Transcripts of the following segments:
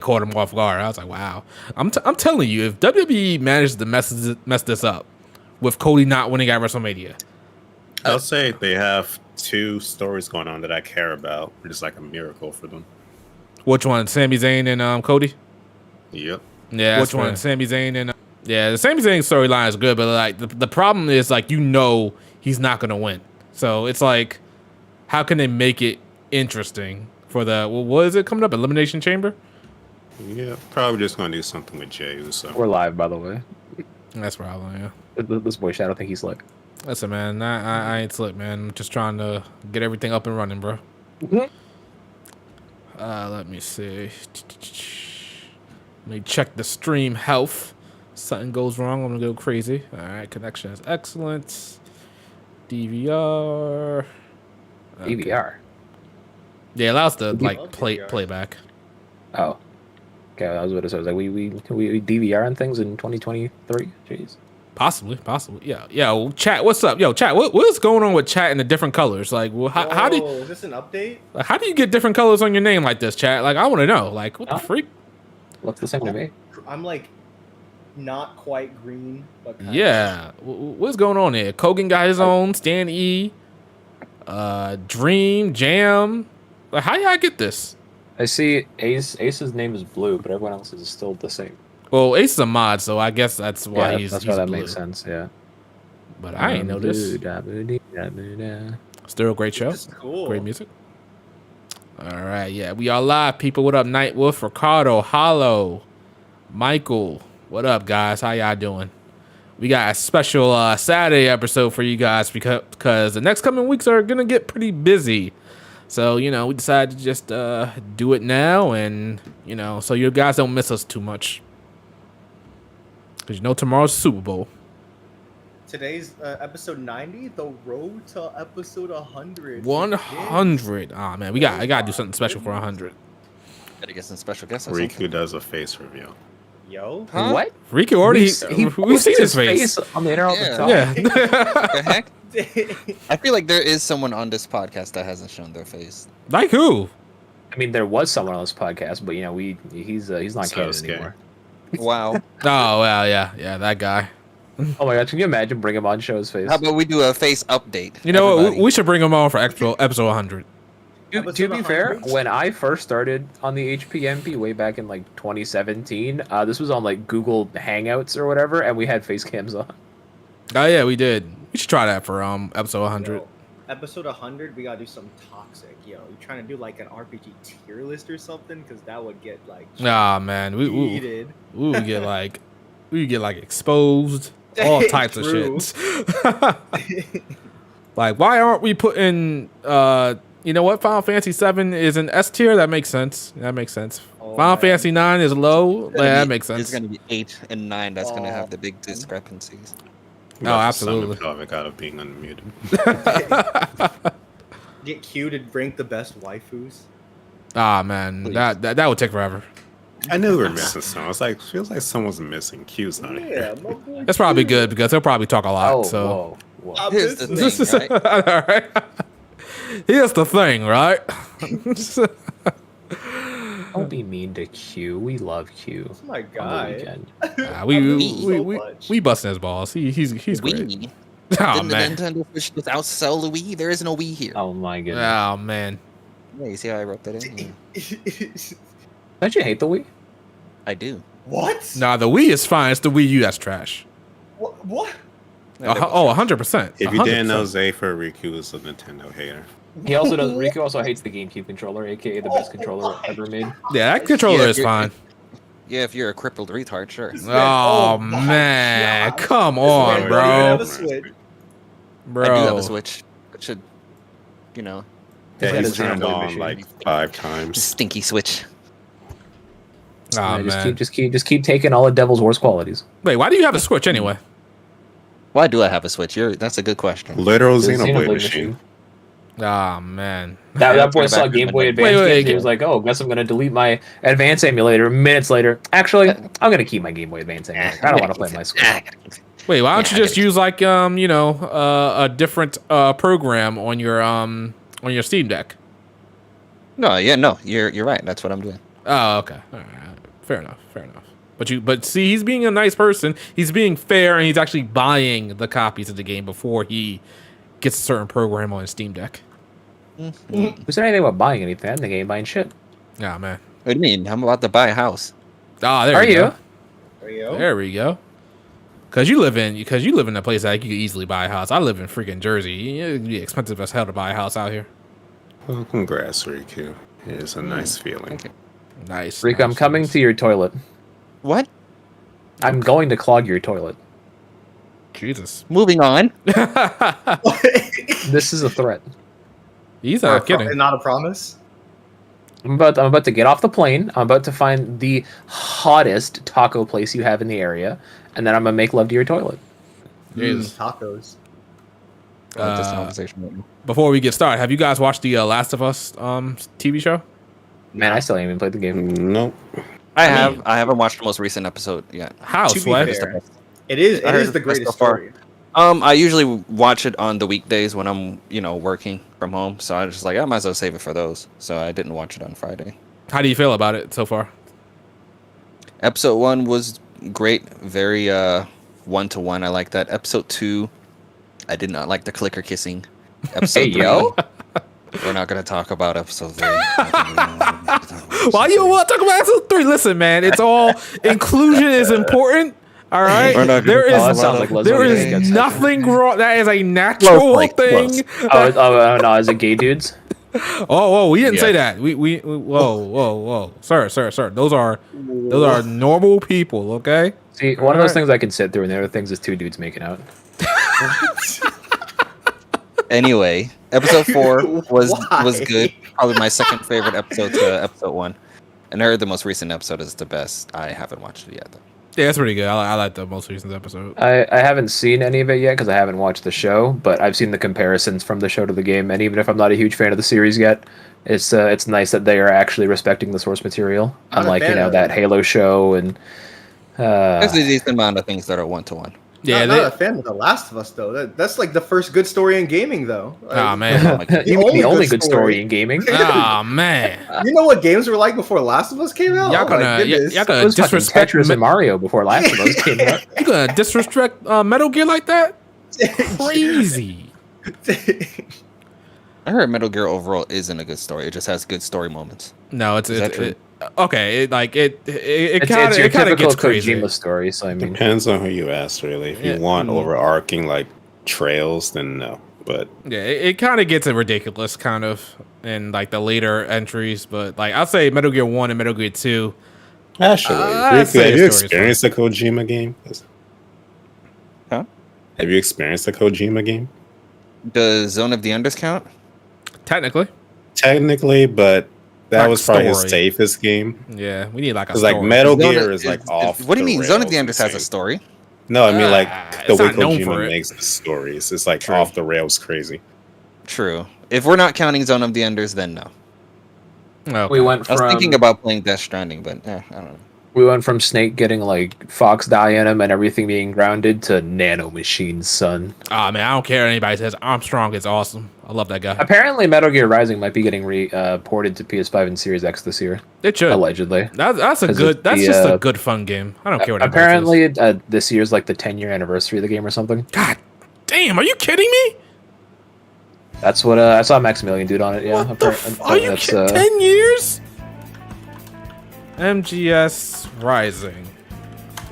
caught him off guard. I was like, wow. I'm telling you, if WWE managed to mess this up with Cody not winning at WrestleMania, I'll say they have 2 stories going on that I care about. It's like a miracle for them. which one? Sami Zayn and Cody? Yep. Yeah, which one? Sami Zayn and yeah, the Sami Zayn storyline is good, but like the problem is like he's not gonna win. So it's like, how can they make it interesting for the what is it coming up? Elimination Chamber? Yeah, probably just gonna do something with Jey Uso. We're live, by the way. That's probably, yeah. This boy Shadow think he's slick. Listen, man, I ain't slick, man. I'm just trying to get everything up and running, bro. Let me see. Let me check the stream health. Something goes wrong, I'm gonna go crazy. All right, connection is excellent. DVR. Okay. DVR. Yeah, it allows the like playback. Oh. Okay, I was about to say, I was like, we DVR on things in 2023? Jeez. Possibly. Yeah. Yo, chat, what's up? Yo, chat, what's going on with chat in the different colors? Like, well, how do you, is this an update? like, how do you get different colors on your name like this, chat? Like, I want to know. Like, what the freak? Looks the same to me. I'm like not quite green, but kind Yeah. What's going on here? Kogan got his own, Stan E, Dream, Jam. Like, how y'all get this? I see Ace's name is blue, but everyone else is still the same. Well, Ace is a mod, so I guess that's why he's why that blue. makes sense, yeah. But I ain't know this. Still a great show. This is cool. Great music. All right, yeah, we are live, people. What up, Nightwolf, Ricardo, Hollow, Michael? What up, guys? How y'all doing? We got a special Saturday episode for you guys because the next coming weeks are gonna get pretty busy. So, you know, we decided to just do it now, and, you know, so you guys don't miss us too much. Because, you know, tomorrow's Super Bowl. Today's episode 90, the road to episode 100. 100. Oh, man, I got to do something special for 100. Gotta get some special guests. Riku does a face reveal. Yo. Huh? What? Riku already, we've seen his face. on the internet all the time. Yeah. The heck? I feel like there is someone on this podcast that hasn't shown their face. Like who? I mean, there was someone on this podcast, but, you know, he's not canon anymore. Wow. Oh, well, yeah, that guy. Oh my god, can you imagine bring him on, show his face? How about we do a face update? You know what? Everybody. We should bring him on for episode 100. To be fair, when I first started on the HPMP way back in like 2017, this was on like Google Hangouts or whatever, and we had face cams on. Oh, yeah, we did. We should try that for episode 100. Yo, episode 100, we gotta do some toxic. Yo, you trying to do like an RPG tier list or something? Because that would get like Man, heated. we would get like exposed, all types of shit. Like, why aren't we putting you know what? Final Fantasy 7 is an S tier. That makes sense. Oh, Final Fantasy 9 is low. That makes sense. It's gonna be 8 and 9. That's gonna have the big discrepancies. Oh, absolutely. Pelvic out of being unmuted. Get queued and rank the best waifus. Ah, man, Please. that would take forever. I knew we were missing some. I was like, feels like someone's missing. Q's not Yeah, here. my boy. That's probably good because he'll probably talk a lot. Oh, so. whoa. Here's the thing, right? All right. Here's the thing, right? Don't be mean to Q. We love Q. That's my On the guy. weekend. We busting his balls. He's great. Wii. Oh Didn't man. the Nintendo Switch just outsell the Wii? There is no Wii here. Oh my goodness. Oh man. Yeah, you see how I wrote that in? Yeah. Don't you hate the Wii? I do. What? Nah, the Wii is fine. It's the Wii U that's trash. What? Yeah, that was 100%. If you didn't know, 100%. Zay for Riku is a Nintendo hater. He also does. Riku also hates the GameCube controller, aka the best controller ever made. Yeah, that controller is fine. Yeah, if you're a crippled retard, sure. Oh my man, God. come This on, man bro. have a Switch. Bro. I do have a Switch. It should, you know, Yeah, He's he's got a turned Xenoblade on machine. like 5 times. stinky Switch. Oh man. Just keep taking all of Devil's worst qualities. Wait, why do you have a Switch anyway? Why do I have a Switch? That's a good question. Literal The Xenoblade machine. Oh man. That boy Turn it saw back Game to Boy my- Advance Wait, games, he was like, "Oh, guess I'm gonna delete my Advance emulator." Minutes later, actually, I'm gonna keep my Game Boy Advance emulator. I don't want to play my Switch. Wait, why don't Yeah, you I just get it. use like you know, a different program on your Steam Deck? No, you're right. That's what I'm doing. Oh, okay. All right. Fair enough. But see, he's being a nice person. He's being fair, and he's actually buying the copies of the game before he gets a certain program on his Steam Deck. Who said anything about buying anything? I didn't think ain't buying shit. Ah, man. What do you mean? I'm about to buy a house. Ah, there Are you go. you? There you go. There we go. Cause you live in a place that you could easily buy a house. I live in freaking Jersey. It'd be expensive as hell to buy a house out here. Well, congrats, Riku. It's a nice feeling. Thank you. Nice. Rico, I'm coming to your toilet. What? I'm going to clog your toilet. Jesus. Moving on. This is a threat. He's not kidding. Not a promise. I'm about to get off the plane. I'm about to find the hottest taco place you have in the area, and then I'm gonna make love to your toilet. Jesus. Tacos. I like this conversation right now. Before we get started, have you guys watched the Last of Us TV show? Man, I still haven't even played the game. Nope. I haven't watched the most recent episode yet. How, To be Sway? fair, it is I heard the the best greatest so far. story. I usually watch it on the weekdays when I'm, working from home. So I was just like, I might as well save it for those. So I didn't watch it on Friday. How do you feel about it so far? Episode 1 was great, very 1-to-1. I like that. Episode 2, I did not like the clicker kissing. Episode Hey, 3, yo. we're not gonna talk about episode 3. Why you want to talk about episode 3? Listen, man, it's all inclusion is important. All right, We're not gonna there Oh, that is sounds like there lesbian. is nothing wrong. That is a natural Like, thing. Oh, no, is it gay dudes? Oh, we didn't say Yeah. that. We whoa, sir. Those are normal people. Okay. See, one of those things I can sit through, and the other things is two dudes making out. Anyway, episode 4 was Why? good. Probably my second favorite episode to episode 1. And I heard the most recent episode is the best. I haven't watched it yet though. Yeah, that's pretty good. I like the most recent episode. I haven't seen any of it yet because I haven't watched the show, but I've seen the comparisons from the show to the game, and even if I'm not a huge fan of the series yet, it's nice that they are actually respecting the source material, Not a unlike fan of that it. Halo show and. There's a decent amount of things that are 1-to-1. Yeah, not a fan of The Last of Us though. That's like the first good story in gaming though. Oh man. the only good story in gaming. Oh man. You know what games were like before Last of Us came out? Y'all Oh my goodness. y'all It gonna was fucking disrespect Tetris and Mario before Last of Us came out. You gonna disrespect Metal Gear like that? Crazy. I heard Metal Gear overall isn't a good story. It just has good story moments. No, Is that true? okay. It It's kind your of typical gets crazy. Kojima story, so I mean, Depends on who you ask, really. If you Yeah. want overarching like trails, then no. But Yeah, it kind of gets ridiculous, kind of, in like the later entries. But like, I'll say Metal Gear 1 and Metal Gear 2. actually, I'd Riku, say have the you story's experienced the Kojima game? Huh? Have you experienced the Kojima game? Does Zone of the Enders count? Technically, Technically, but that Like was probably his story. safest game. yeah, we need like a Because like story. Metal Zone Gear of- is like off. What do you the mean? Zone of the rails Enders has a insane. story. No, I mean like the it's way not known for Kojima it. makes the stories. It's like True. off the rails crazy. True. If we're not counting Zone of the Enders, then no. Okay. we went I was from thinking about playing Death Stranding, but I don't know. we went from Snake getting like fox dye in him and everything being grounded to nano machines, son. Oh man, I don't care what anybody says. Armstrong is awesome. I love that guy. Apparently, Metal Gear Rising might be getting ported to PS5 and Series X this year, It should. allegedly. That's a 'Cause good. it's That's the, just a uh, good fun game. I don't care what anybody says. Apparently, this year's like the 10-year anniversary of the game or something. God damn, are you kidding me? That's what I saw Maximilian dude on it. Yeah, What the are you that's, kidding? 10 years? MGS Rising.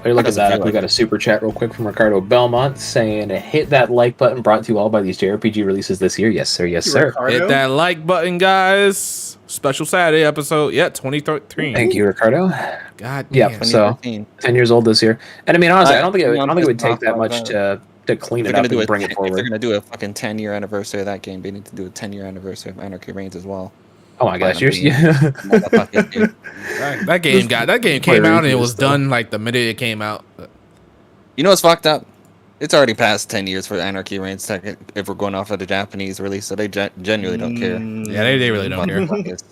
Hey, look at doesn't that. feel We like got a super chat real quick from Ricardo Belmont saying, "Hit that like button." Brought to you all by these Jrpg releases this year. Yes, sir. Yes, sir. Ricardo? Hit that like button, guys. Special Saturday episode. Yeah, 2013. Thank you, Ricardo. God Yeah, damn. so 2013. 10 years old this year. And I mean, honestly, I I- don't think to be it honest, would take not that like much that. to clean If it they're up gonna do and bring it if they're forward. gonna do a fucking 10-year anniversary of that game, they need to do a 10-year anniversary of Anarchy Reigns as well. Oh my gosh, Fine, you're Motherfucking dude. That game came out and it was done like the minute it came out. You know what's fucked up? It's already past 10 years for Anarchy Reigns if we're going off of the Japanese release, so they genuinely don't care. Yeah, they really don't care. Motherfuckers.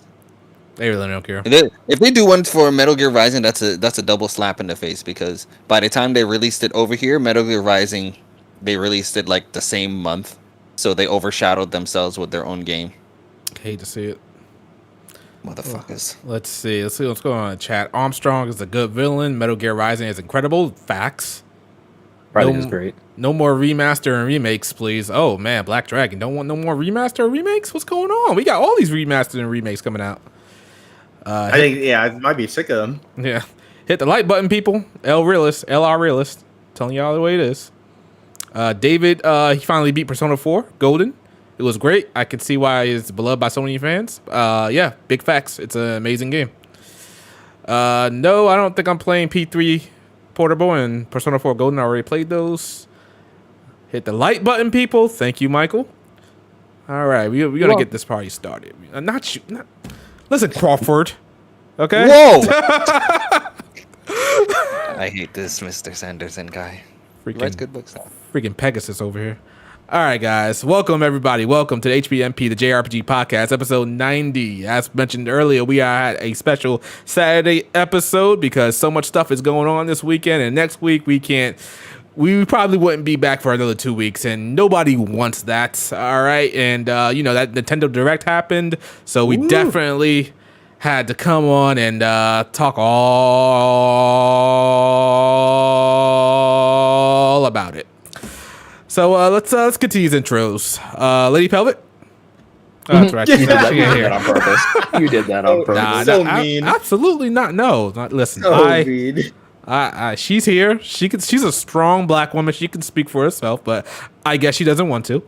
They really don't care. If they do one for Metal Gear Rising, that's a double slap in the face, because by the time they released it over here, Metal Gear Rising, they released it like the same month, so they overshadowed themselves with their own game. Hate to see it. motherfuckers. Let's see what's going on in the chat. Armstrong is a good villain. Metal Gear Rising is incredible. Facts. Riley No- is great. No more remaster and remakes, please. Oh man, Black Dragon. Don't want no more remaster or remakes? What's going on? We got all these remasters and remakes coming out. I think I might be sick of them. Yeah. Hit the like button, people. LR Realist. Telling y'all the way it is. David, he finally beat Persona 4 Golden. It was great. I can see why it's beloved by so many fans. Yeah, big facts. It's an amazing game. No, I don't think I'm playing P3 Portable and Persona 4 Golden. I already played those. Hit the like button, people. Thank you, Michael. All right, we're going to get this party started. Not you. Listen, Crawford. Okay? Whoa! I hate this Mr. Sanderson guy. He writes good books. Freaking Pegasus over here. All right, guys. Welcome, everybody. Welcome to the HBMP, the JRPG podcast, episode 90. As mentioned earlier, we are at a special Saturday episode because so much stuff is going on this weekend, and next week we probably wouldn't be back for another 2 weeks, and nobody wants that. All right. And, that Nintendo Direct happened, so we definitely had to come on and talk all about it. So let's get to these intros. Lady Pelvic. Oh, that's right. You did that on purpose. You did that on purpose. So mean. Absolutely not. No, listen. Mean. She's here. She's a strong black woman. She can speak for herself, but I guess she doesn't want to.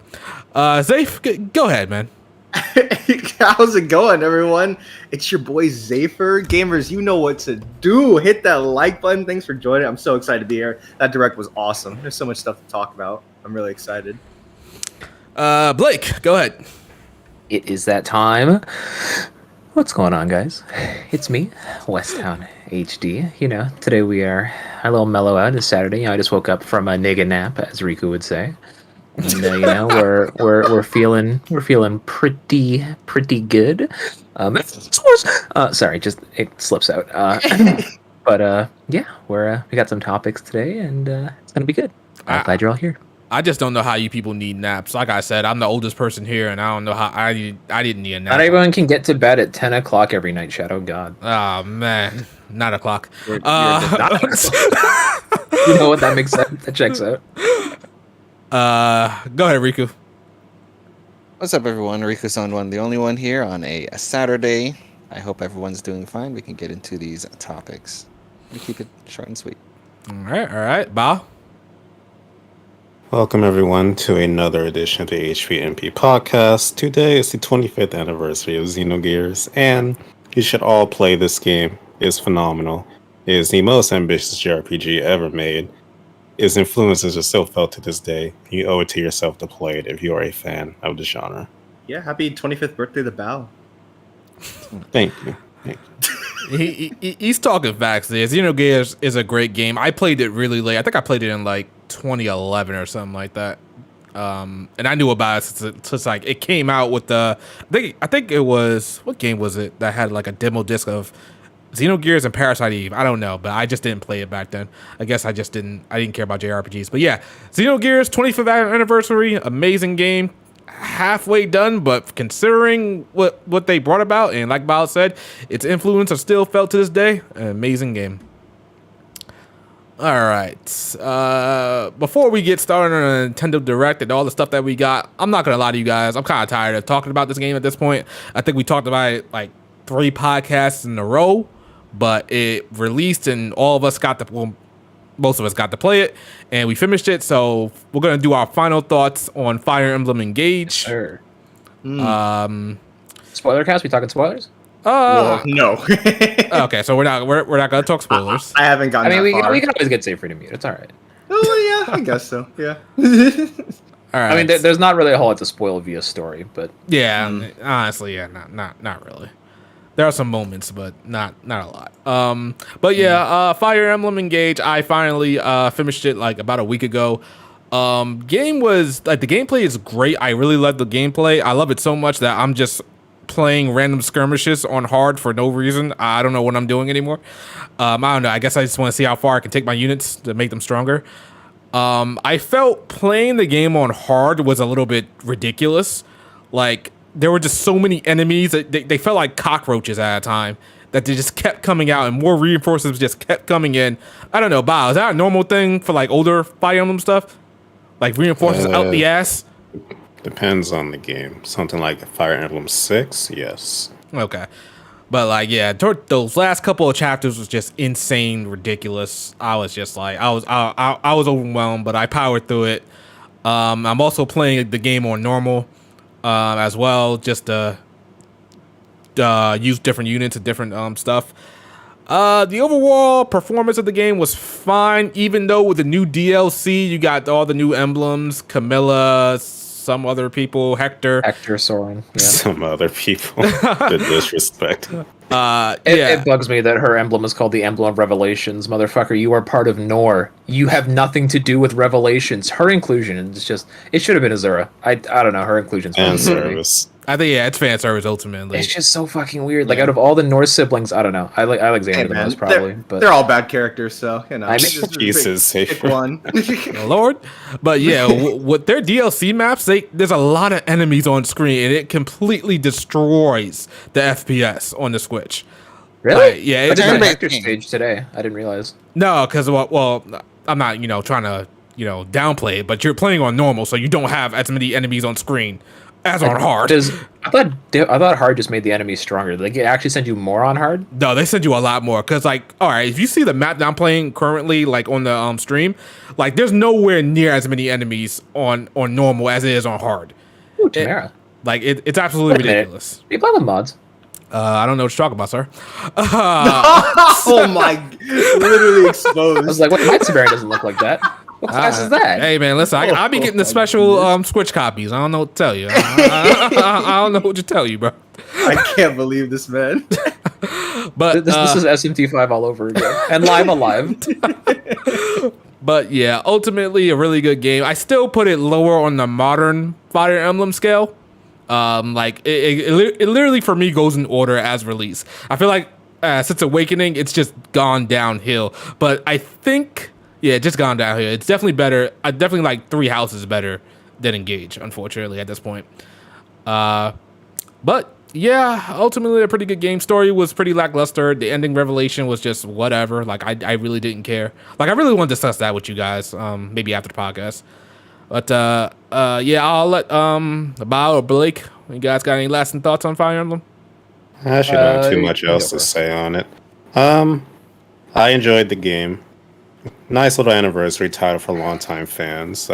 Zafe, go ahead, man. How's it going, everyone? It's your boy Zafer. Gamers, you know what to do. Hit that like button. Thanks for joining. I'm so excited to be here. That direct was awesome. There's so much stuff to talk about. I'm really excited. Blake, go ahead. It is that time. What's going on, guys? It's me, Westtown HD. Today we are a little mellow out. It's Saturday. I just woke up from a nigga nap, as Riku would say. And we're feeling pretty good. Sorry, just it slips out. But yeah, we got some topics today, and it's gonna be good. I'm glad you're all here. I just don't know how you people need naps. Like I said, I'm the oldest person here, and I don't know how I didn't need a nap. Not everyone can get to bed at 10 o'clock every night, Shadow God. Oh man, 9 o'clock. You're not you know what? That makes sense. That checks out. Go ahead, Riku. What's up, everyone? Riku-san, one, the only one here on a Saturday. I hope everyone's doing fine. We can get into these topics. We keep it short and sweet. All right. Bao. Welcome, everyone, to another edition of the HVMP podcast. Today is the 25th anniversary of Xenogears, and you should all play this game. It's phenomenal. It is the most ambitious JRPG ever made. Its influences are still felt to this day. You owe it to yourself to play it if you are a fan of the genre. Yeah, happy 25th birthday to Bao. Thank you. He's talking facts there. Xenogears is a great game. I played it really late. I think I played it in like 2011 or something like that. And I knew about it since like it came out with the I think it was, what game was it that had like a demo disc of Xenogears and Parasite Eve? I don't know, but I just didn't play it back then. I guess I didn't care about JRPGs. But yeah, Xenogears 25th anniversary, amazing game. Halfway done, but considering what they brought about, and like Bao said, its influence are still felt to this day. An amazing game. All right. Before we get started on Nintendo Direct and all the stuff that we got, I'm not gonna lie to you guys. I'm kind of tired of talking about this game at this point. I think we talked about it like 3 podcasts in a row, but it released and all of us most of us got to play it, and we finished it. So we're gonna do our final thoughts on Fire Emblem Engage. Sure. Spoiler cast? We talking spoilers? No. Okay, so we're not gonna talk spoilers. I haven't gotten that we far. can always get safer to mute. It's all right. Oh, yeah, I guess so. Yeah. All right. I mean, there's not really a whole lot to spoil via story, but yeah, honestly, yeah, not really. There are some moments, but not a lot. But yeah, Fire Emblem Engage. I finally finished it like about a week ago. Game was like, the gameplay is great. I really love the gameplay. I love it so much that I'm just playing random skirmishes on hard for no reason. I don't know what I'm doing anymore. I don't know. I guess I just want to see how far I can take my units to make them stronger. I felt playing the game on hard was a little bit ridiculous. Like, there were just so many enemies that they felt like cockroaches at a time, that they just kept coming out and more reinforcements just kept coming in. I don't know, Bob, is that a normal thing for like older Fire Emblem stuff? Like reinforcements out the ass? Depends on the game. Something like Fire Emblem 6, yes. Okay. But like, yeah, those last couple of chapters was just insane, ridiculous. I was just like, I was overwhelmed, but I powered through it. I'm also playing the game on normal as well, just to use different units and different stuff. The overall performance of the game was fine, even though with the new DLC, you got all the new emblems, Camilla, some other people, Hector, Soren. Yeah. Some other people. The disrespect. It bugs me that her emblem is called the Emblem of Revelations. Motherfucker, you are part of Nor. You have nothing to do with Revelations. Her inclusion is just, it should have been Azura. I don't know, her inclusion's And service. I think, yeah, it's fan service ultimately. It's just so fucking weird. Like, out of all the Norse siblings, I don't know. I like Xander Hey, the man, most, probably. But they're all bad characters, so you know. I mean, just Jesus, pick Safer. one. Oh, Lord. But yeah, with their DLC maps, there's a lot of enemies on screen, and it completely destroys the FPS on the Switch. really? Like, yeah, I it just just, got Hector stage today. I didn't realize. no, because well, I'm not trying to downplay it, but you're playing on normal, so you don't have as many enemies on screen as on hard. I thought hard just made the enemies stronger. Like, it actually send you more on hard? No, they send you a lot more. Cause like, all right, if you see the map that I'm playing currently, like on the stream, like there's nowhere near as many enemies on normal as it is on hard. Ooh, Tamara. Like it's absolutely Wait a minute. ridiculous. Do you play with mods? I don't know what you're talking about, sir. Oh my! Literally I exposed. was like, what? My Tamara doesn't look like that. What class is that? Hey man, listen, I'll be getting the special Switch copies. I don't know what to tell you. I don't know what to tell you, bro. I can't believe this man. But This is SMT5 all over again. And live alive. But yeah, ultimately a really good game. I still put it lower on the modern Fire Emblem scale. Like it literally for me goes in order as release. I feel like since Awakening, it's just gone downhill. But I think, yeah, it's just gone downhill. It's definitely better. I definitely like Three Houses better than Engage, unfortunately, at this point. But yeah, ultimately a pretty good game. Story was pretty lackluster. The ending revelation was just whatever. Like I really didn't care. Like I really want to discuss that with you guys. Maybe after the podcast. But yeah, I'll let Bob or Blake. You guys got any lasting thoughts on Fire Emblem? I actually don't have too much else to say on it. I enjoyed the game. Nice little anniversary title for longtime fans.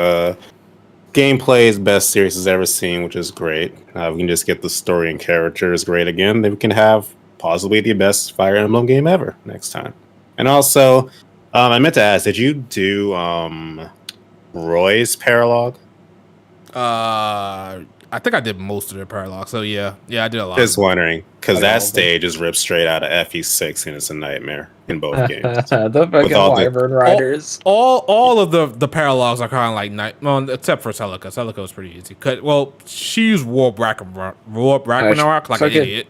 Gameplay is best series has ever seen, which is great. We can just get the story and characters great again. Then we can have possibly the best Fire Emblem game ever next time. And also, I meant to ask, did you do Roy's Paralog? I think I did most of the paralog. So yeah, I did a lot. Just wondering, because that all of them. stage is ripped straight out of FE6, and it's a nightmare in both games. The fucking all the- Wyvern Riders. All of the paralogs are kind of like night, well, except for Celica. Celica was pretty easy. Well, she used Warp Ragnarok like an okay. idiot,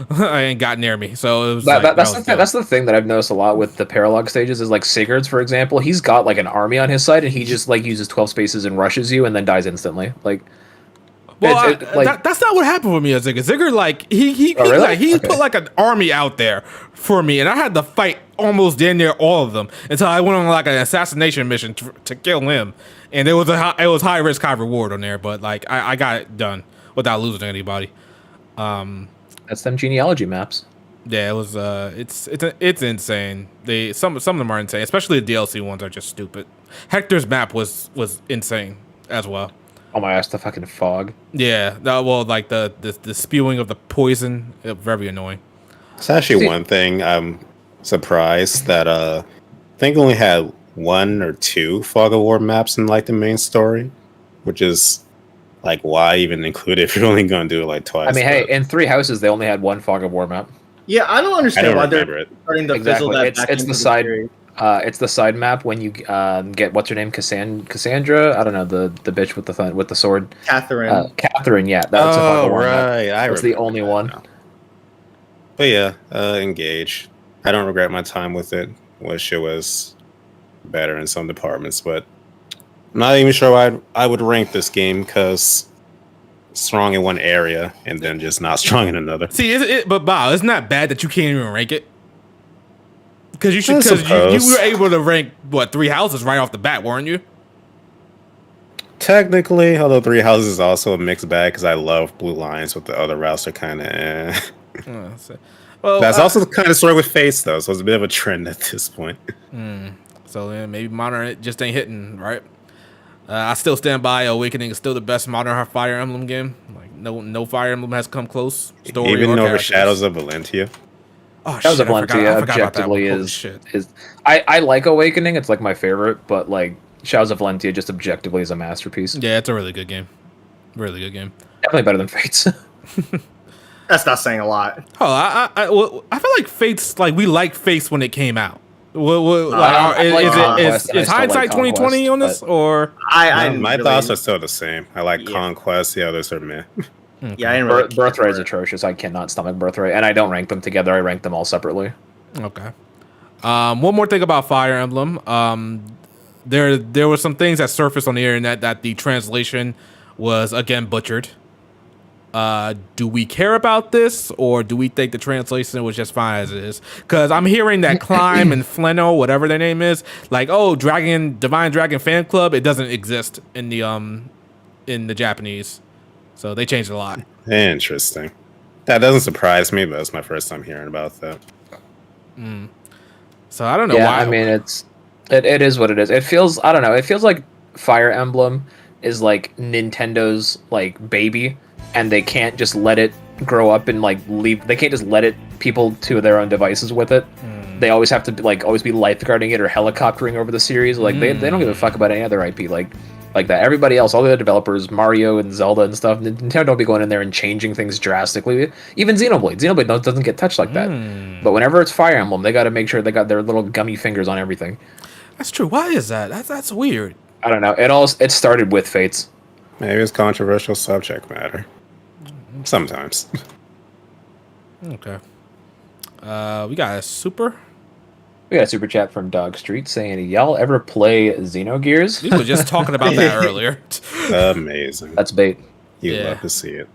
and got near me. So it was That's the thing that I've noticed a lot with the paralog stages is like Sigurd's, for example. He's got like an army on his side, and he just like uses 12 spaces and rushes you, and then dies instantly. Like, well, like that's not what happened with me as Zigger. Zigger, like he Oh, really? like he Okay. put like an army out there for me, and I had to fight almost damn near all of them until I went on like an assassination mission to kill him, and it was high risk, high reward on there, but like I got it done without losing to anybody. that's them genealogy maps. Yeah, it was it's insane. Some of them are insane, especially the DLC ones are just stupid. Hector's map was insane as well. Oh my gosh, the fucking fog. Yeah, well, like the spewing of the poison, very annoying. It's actually one thing I'm surprised that I think only had 1 or 2 Fog of War maps in like the main story, which is like why even include it if you're only going to do it like twice. I mean, hey, in Three Houses, they only had one Fog of War map. Yeah, I don't I understand don't why remember they're it. starting to Exactly. fizzle that It's back the into side. series. It's the side map when you get what's her name, Cassandra. I don't know the bitch with the sword. Catherine. Catherine. Yeah, that's a Fog Oh of War map. right, I That's the remember only that one. now. But yeah, Engage. I don't regret my time with it. Wish it was better in some departments, but I'm not even sure I would rank this game because strong in one area and then just not strong in another. See, but Bob, it's not bad that you can't even rank it. Because you were able to rank, 3 houses right off the bat, weren't you? Technically, although 3 houses is also a mixed bag because I love blue lines, but the other routes are kind of Well, that's also kind of story with Face, though, so it's a bit of a trend at this point. So maybe Modern it just ain't hitting, right? I still stand by Awakening is still the best Modern Fire Emblem game. Like no Fire Emblem has come close. Story Even or over characters. Shadows of Valentia. Oh, Shadows of I forgot Valentia about that one. objectively Holy is shit. I like Awakening. It's like my favorite, but like Shadows of Valentia just objectively is a masterpiece. Yeah, it's a really good game. Really good game. Definitely better than Fates. That's not saying a lot. Oh, I feel like Fate's like we like Fates when it came out. I like Conquest, and I is still hindsight like 2020 on this Conquest, or My really- thoughts are still the same. I like Yeah. Conquest, the others are meh. Yeah, I didn't really care Birthright for is it. atrocious. I cannot stomach Birthright, and I don't rank them together. I rank them all separately. okay. One more thing about Fire Emblem. There were some things that surfaced on the internet that the translation was again butchered. Do we care about this, or do we think the translation was just fine as it is? Because I'm hearing that Climb and Fleno, whatever their name is, like, oh, Divine Dragon Fan Club, it doesn't exist in the Japanese, so they changed a lot. Interesting. That doesn't surprise me, but it's my first time hearing about that. So I don't know Yeah, why. I mean it is what it is. It feels I don't know. It feels like Fire Emblem is like Nintendo's like baby, and they can't just let it grow up and like leave. They can't just let it people to their own devices with it. They always have to like always be lifeguarding it or helicoptering over the series. Like they don't give a fuck about any other IP like that. Everybody else, all the other developers, Mario and Zelda and stuff, Nintendo don't be going in there and changing things drastically. Even Xenoblade doesn't get touched like that. But whenever it's Fire Emblem, they got to make sure they got their little gummy fingers on everything. That's true. Why is that? That's weird. I don't know. It started with Fates. Maybe it's controversial subject matter. Sometimes. Okay. We got a super. We got a super chat from Dog Street saying, "Y'all ever play Xenogears?" We were just talking about that earlier. Amazing. That's bait. You Yeah. love to see it.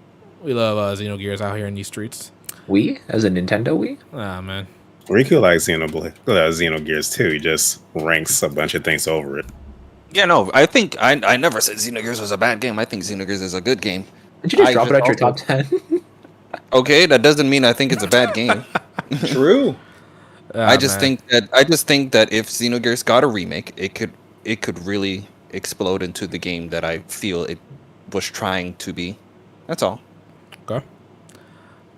We love Xenogears out here in these streets. We as a Nintendo we. Ah, man. Riku likes Xenogears too. He just ranks a bunch of things over it. Yeah, no, I think I never said Xenogears was a bad game. I think Xenogears is a good game. Did you just I drop it just at your also- top 10? Okay, that doesn't mean I think it's a bad game. True. Ah, I just man. think that if Xenogears got a remake, it could really explode into the game that I feel it was trying to be. That's all. Okay.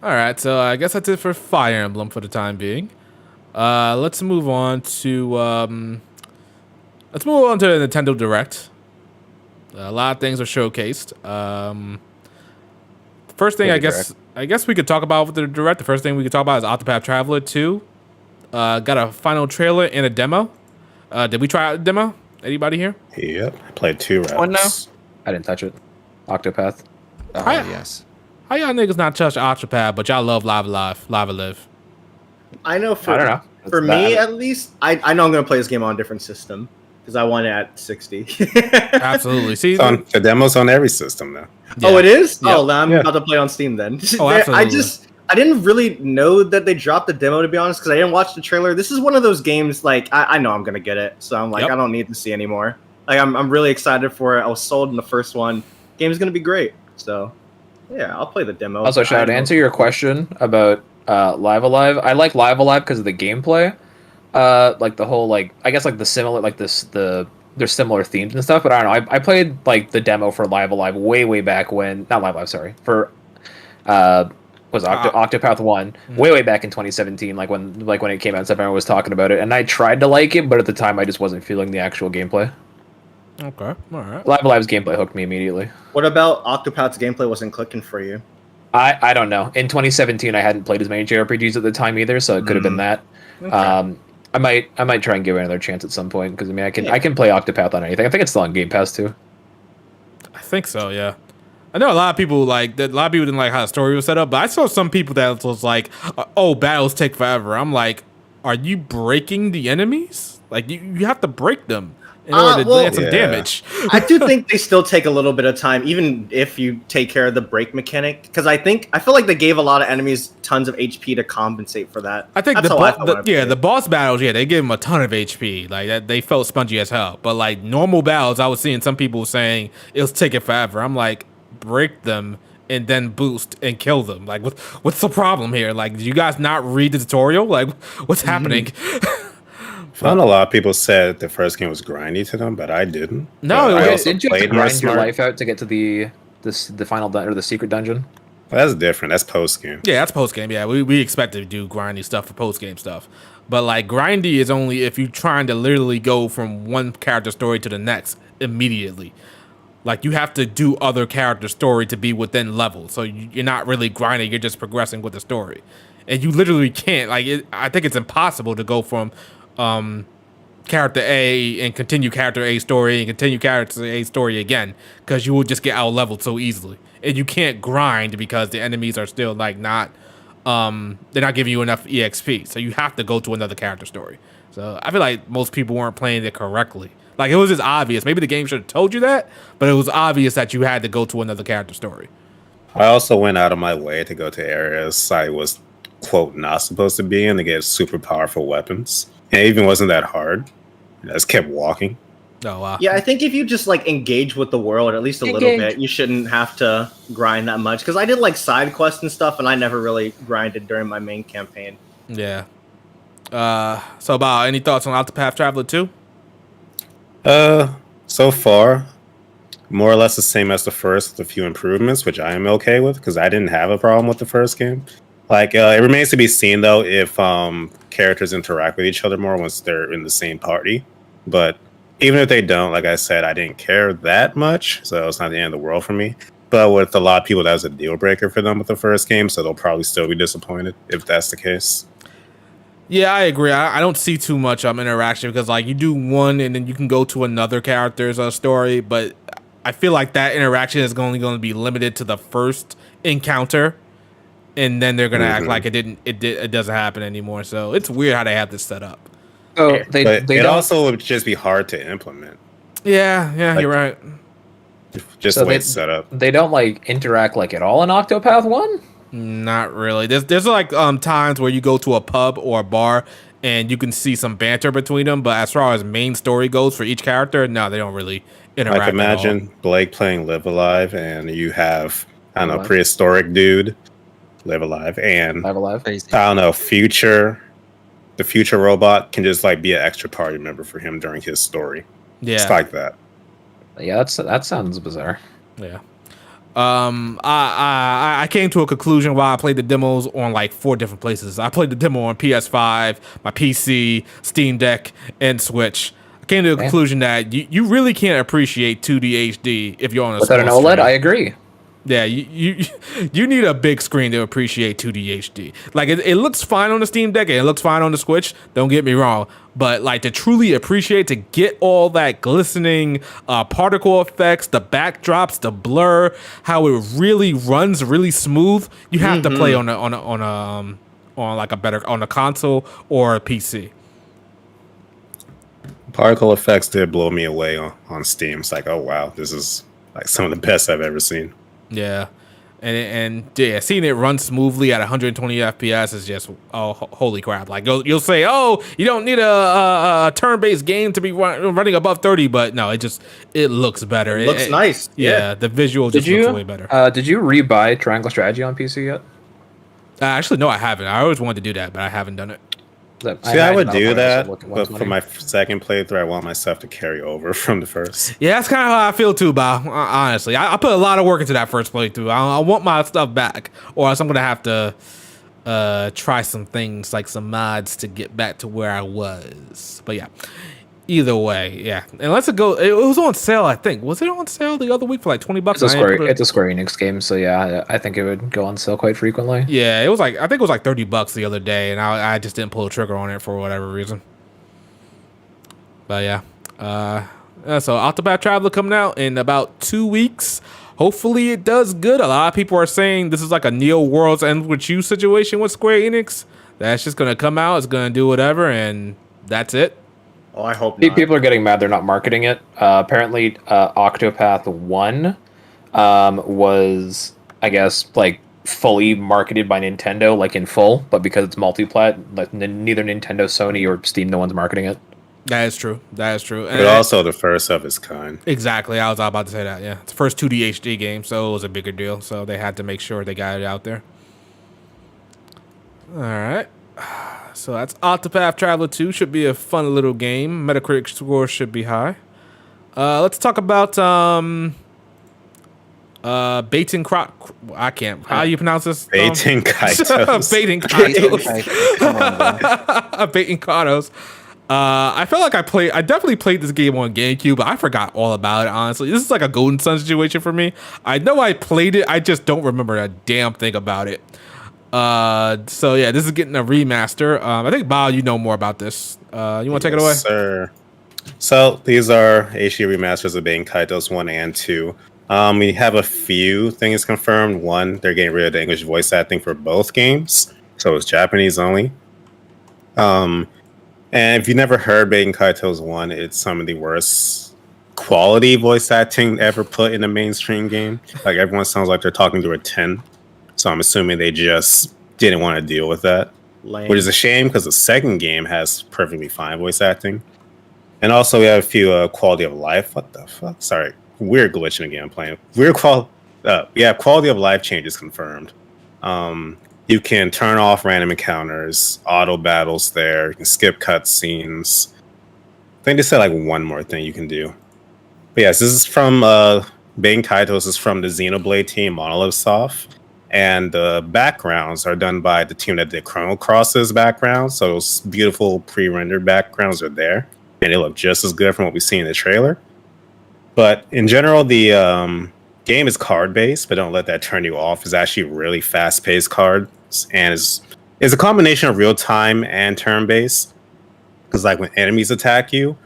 All right, so I guess that's it for Fire Emblem for the time being. Let's move on to the Nintendo Direct. A lot of things are showcased. First thing, I guess we could talk about with the Direct. The first thing we could talk about is Octopath Traveler 2. Got a final trailer and a demo. Did we try out the demo? Anybody here? Yep. I played 2 rounds. One now? I didn't touch it. Octopath. Oh, Hi. yes. How y'all niggas not touch Octopath, but y'all love Lava Live? I know I don't know. for That's me bad. at least, I know I'm gonna play this game on a different system because I want it at 60. Absolutely. See, The demo's on every system now. Oh, it is? Yeah. Oh, then I'm Yeah. about to play on Steam then. Oh, I absolutely. I didn't really know that they dropped the demo, to be honest, because I didn't watch the trailer. This is one of those games, like, I know I'm gonna get it, so I'm like, Yep. I don't need to see anymore. Like, I'm really excited for it. I was sold in the first one. Game's gonna be great. So, yeah, I'll play the demo. Also, Shao, to answer your question about Live Alive, I like Live Alive because of the gameplay. Like the whole I guess the similar there's similar themes and stuff, but I don't know. I played like the demo for Live Alive way back when not Live Alive, sorry, for Octopath 1 way back in 2017, like when it came out and stuff, everyone was talking about it, and I tried to like it, but at the time I just wasn't feeling the actual gameplay. Okay. All right. Live Alive's gameplay hooked me immediately. What about Octopath's gameplay wasn't clicking for you? I don't know. In 2017, I hadn't played as many JRPGs at the time either, so it could have been that. Okay. I might try and give it another chance at some point because I mean I can play Octopath on anything. I think it's still on Game Pass too. I think so. Yeah. I know a lot of people like that. A lot of people didn't like how the story was set up, but I saw some people that was like, "Oh, battles take forever." I'm like, "Are you breaking the enemies? Like you have to break them. in order to well, land some yeah. damage. I do think they still take a little bit of time, even if you take care of the break mechanic. Because I feel like they gave a lot of enemies tons of HP to compensate for that. I think That's how I felt when I played. the boss battles, they gave them a ton of HP. Like that, they felt spongy as hell. But like normal battles, I was seeing some people saying it was taking forever. I'm like, break them and then boost and kill them. Like, what's the problem here? Like, do you guys not read the tutorial? Like, what's happening? Found a lot of people said the first game was grindy to them, but I didn't. No, But it I was- also Didn't you have to played more grind your smart. life out to get to the final or the secret dungeon? That's different. That's post game. Yeah, that's post game. Yeah, we expect to do grindy stuff for post game stuff, but like grindy is only if you're trying to literally go from one character story to the next immediately. Like you have to do other character story to be within level, so you're not really grinding. You're just progressing with the story, and you literally can't. I think it's impossible to go from character A and continue character A story and continue character A story again, because you will just get out leveled so easily, and you can't grind because the enemies are still like not they're not giving you enough EXP, so you have to go to another character story. So I feel like most people weren't playing it correctly. Like it was just obvious. Maybe the game should have told you that, but it was obvious that you had to go to another character story. I also went out of my way to go to areas I was, quote, not supposed to be in to get super powerful weapons. And it even wasn't that hard. I just kept walking. Oh wow. Yeah, I think if you just like engage with the world at least a little bit, you shouldn't have to grind that much. Because I did like side quests and stuff, and I never really grinded during my main campaign. Yeah. So about any thoughts on Octopath Traveler 2? So far, more or less the same as the first, with a few improvements, which I am okay with because I didn't have a problem with the first game. Like, it remains to be seen though if characters interact with each other more once they're in the same party. But even if they don't, like I said, I didn't care that much, so it's not the end of the world for me. But with a lot of people, that was a deal breaker for them with the first game, so they'll probably still be disappointed if that's the case. Yeah, I agree. I don't see too much interaction because like you do one and then you can go to another character's story, but I feel like that interaction is only going to be limited to the first encounter, and then they're going to act like it doesn't happen anymore. So it's weird how they have this set up. Oh, But they it don't. also would just be hard to implement, Yeah, Like- you're right. just So the way it's set up. They don't like interact like at all in Octopath 1? Not really. There's like times where you go to a pub or a bar and you can see some banter between them, but as far as main story goes for each character, no, they don't really interact. Like at all. imagine Blake playing Live Alive, and you have I don't know Alive. prehistoric dude Live Alive, and Live Alive? Crazy. I don't know the future robot can just like be an extra party member for him during his story. Yeah. It's like that. Yeah, that sounds bizarre. Yeah. I came to a conclusion while I played the demos on like 4 different places. I played the demo on PS5, my PC, Steam Deck, and Switch. I came to a conclusion that you really can't appreciate 2D HD if you're on a Without an small OLED, screen. I agree. Yeah, you need a big screen to appreciate 2D HD. Like it looks fine on the Steam Deck and it looks fine on the Switch. Don't get me wrong, but like to truly appreciate, to get all that glistening particle effects, the backdrops, the blur, how it really runs really smooth, you have to play on a console or a PC. Particle effects did blow me away on Steam. It's like, oh wow, this is like some of the best I've ever seen. Yeah. And yeah, seeing it run smoothly at 120 FPS is just, oh, holy crap. Like, you'll say, oh, you don't need a turn-based game to be running above 30, but no, it looks better. It looks nice. Yeah, the visual just looks way better. Did you rebuy Triangle Strategy on PC yet? Actually, no, I haven't. I always wanted to do that, but I haven't done it. See, I would know do if I that, should look at but what's for money. my second playthrough, I want myself to carry over from the first. Yeah, that's kind of how I feel too, Bob. Honestly, I put a lot of work into that first playthrough. I want my stuff back, or else I'm gonna have to try some things like some mods to get back to where I was. But yeah, either way, yeah. Unless it was on sale. I think was it on sale the other week for like $20? It's a Square Enix game, so yeah, I think it would go on sale quite frequently. Yeah, it was like I think it was like $30 the other day, and I just didn't pull the trigger on it for whatever reason. But yeah, so Octopath Traveler coming out in about 2 weeks. Hopefully it does good. A lot of people are saying this is like a Neo Worlds End With You situation with Square Enix. That's just gonna come out, it's gonna do whatever, and that's it. Oh, I hope not. People are getting mad they're not marketing it. Apparently, Octopath 1 was, I guess, like fully marketed by Nintendo, like in full, but because it's multi-plat, like neither Nintendo, Sony, or Steam, no one's marketing it. That is true. That is true. But also the first of its kind. Exactly. I was about to say that. Yeah, it's the first 2D HD game, so it was a bigger deal. So they had to make sure they got it out there. All right. So that's Octopath Traveler 2. Should be a fun little game. Metacritic score should be high. Let's talk about Baten I can't. How do you pronounce this? Baten Kaitos. Baten Kaitos. Baten Kaitos. I felt like I definitely played this game on GameCube, but I forgot all about it, honestly. This is like a Golden Sun situation for me. I know I played it, I just don't remember a damn thing about it. So yeah, this is getting a remaster. I think, Bob, you know more about this. You want to take it away? Sir. So these are HD remasters of Baten Kaitos 1 and 2. We have a few things confirmed. One, they're getting rid of the English voice acting for both games, so it's Japanese only. And if you never heard Baten Kaitos 1, it's some of the worst quality voice acting ever put in a mainstream game. Like, everyone sounds like they're talking to a 10. So I'm assuming they just didn't want to deal with that. Lame. Which is a shame, because the second game has perfectly fine voice acting. And also we have a few quality of life. What the fuck? Sorry. Weird glitch in the game I'm playing. Quality of life changes confirmed. You can turn off random encounters, auto battles there, you can skip cutscenes. I think they said like one more thing you can do. But yes, this is from Baten Kaitos is from the Xenoblade team, Monolith Soft. And the backgrounds are done by the team that did Chrono Cross's backgrounds. So those beautiful pre-rendered backgrounds are there. And they look just as good from what we see in the trailer. But in general, the game is card-based, but don't let that turn you off. It's actually really fast-paced cards, and is a combination of real-time and turn-based. Because like when enemies attack you,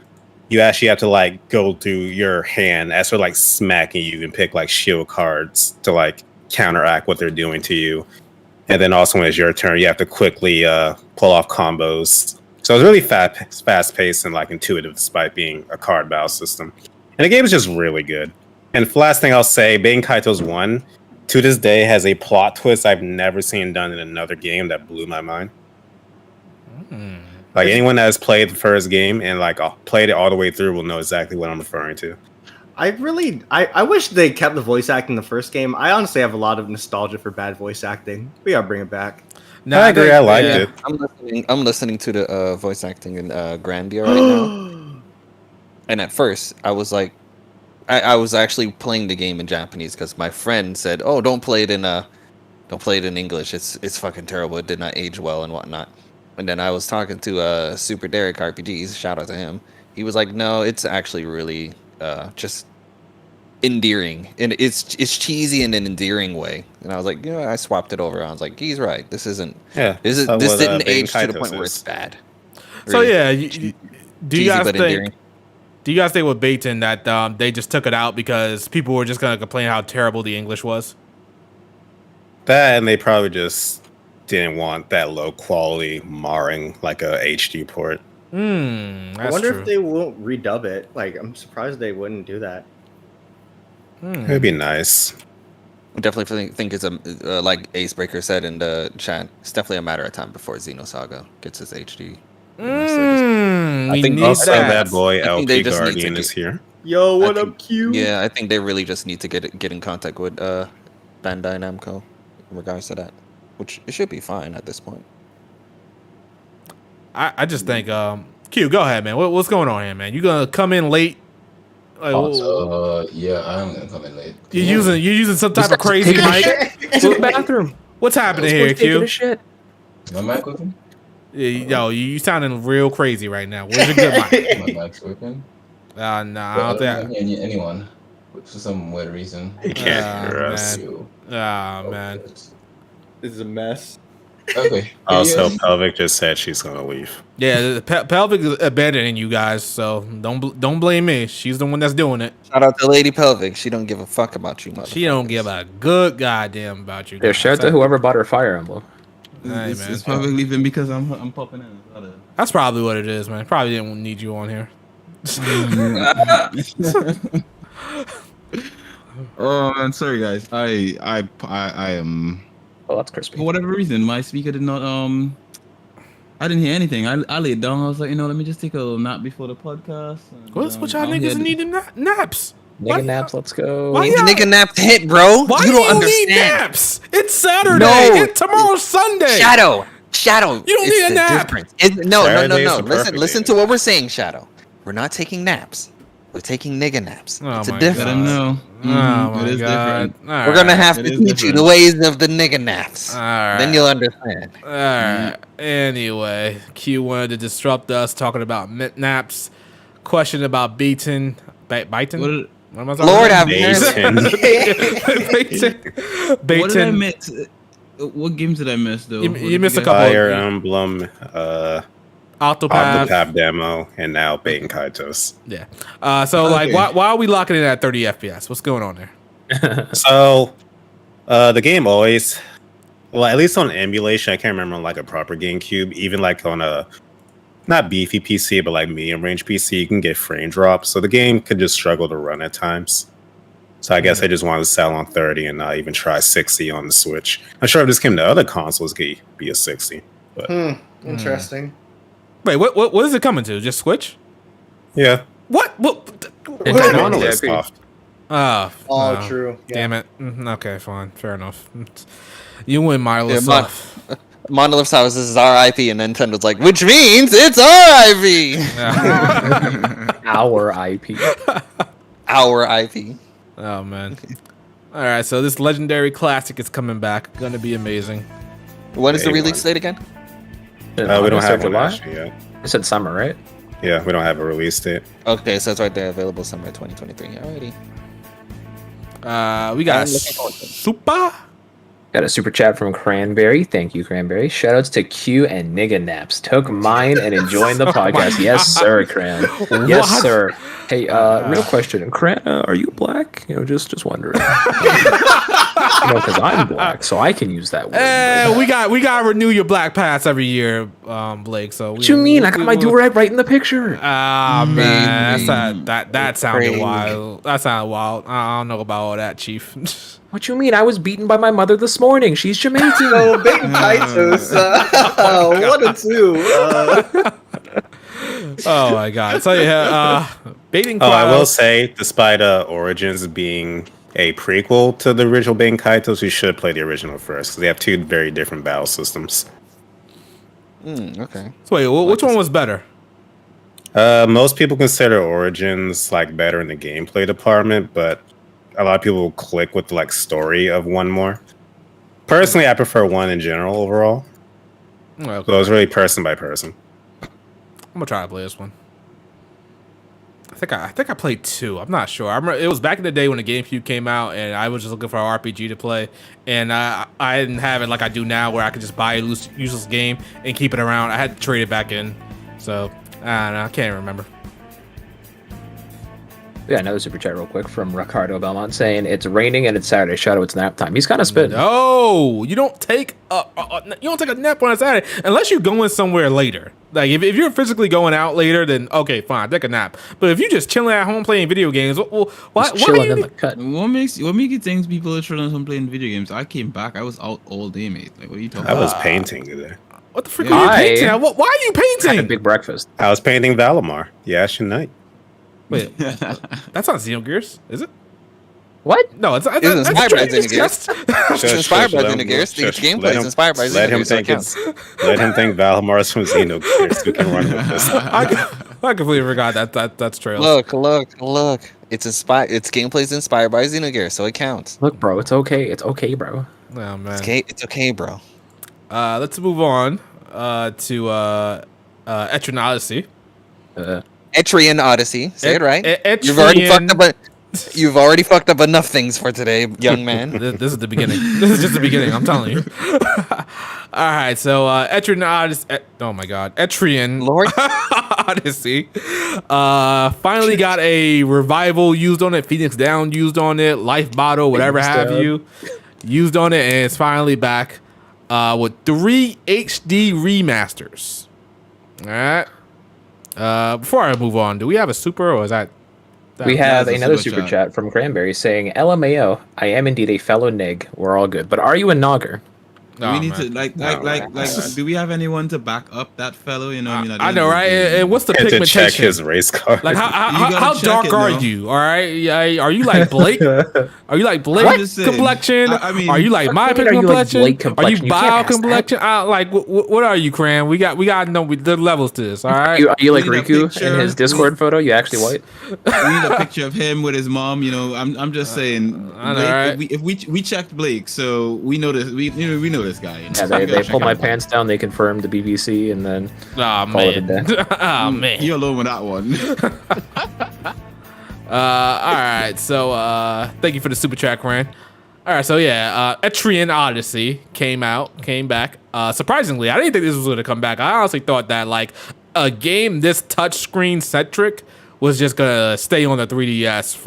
you actually have to like go through your hand as they're like smacking you and pick like shield cards to like counteract what they're doing to you. And then also when it's your turn, you have to quickly pull off combos. So it's really fast-paced and like intuitive, despite being a card battle system. And the game is just really good. And the last thing I'll say, Baten Kaitos 1, to this day, has a plot twist I've never seen done in another game that blew my mind. Like, anyone that has played the first game and like played it all the way through will know exactly what I'm referring to. I wish they kept the voice acting in the first game. I honestly have a lot of nostalgia for bad voice acting. We gotta bring it back. No, I agree. I liked it. I'm listening to the voice acting in Grandia right now. And at first, I was like, I was actually playing the game in Japanese because my friend said, "Oh, don't play it in English. It's fucking terrible. It did not age well and whatnot." And then I was talking to Super Derek RPGs. Shout out to him. He was like, "No, it's actually really just endearing, and it's cheesy in an endearing way." And I was like, I swapped it over. I was like, he's right. This isn't. Yeah. This didn't age to the point where it's bad. So Really. yeah, do you guys but think? endearing. Do you guys think with Baten that they just took it out because people were just gonna complain how terrible the English was? That, and they probably just didn't want that low quality marring like a HD port. I wonder if they won't redub it. Like, I'm surprised they wouldn't do that. It'd be nice. I definitely think it's like Acebreaker said in the chat. It's definitely a matter of time before Xeno Saga gets its HD. I think also that boy I think they LP just need to Guardian get- is here. Yo, what I up, think- Q? Yeah, I think they really just need to get in contact with Bandai Namco in regards to that, which it should be fine at this point. I just think Q, go ahead, man. What's going on here, man? You gonna come in late? Like, Yeah, I am gonna come in late. you're using some type of crazy mic. To the bathroom. What's happening here, Taking Q? a shit. My mic working? Yo, you sounding real crazy right now. Where's your good mic? My mic's working. Nah, I Well, don't I think. don't hear anyone for some weird reason. He can't hear us. man. You- Man. This is a mess. Okay. Also, Yes. Pelvic just said she's gonna leave. Yeah, Pelvic is abandoning you guys, so don't blame me. She's the one that's doing it. Shout out to Lady Pelvic. She don't give a fuck about you, motherfuckers. She don't give a good goddamn about you. Yeah, guys. shout out to whoever bought her Fire Emblem. Hey, It's man. probably leaving because I'm popping in. That's probably what it is, man. Probably didn't need you on here. Oh, I'm sorry, guys. I am. Oh, that's crispy. For whatever reason, my speaker did not. I didn't hear anything. I laid down. I was like, let me just take a little nap before the podcast. And, What's what y'all all niggas he need had- naps? Why- Nigga naps, let's go. Why Need the y'all- nigga nap to hit, bro. Why you do don't you understand. need naps? It's Saturday. No. Tomorrow's Sunday. Shadow. You don't need a the nap. difference. No. Saturday's the perfect Listen day. to what we're saying, Shadow. We're not taking naps. We're taking nigga naps. Oh It's a my Let difference. him know. Oh Mhm, my it is god. different. All We're gonna right. have It to is teach you different. the ways of the nigga naps. All right. Then you'll understand. All right. Anyway, Q wanted to disrupt us talking about naps. Question about Baten. Baten? What am I talking Lord about? have mercy. Baten. What did I Baten. miss? What games did I miss though? You What missed did a guys- couple. Fire Emblem, Octopath. Octopath demo, and now Baten Kaitos. Yeah. So like, Okay. why are we locking in at 30 FPS? What's going on there? So, the game always, well, at least on emulation, I can't remember on like a proper GameCube, even like on a not beefy PC, but like medium range PC, you can get frame drops. So the game could just struggle to run at times. So I guess I just wanted to sell on 30 and not even try 60 on the Switch. I'm sure if this came to other consoles, it could be a 60. But Interesting. Wait, what is it coming to? Just Switch? yeah, What? Nintendo on the Yeah, list I agree. off. All no. true. Yeah. Damn it. Okay, fine. Fair enough. You win, Milo. Yeah, Monolith's house is our IP, and Nintendo's like, which means it's our IP. Our IP. Our IP. Oh man. All right, so this legendary classic is coming back. Gonna be amazing. When is the Day release one. date again? We don't have one July. actually yet. I said summer, right? Yeah, we don't have a release date. Okay, so it's right there, available summer 2023. Alrighty. We got I'm looking forward to it. Super. Got a super chat from Cranberry. Thank you, Cranberry. Shoutouts to Q and Nigga Naps. Took mine and enjoying the podcast. Yes, sir, Cran. Yes, What? sir. Hey, real question. Cran, are you black? Just wondering. Because I'm black, so I can use that word. We got to renew your black pass every year, Blake. So What you mean? I got my do-rag right in the picture. Ah man, Maybe. that sounded Crazy. wild. That sounded wild. I don't know about all that, Chief. What you mean? I was beaten by my mother this morning. She's Jamaican. Oh, Baten Kaitos. What a two. Oh my god. So yeah, Baten Oh, I will Kaitos. say, despite Origins being a prequel to the original Baten Kaitos, you should play the original first because they have two very different battle systems. Okay. So wait, which one was better? Most people consider Origins like better in the gameplay department, but a lot of people will click with the like story of one more. Personally, I prefer one in general overall. Okay. So it's really person by person. I'm gonna try to play this one. I think I played two. I'm not sure. I remember it was back in the day when the GameCube came out, and I was just looking for an RPG to play, and I didn't have it like I do now, where I could just buy a useless game and keep it around. I had to trade it back in. So I don't know. I can't remember. Yeah, another super chat real quick from Ricardo Belmont saying it's raining and it's Saturday. Shadow, it's nap time. He's kind of spitting. No, you don't take a nap on a Saturday unless you're going somewhere later. Like if you're physically going out later, then okay, fine, take a nap. But if you're just chilling at home playing video games, why Just chilling do in you the cut. What makes you think people are chilling home playing video games? I came back. I was out all day, mate. Like, what are you talking I was about? painting today. what the frick Yeah. are you painting? I- Why are you Had a painting? big breakfast. I was painting Valimar, the Ashen Knight. Wait, that's not Xenogears, is it? What? No, it's It's inspired by Xenogears. It's Shush, inspired by shush, let him- Xenogears. The shush, gameplay let is him- inspired by Let him Xenogears. So it think counts. let him think Valimar's from Xenogears. We can run with this. I completely forgot that's Trails. Look. It's inspired. Its gameplay is inspired by Xenogears, so it counts. Look, bro, it's okay. It's okay, bro. Oh man. It's okay, bro. Let's move on to Etrian Odyssey. Etrian Odyssey. Say it right. Etrian- You've already fucked up enough things for today, young man. This is the beginning. This is just the beginning. I'm telling you. All right, so Etrian Odyssey. Oh my God, Etrian Lord. Odyssey. Finally got a revival used on it. Phoenix Down used on it. Life Bottle, whatever Phoenix have Down. you, used on it, and it's finally back with 3 HD remasters. All right. Before I move on, do we have a super or is that? We have that's a another super super chat from Cranberry saying, "LMAO, I am indeed a fellow nig. We're all good, but are you a nogger?" Do Oh, we need man. to do we have anyone to back up that fellow? You know, I mean, at the I end know, of the right? day, And what's the Had to check pigmentation? his race card. Like You gotta how check dark it are now. you? All right, yeah. Are you like Blake? Are you like Blake I'm just saying. complexion? I mean, are you like my what do you mean, are you like complexion? Blake Are you complexion? You can't bio ask that. complexion? Like what are you, Cran? We got to know the levels to this. All right. Are you like We need a Riku picture. in his Discord photo? You actually white? we need a picture of him with his mom. You know, I'm just saying. I know, Blake, right? if we checked Blake, so we know this. We know this guy. You know? Yeah, So we they gotta pulled check my him. pants down. They confirmed the BBC, and then Oh Call it a man. day. Oh man. You alone with that one. All right. So thank you for the super chat, Cran. All right. So yeah, Etrian Odyssey came back. Surprisingly, I didn't think this was going to come back. I honestly thought that like a game this touchscreen centric was just gonna stay on the 3DS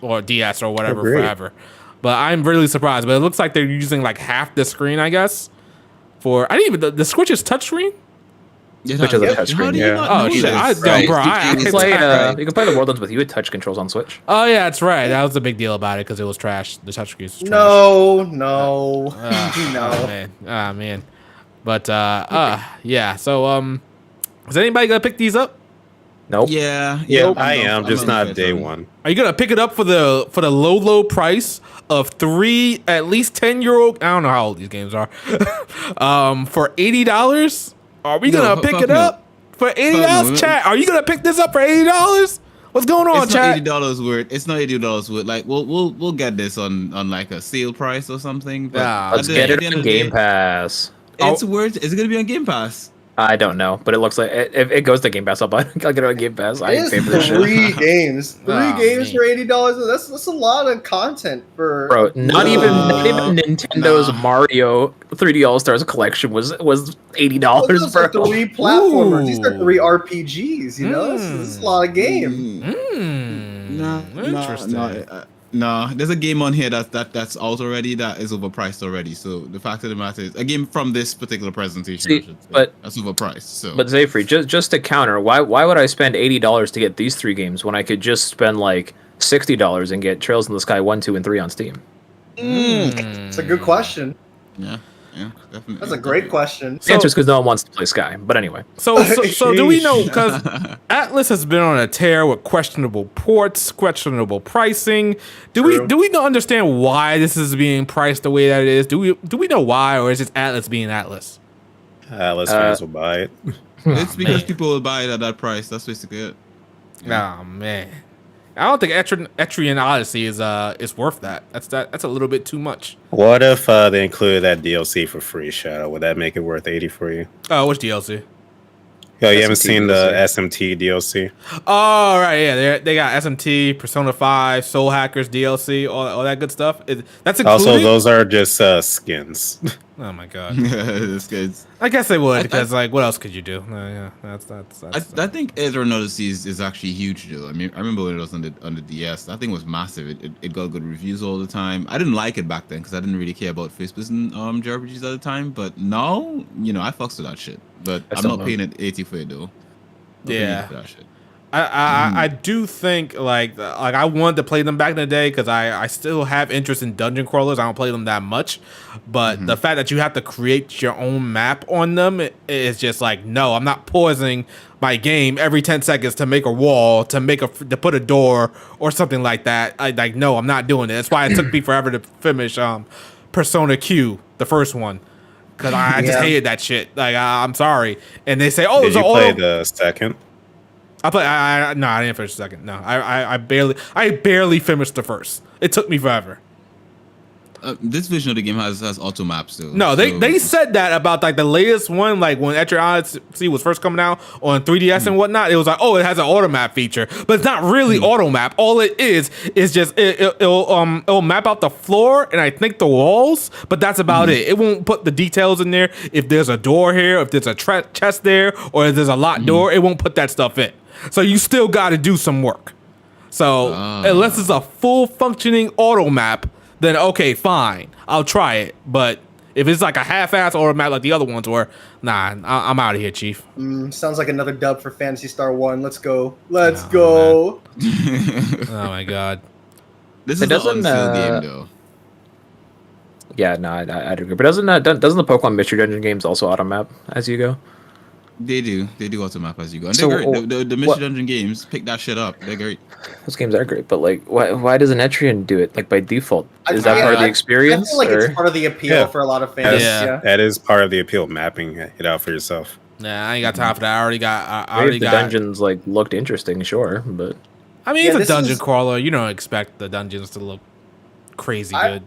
or DS or whatever Agreed. forever. But I'm really surprised. But it looks like they're using like half the screen, I guess. I didn't even the Switch is touchscreen. Which is a touchscreen, How do you yeah. not Oh know shit! this? I Right. bro. you can play. You can play the World Ends with you with touch controls on Switch. Oh yeah, that's right. That was the big deal about it because it was trash. The touchscreen was trash. No. Oh No. man. Ah man. But yeah. So is anybody gonna pick these up? Nope. Yeah, Yeah, I'm I not- am. I'm Just not not day interested. one. Are you gonna pick it up for the low price of three at least 10-year-old? I don't know how old these games are. For $80? Are we No, gonna pick fuck it no. up for $80? no. Chat, are you gonna pick this up for $80? What's going on, It's not chat? $80 worth. It's not $80 worth. Like we'll get this on like a sale price or something. But Ah, at Let's the- get at it the end on of the day, Game Pass. It's worth. Is it gonna be on Game Pass? I don't know, but it looks like if it goes to Game Pass, I'll get it on Game Pass. I ain't It's paying for this shit. three games. Three Oh, games man. for $80. That's a lot of content for. Bro, not even Nintendo's Nah. Mario 3D All Stars collection was $80, Well, those are bro. three platformers. These are Ooh. three RPGs. You know, this is a lot of game. Interesting. No, there's a game on here that's out already that is overpriced already. So the fact of the matter is, a game from this particular presentation, See, I should say, but- that's overpriced. So, But Zayfree, just to counter, why would I spend $80 to get these three games when I could just spend like $60 and get Trails in the Sky 1, 2, and 3 on Steam? It's a good question. yeah, definitely. That's a great question. The answer is because no one wants to play Sky. But anyway, So do we know, because Atlas has been on a tear with questionable ports, questionable pricing. Do True. we not understand why this is being priced the way that it is? Do we know why, or is it Atlas being Atlas? Atlas fans will buy it. It's because man. people will buy it at that price. That's basically it. Oh man, I don't think Etrian Odyssey is worth that. That's a little bit too much. What if they included that DLC for free, Shadow? Would that make it worth 80 for you? Oh, which DLC? Yo, you haven't SMT seen the DLC. SMT DLC? Oh right, yeah, they got SMT, Persona 5, Soul Hackers DLC, all that good stuff. That's included. Also, those are just skins. Oh my god. This guy's. I guess they I- would because like what else could you do? Yeah, that's I think Etrian Odyssey is actually huge though. I mean, I remember when it was on the DS. That thing was massive. It got good reviews all the time. I didn't like it back then because I didn't really care about first-person Jrpgs at the time. But now, you know, I fucks with that shit. But I I'm still not don't. paying it 80 for it though. Not paying Yeah. 80 for that shit. I do think like I wanted to play them back in the day because I still have interest in dungeon crawlers. I don't play them that much, but the fact that you have to create your own map on them is just like no, I'm not pausing my game every 10 seconds to make a wall, to put a door or something like that. No, I'm not doing it. That's why it took me forever to finish Persona Q, the first one. Cause I just Yeah. hated that shit. Like I'm sorry, and they say, "Oh, Did it's you an play auto." the second? No, I didn't finish the second. No, I barely finished the first. It took me forever. This version of the game has auto maps though. No, so- they said that about like the latest one, like when Etrian Odyssey was first coming out on 3DS and whatnot. It was like, oh, it has an auto map feature, but it's not really auto map. All it is just it'll map out the floor and I think the walls, but that's about it. It won't put the details in there. If there's a door here, if there's a chest there, or if there's a locked door, it won't put that stuff in. So you still got to do some work. So unless it's a full functioning auto map, then okay, fine, I'll try it. But If it's like a half-ass or a map like the other ones were, nah, I'm out of here, Chief. Sounds like another dub for Phantasy Star 1. Let's go. Let's Oh, go. Oh my god. This It is the doesn't, unsealed game, though. Yeah, no, I'd agree. But doesn't the Pokemon Mystery Dungeon games also auto map as you go? They do automap as you go. And So, they're great. The Mystery what- Dungeon games, pick that shit up. They're great. Those games are great, but like, why doesn't Etrian do it like by default? Is that Yeah, part of the I experience? feel like or? it's part of the appeal Yeah. for a lot of fans. Yeah. Yeah. That is part of the appeal, mapping it out for yourself. Nah, I ain't got time for that. I already got. I Maybe already if the got. dungeons like looked interesting, sure, but I mean, Yeah, it's a this dungeon is- crawler. You don't expect the dungeons to look crazy good.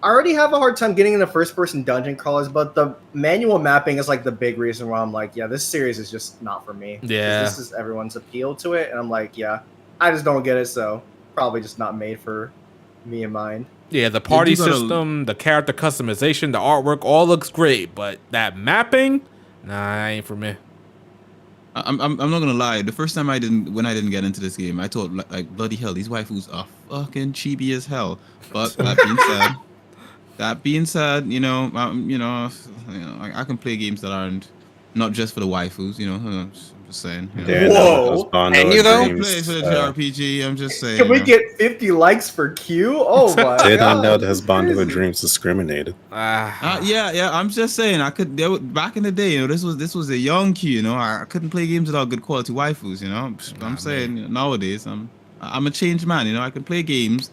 I already have a hard time getting into first-person dungeon crawlers, but the manual mapping is like the big reason why I'm like, yeah, this series is just not for me. 'Cause Yeah. this is everyone's appeal to it, and I'm like, yeah, I just don't get it, so probably just not made for me and mine. Yeah, the party gotta- system, the character customization, the artwork, all looks great, but that mapping, nah, that ain't for me. I'm not gonna lie. The first time when I didn't get into this game, I thought like bloody hell, these waifus are fucking chibi as hell. But that being said, I can play games that aren't not just for the waifus. I'm just saying. Yeah, Whoa. And you know- I play for the JRPG. I'm just saying. Can we get 50 likes for Q? Oh my Did god. not know that his bundle of Crazy. dreams discriminated. Yeah. I'm just saying. Back in the day, this was a young Q. I couldn't play games without good quality waifus. I'm saying nowadays, I'm a changed man. I can play games.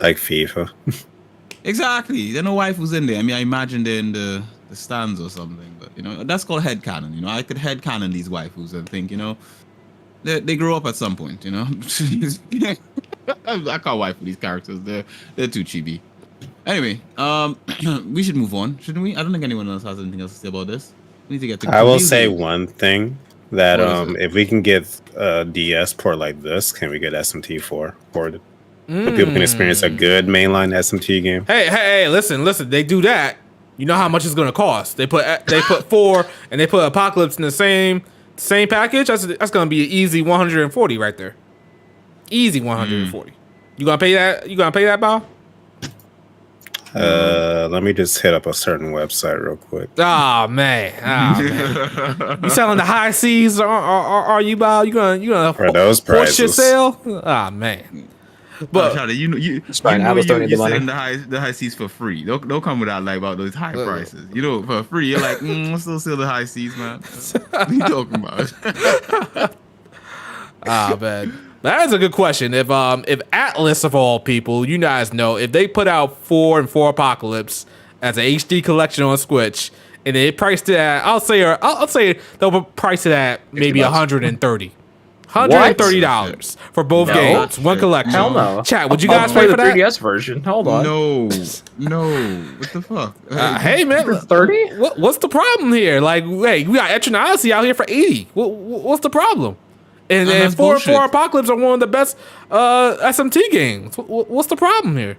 Like FIFA. Exactly. There are no waifus in there. I mean, I imagine they're in the stands or something. But that's called headcanon. I could headcanon these waifus and think, they grow up at some point. I can't waifu these characters. They're too chibi. Anyway, we should move on, shouldn't we? I don't think anyone else has anything else to say about this. We need to get to. I will reviews. say one thing that What is it? if we can get a DS port like this, can we get SMT4 ported? So people can experience a good mainline SMT game. Hey, listen. They do that. You know how much it's gonna cost. They put 4 and they put Apocalypse in the same package. That's gonna be an easy 140 right there. Easy 140. You gonna pay that? You gonna pay that, Bob? Let me just hit up a certain website real quick. Oh man. You selling the high seas? Are you, Bob? You gonna For those force your prices. sale? Ah man. But But you fine, I was know don't need you're the money. selling the high seas for free. Don't come without like about those high prices. For free, you're like, I'm still sell the high seas, man. What are you talking about? man. That is a good question. If Atlas of all people, you guys know, if they put out 4 and 4 Apocalypse as an HD collection on Switch, and they priced it at, I'll say they'll price it at maybe $130. $130 for both No. games, one collection. Hell no. Chat, would you I'll guys play pay the for that? 3DS version? Hold on. No. What the fuck? Hey man, For 30? what's the problem here? Like, hey, we got Etrian Odyssey out here for 80. What's the problem? And that's 4 and 4 bullshit. Apocalypse are one of the best SMT games. What's the problem here?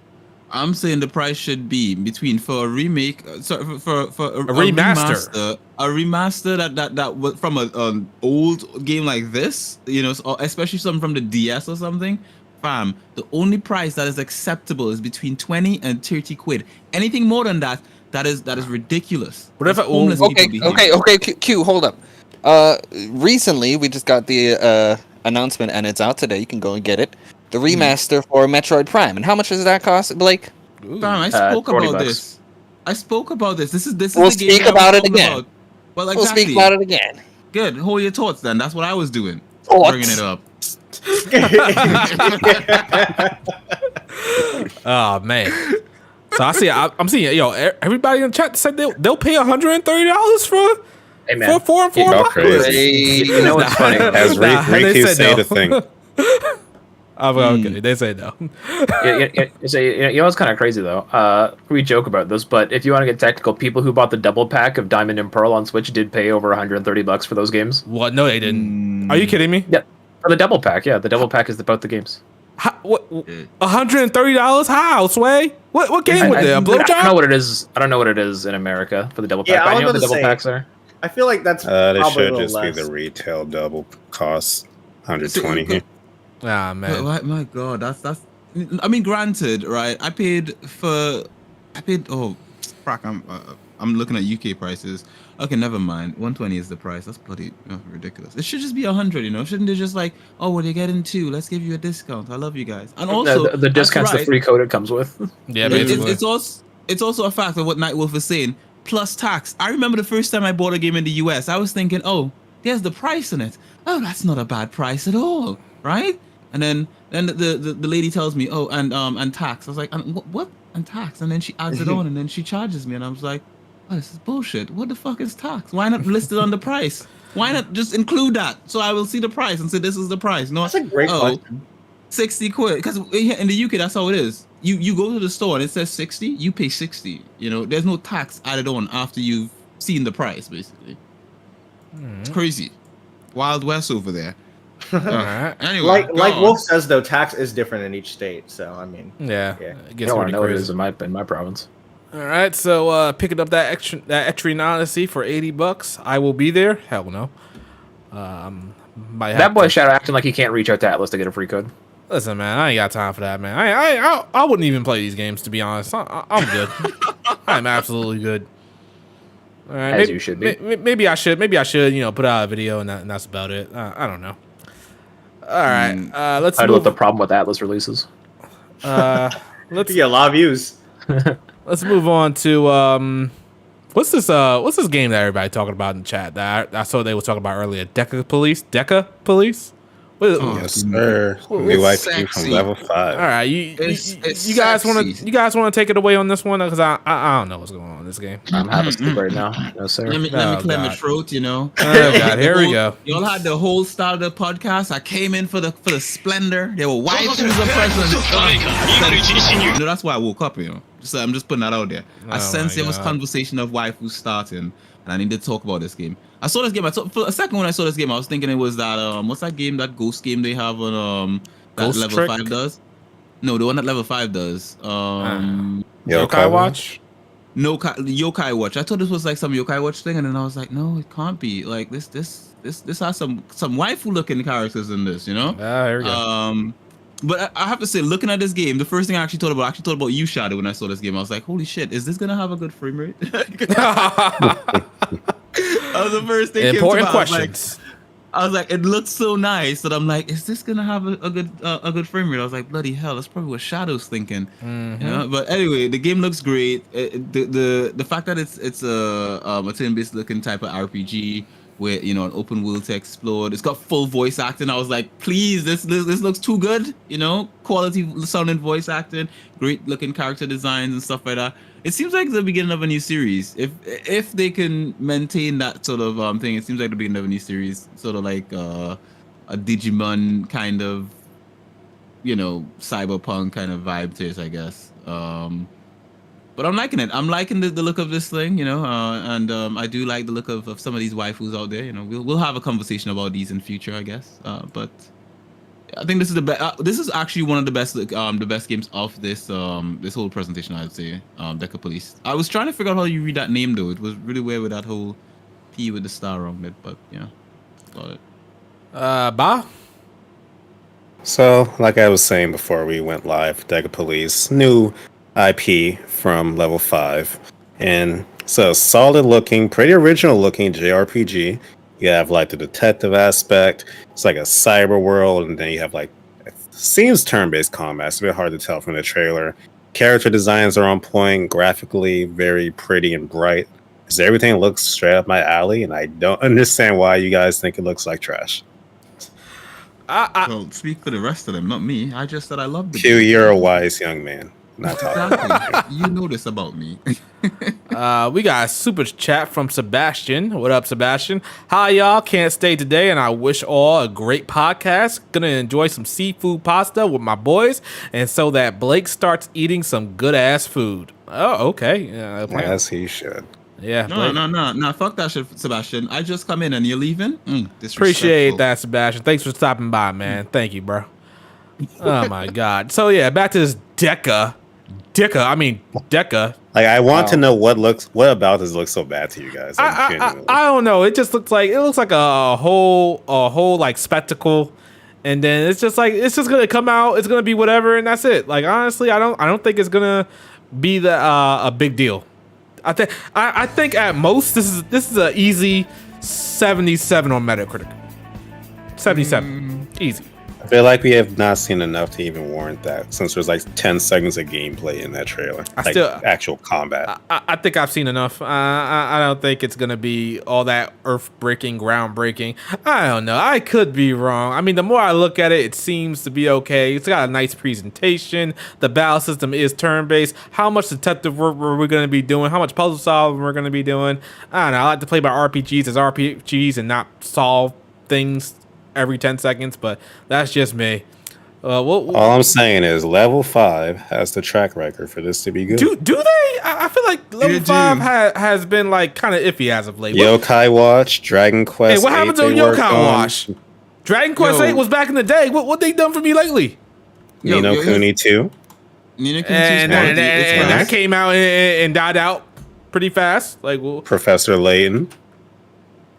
I'm saying the price should be between for a remake, sorry, for a remaster. a remaster that from an old game like this, especially something from the DS or something. Fam, the only price that is acceptable is between 20 and 30 quid. Anything more than that is ridiculous. What if That's I- homeless Okay, people behavior. okay, Q, hold up. Recently we just got the announcement, and it's out today. You can go and get it. The remaster for Metroid Prime. And how much does that cost, Blake? Fam, I spoke $40 about this. I spoke about this. This is We'll the game speak that I was about it talking again. about. Well, We'll exactly. speak about it again. Good. Hold your thoughts then. That's what I was doing. Thoughts? Bringing it up. Oh man. So I'm seeing everybody in the chat said they'll pay $130 for Hey man. 4 and 4 Y'all Apocalypse. crazy. You know what's funny? As Nah, they Riku said say no. the thing. Okay, they say no. You know what's kind of crazy though? We joke about this, but if you want to get technical, people who bought the double pack of Diamond and Pearl on Switch did pay over $130 for those games. What? No, they didn't. Are you kidding me? Yeah, for the double pack. Yeah, the double pack is both the games. What? $130? How, Sway? What game was there? A I don't know blowjob? what it is. I don't know what it is in America for the double pack. Yeah, but I I know what was the about double to packs are. I feel like that's They probably a should little just less. be the retail double cost. 120. Ah man. My God, that's. I mean, granted, right? I paid. Fuck, I'm looking at UK prices. Okay, never mind. 120 is the price. That's bloody ridiculous. It should just be 100. Shouldn't they just like, oh, well, you're getting 2. Let's give you a discount. I love you guys. And also, the discount's the right. free code it comes with. Yeah, It's basically. it's also a fact of what Nightwolf is saying. Plus tax. I remember the first time I bought a game in the US, I was thinking, oh, there's the price in it. Oh, that's not a bad price at all, right? And then the lady tells me, oh, and tax. I was like, what? And tax? And then she adds it on, and then she charges me, and I was like, oh, this is bullshit. What the fuck is tax? Why not list it on the price? Why not just include that so I will see the price and say this is the price? No, That's a great question. 60 quid. Because in the UK, that's how it is. You go to the store and it says 60, you pay 60. There's no tax added on after you've seen the price, basically. It's crazy. Wild West over there. Alright. Anyway, Like Wolf says though, tax is different in each state. So I mean, Yeah. Yeah. It I gets don't want pretty to know what it crazy. is in my province. All right, so picking up that Etrian Odyssey for $80. I will be there. Hell no. Might have That boy to- Shadow acting like he can't reach out to Atlas to get a free code. Listen, man, I ain't got time for that, man. I wouldn't even play these games, to be honest. I'm good. I'm absolutely good. All right, As you should be. Maybe I should. Put out a video, and that's about it. I don't know. All right, let's I know what move. the problem with Atlas releases. Let's you get a lot of views. let's move on to what's this game that everybody talking about in chat that I saw they were talking about earlier? Deca Police. What is, Yes, sir. New IP from sexy. level 5. All right, you It's guys want sexy. to take it away on this one because I don't know what's going on in this game. I'm half asleep right now. No, sir. Let me Oh, clear my God. throat, Oh God, here we go. Y'all had the whole start of the podcast. I came in for the splendor. There were waifus and presents. No, that's why I woke up, I'm just putting that out there. I Oh sensed my there was God. conversation of waifus starting, and I need to talk about this game. I saw this game. For a second when I saw this game, I was thinking it was that what's that game? That ghost game they have on that Ghost level Trick? 5 does. No, the one that level 5 does. Yokai Watch. No, Yokai Watch. I thought this was like some Yokai Watch thing, and then I was like, no, it can't be. Like this has some waifu looking characters in this, Ah, here we go. But I have to say, looking at this game, the first thing I thought about you, Shadow, when I saw this game. I was like, holy shit, is this gonna have a good frame rate? That was the first thing. Important came to mind. questions. I was like, it looks so nice that I'm like, is this gonna have a good frame rate? I was like, bloody hell, that's probably what Shadow's thinking. But anyway, the game looks great. The fact that it's a turn-based looking type of RPG with an open world to explore. It's got full voice acting. I was like, please, this looks too good. Quality sounding voice acting, great looking character designs and stuff like that. It seems like the beginning of a new series. If they can maintain that sort of thing, it seems like the beginning of a new series, sort of like a Digimon kind of, cyberpunk kind of vibe to it, I guess. But I'm liking it. I'm liking the look of this thing, and I do like the look of some of these waifus out there. We'll have a conversation about these in future, I guess. But I think this is the best. This is actually one of the best games of this whole presentation, I'd say. Deca Police. I was trying to figure out how you read that name though. It was really weird with that whole P with the star on it. But yeah, got it. Ba? So, like I was saying before we went live, Deca Police, new IP from level 5. And so, solid looking, pretty original looking JRPG. You have like the detective aspect. It's like a cyber world, and then you have like it seems turn-based combat. It's a bit hard to tell from the trailer. Character designs are on point, graphically very pretty and bright. So everything looks straight up my alley, and I don't understand why you guys think it looks like trash. Well, speak for the rest of them, not me. I just said I love the Q, game. you're a wise young man. Not talking. Exactly. You know this about me. We got a super chat from Sebastian. What up, Sebastian? Hi, y'all. Can't stay today, and I wish all a great podcast. Gonna enjoy some seafood pasta with my boys, and so that Blake starts eating some good ass food. Oh, okay. As he should. Yeah. No, Blake. no. Fuck that shit, Sebastian. I just come in and you're leaving. Appreciate that, Sebastian. Thanks for stopping by, man. Thank you, bro. Oh my God. So yeah, back to this Deca. Like I want to know what about this looks so bad to you guys. Like, I genuinely. don't know. It just looks like a whole like spectacle, and then it's just gonna come out. It's gonna be whatever, and that's it. Like honestly, I don't think it's gonna be a big deal. I think at most this is an easy 77 on Metacritic. 77, easy. I feel like we have not seen enough to even warrant that, since there's like 10 seconds of gameplay in that trailer. Actual combat. I think I've seen enough. I don't think it's gonna be all that earth-breaking, groundbreaking. I don't know. I could be wrong. I mean, the more I look at it, it seems to be okay. It's got a nice presentation. The battle system is turn-based. How much detective work were we gonna be doing? How much puzzle solving we're gonna be doing? I don't know. I like to play by RPGs as RPGs and not solve things every 10 seconds, but that's just me. All I'm saying is level 5 has the track record for this to be good. Do they? I feel like level 5 has been like kind of iffy as of late. Yokai Watch, Dragon Quest. Hey, what happens on Yokai Watch? Dragon Quest 8 was back in the day. What they done for me lately? Ni no Kuni 2. Ni no Kuni 2 And that came out and died out pretty fast. Like Professor Layton.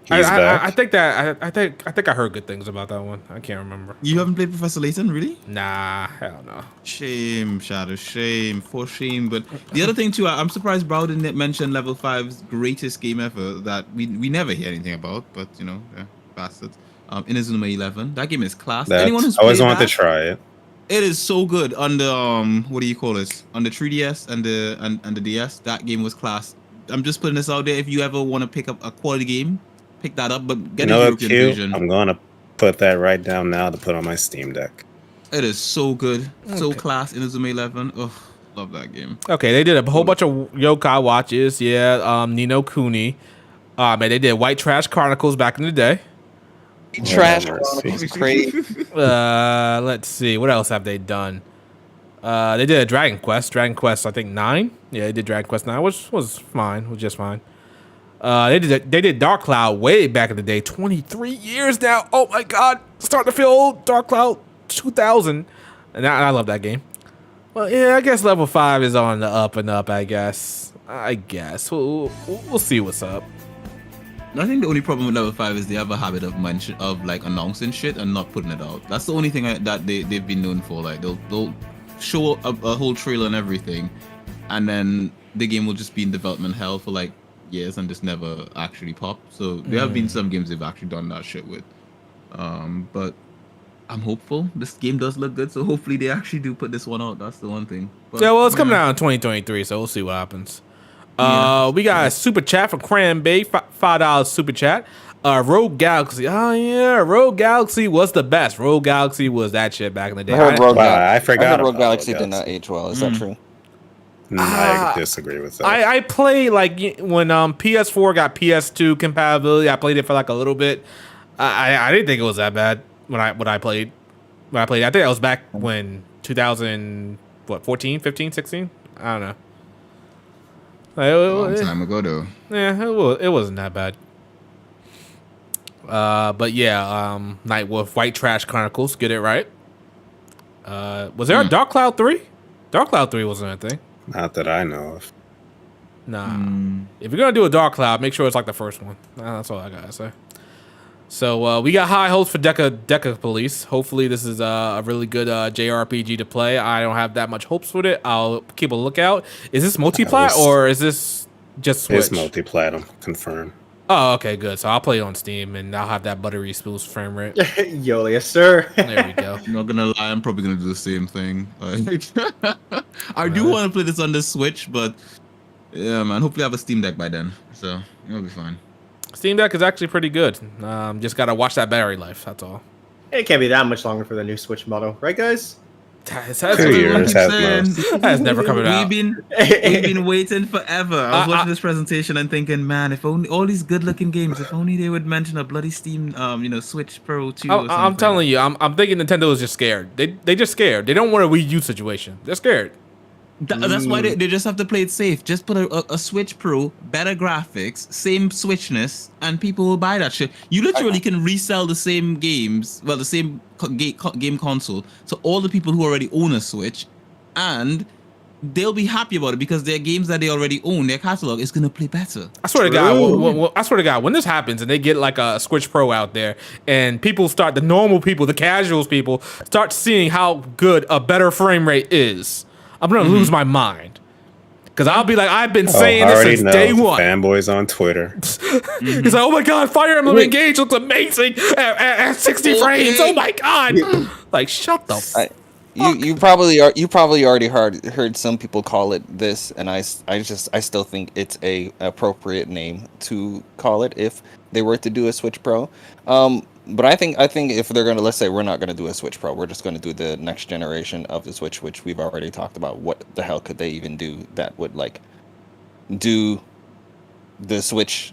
He's back. I think I heard good things about that one. I can't remember. You haven't played Professor Layton, really? Nah, hell no. Shame, Shadow, shame, for shame. But the other thing too, I'm surprised Brow didn't mention Level 5's greatest game ever that we never hear anything about. But you know, yeah, bastards. Inazuma 11. That game is class. Anyone who's I always played wanted that, to try it. It is so good on the what do you call it? On the 3DS and the DS. That game was class. I'm just putting this out there. If you ever want to pick up a quality game, pick that up, but get a European version. I'm gonna put that right down now to put on my Steam Deck. It is so good, so class. Inazuma 11. Oh, love that game. Okay, they did a whole bunch of Yokai Watches. Yeah, Ni no Kuni. Man, they did White Trash Chronicles back in the day. Trash Chronicles, crazy. Let's see, what else have they done? They did a Dragon Quest, I think 9. Yeah, they did Dragon Quest 9, which was fine, was just fine. They did Dark Cloud way back in the day, 23 years now. Oh my God, starting to feel old. Dark Cloud 2000, and I love that game. Well, yeah, I guess level 5 is on the up and up. I guess we'll see what's up. I think the only problem with level 5 is they have a habit of like announcing shit and not putting it out. That's the only thing that they've been known for. Like they'll show a whole trailer and everything, and then the game will just be in development hell for like years and just never actually pop. So there have been some games they've actually done that shit with. But I'm hopeful. This game does look good, so hopefully they actually do put this one out. That's the one thing. But, yeah, well, it's coming out in 2023, so we'll see what happens. We got a super chat from Cram Bay, $5 super chat. Rogue Galaxy. Oh yeah, Rogue Galaxy was the best. Rogue Galaxy was that shit back in the day. I forgot. Rogue Galaxy did not age well. Is that true? I disagree with that. I played like when PS4 got PS2 compatibility. I played it for like a little bit. I didn't think it was that bad when I played. I think that was back when 2014, 15, 16. I don't know. Long time ago though. Yeah, it wasn't that bad. But yeah, Nightwolf, White Trash Chronicles, get it right. Was there a Dark Cloud 3? Dark Cloud 3 wasn't a thing. Not that I know of. Nah. If you're gonna do a Dark Cloud, make sure it's like the first one. That's all I gotta say. So we got high hopes for Deca Police. Hopefully this is a really good JRPG to play. I don't have that much hopes with it. I'll keep a lookout. Is this multiplat or is this just Switch? It's multiplat, I'm confirmed. Oh, okay, good. So I'll play it on Steam and I'll have that buttery smooth frame rate. Yo, yes, sir. There we go. I'm not gonna lie, I'm probably gonna do the same thing. Like, I do want to play this on the Switch, but yeah, man. Hopefully I have a Steam Deck by then, so it'll be fine. Steam Deck is actually pretty good. Just gotta watch that battery life. That's all. It can't be that much longer for the new Switch model, right, guys? Has 2 years at most. That's never coming out. We've been waiting forever. I was watching this presentation and thinking, man, if only all these good-looking games, if only they would mention a bloody Steam, Switch Pro 2. I'm telling you, I'm thinking Nintendo is just scared. They just scared. They don't want a Wii U situation. They're scared. That's why they just have to play it safe. Just put a Switch Pro, better graphics, same Switchness, and people will buy that shit. You literally can resell the same games, well, the same game console, to all the people who already own a Switch, and they'll be happy about it because their games that they already own, their catalog is gonna play better. I swear to God, I swear to God, when this happens and they get like a Switch Pro out there, and people start, the normal people, the casuals people, start seeing how good a better frame rate is, I'm gonna lose my mind. Because I'll be like, I've been Oh, saying I this already since know. day one. Fanboys on Twitter. He's like, oh my god, Fire Emblem Engage looks amazing at 60 frames. Oh my god. Like, shut the I- You probably already heard some people call it this, and I still think it's a appropriate name to call it if they were to do a Switch Pro. But I think if they're gonna, let's say we're not gonna do a Switch Pro, we're just gonna do the next generation of the Switch, which we've already talked about. What the hell could they even do that would like do the Switch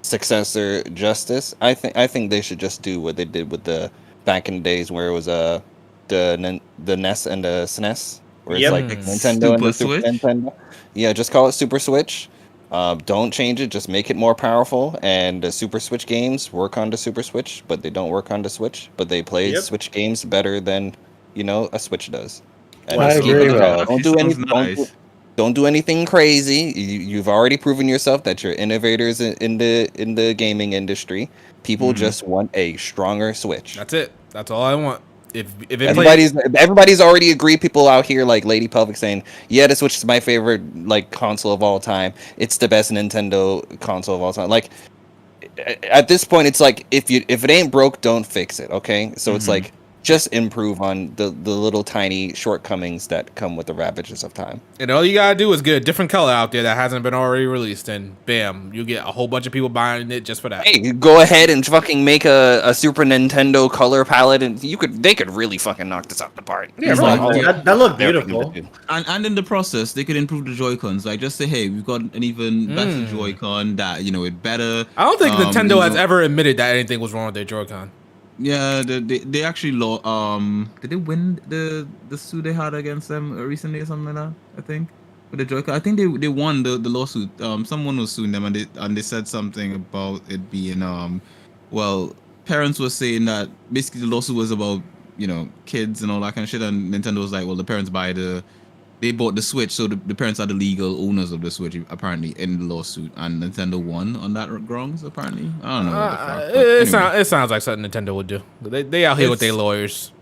successor justice? I think they should just do what they did with the back in the days where it was the NES and the SNES, where it's Yep. like Nintendo and the Super Switch? Nintendo. Yeah, just call it Super Switch. Don't change it, just make it more powerful. And the Super Switch games work on the Super Switch, but they don't work on the Switch. But they play Yep. Switch games better than a Switch does. And I just keep agree it with going. that. Don't do Sounds anything. nice. Don't do anything crazy. You've already proven yourself that you're innovators in the gaming industry. People just want a stronger Switch. That's it. That's all I want. If it plays, Everybody's already agreed. People out here like Lady Pelvic saying, "Yeah, the Switch is my favorite like console of all time. It's the best Nintendo console of all time." Like at this point, it's like if it ain't broke, don't fix it. Okay, so it's like just improve on the little tiny shortcomings that come with the ravages of time. and all you gotta do is get a different color out there that hasn't been already released, and bam, you get a whole bunch of people buying it just for that. Hey, go ahead and fucking make a Super Nintendo color palette, and they could really fucking knock this out the park. Yeah, It's right. all That looked they're beautiful. gonna do. And in the process, they could improve the Joy-Cons. Like, just say, hey, we've got an even better Joy-Con that, it better. I don't think Nintendo has you know- ever admitted that anything was wrong with their Joy-Con. Yeah, they actually did they win the suit they had against them recently or something like that? I think with the Joy-Con, I think they won the lawsuit. Someone was suing them and they said something about it being well, parents were saying that basically the lawsuit was about kids and all that kind of shit, and Nintendo was like, well, the parents they bought the Switch, so the parents are the legal owners of the Switch apparently in the lawsuit, and Nintendo won on that grounds apparently. I don't know. What the fuck, but It sounds like something Nintendo would do. They out here with their lawyers.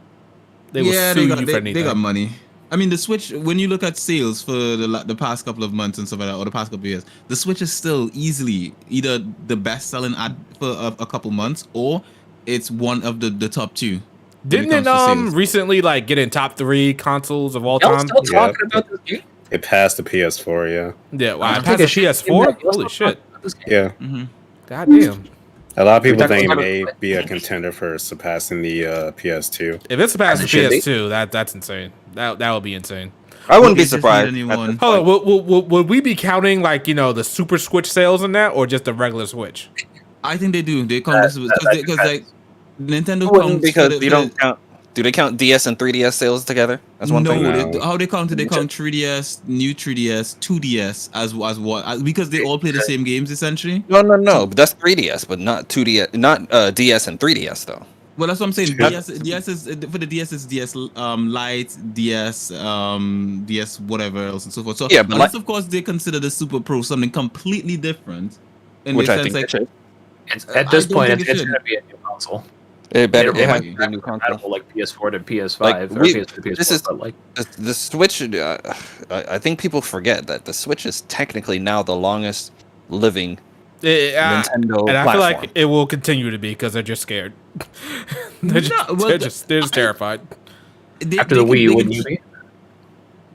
They will yeah, sue they you for got anything. money. I mean, the Switch. When you look at sales for the past couple of months and stuff like that, or the past couple of years, the Switch is still easily either the best selling ad for a couple months, or it's one of the top two. Didn't it recently like get in top 3 consoles of all Y'all time? still talking about this game? It passed the PS4, yeah. Yeah, wow, I it passed the PS4. Holy shit! Yeah. God damn. A lot of people talking think it about- may be a contender for surpassing the PS2. If it's past the It should be. PS2, that's insane. That would be insane. I wouldn't be They just need surprised. a new at one. this Hold point. on, would we be counting like the Super Switch sales in that, or just the regular Switch? I think they do. They count because like Nintendo I wouldn't counts because for you don't count. Do they count DS and 3DS sales together? That's one thing. No. How they count it? They count 3DS, new 3DS, 2DS as what? Because they all play the same games essentially. No. But that's 3DS, but not 2DS, not DS and 3DS though. Well, that's what I'm saying. DS is for the DS is DS Lite, DS DS whatever else and so forth. So Yeah, but unless of course they consider the Super Pro something completely different. In Which the I sense think like, they should. At this I don't point, think it's it should. going to be a new console. It better. It It has might to be a new console. compatible like PS4 to PS5 Like, or we- PS3 to PS4. this is- but like The Switch. I think people forget that the Switch is technically now the longest living Nintendo and I platform. feel like it will continue to be because they're just scared. they're just terrified. after the Wii U, wouldn't you be?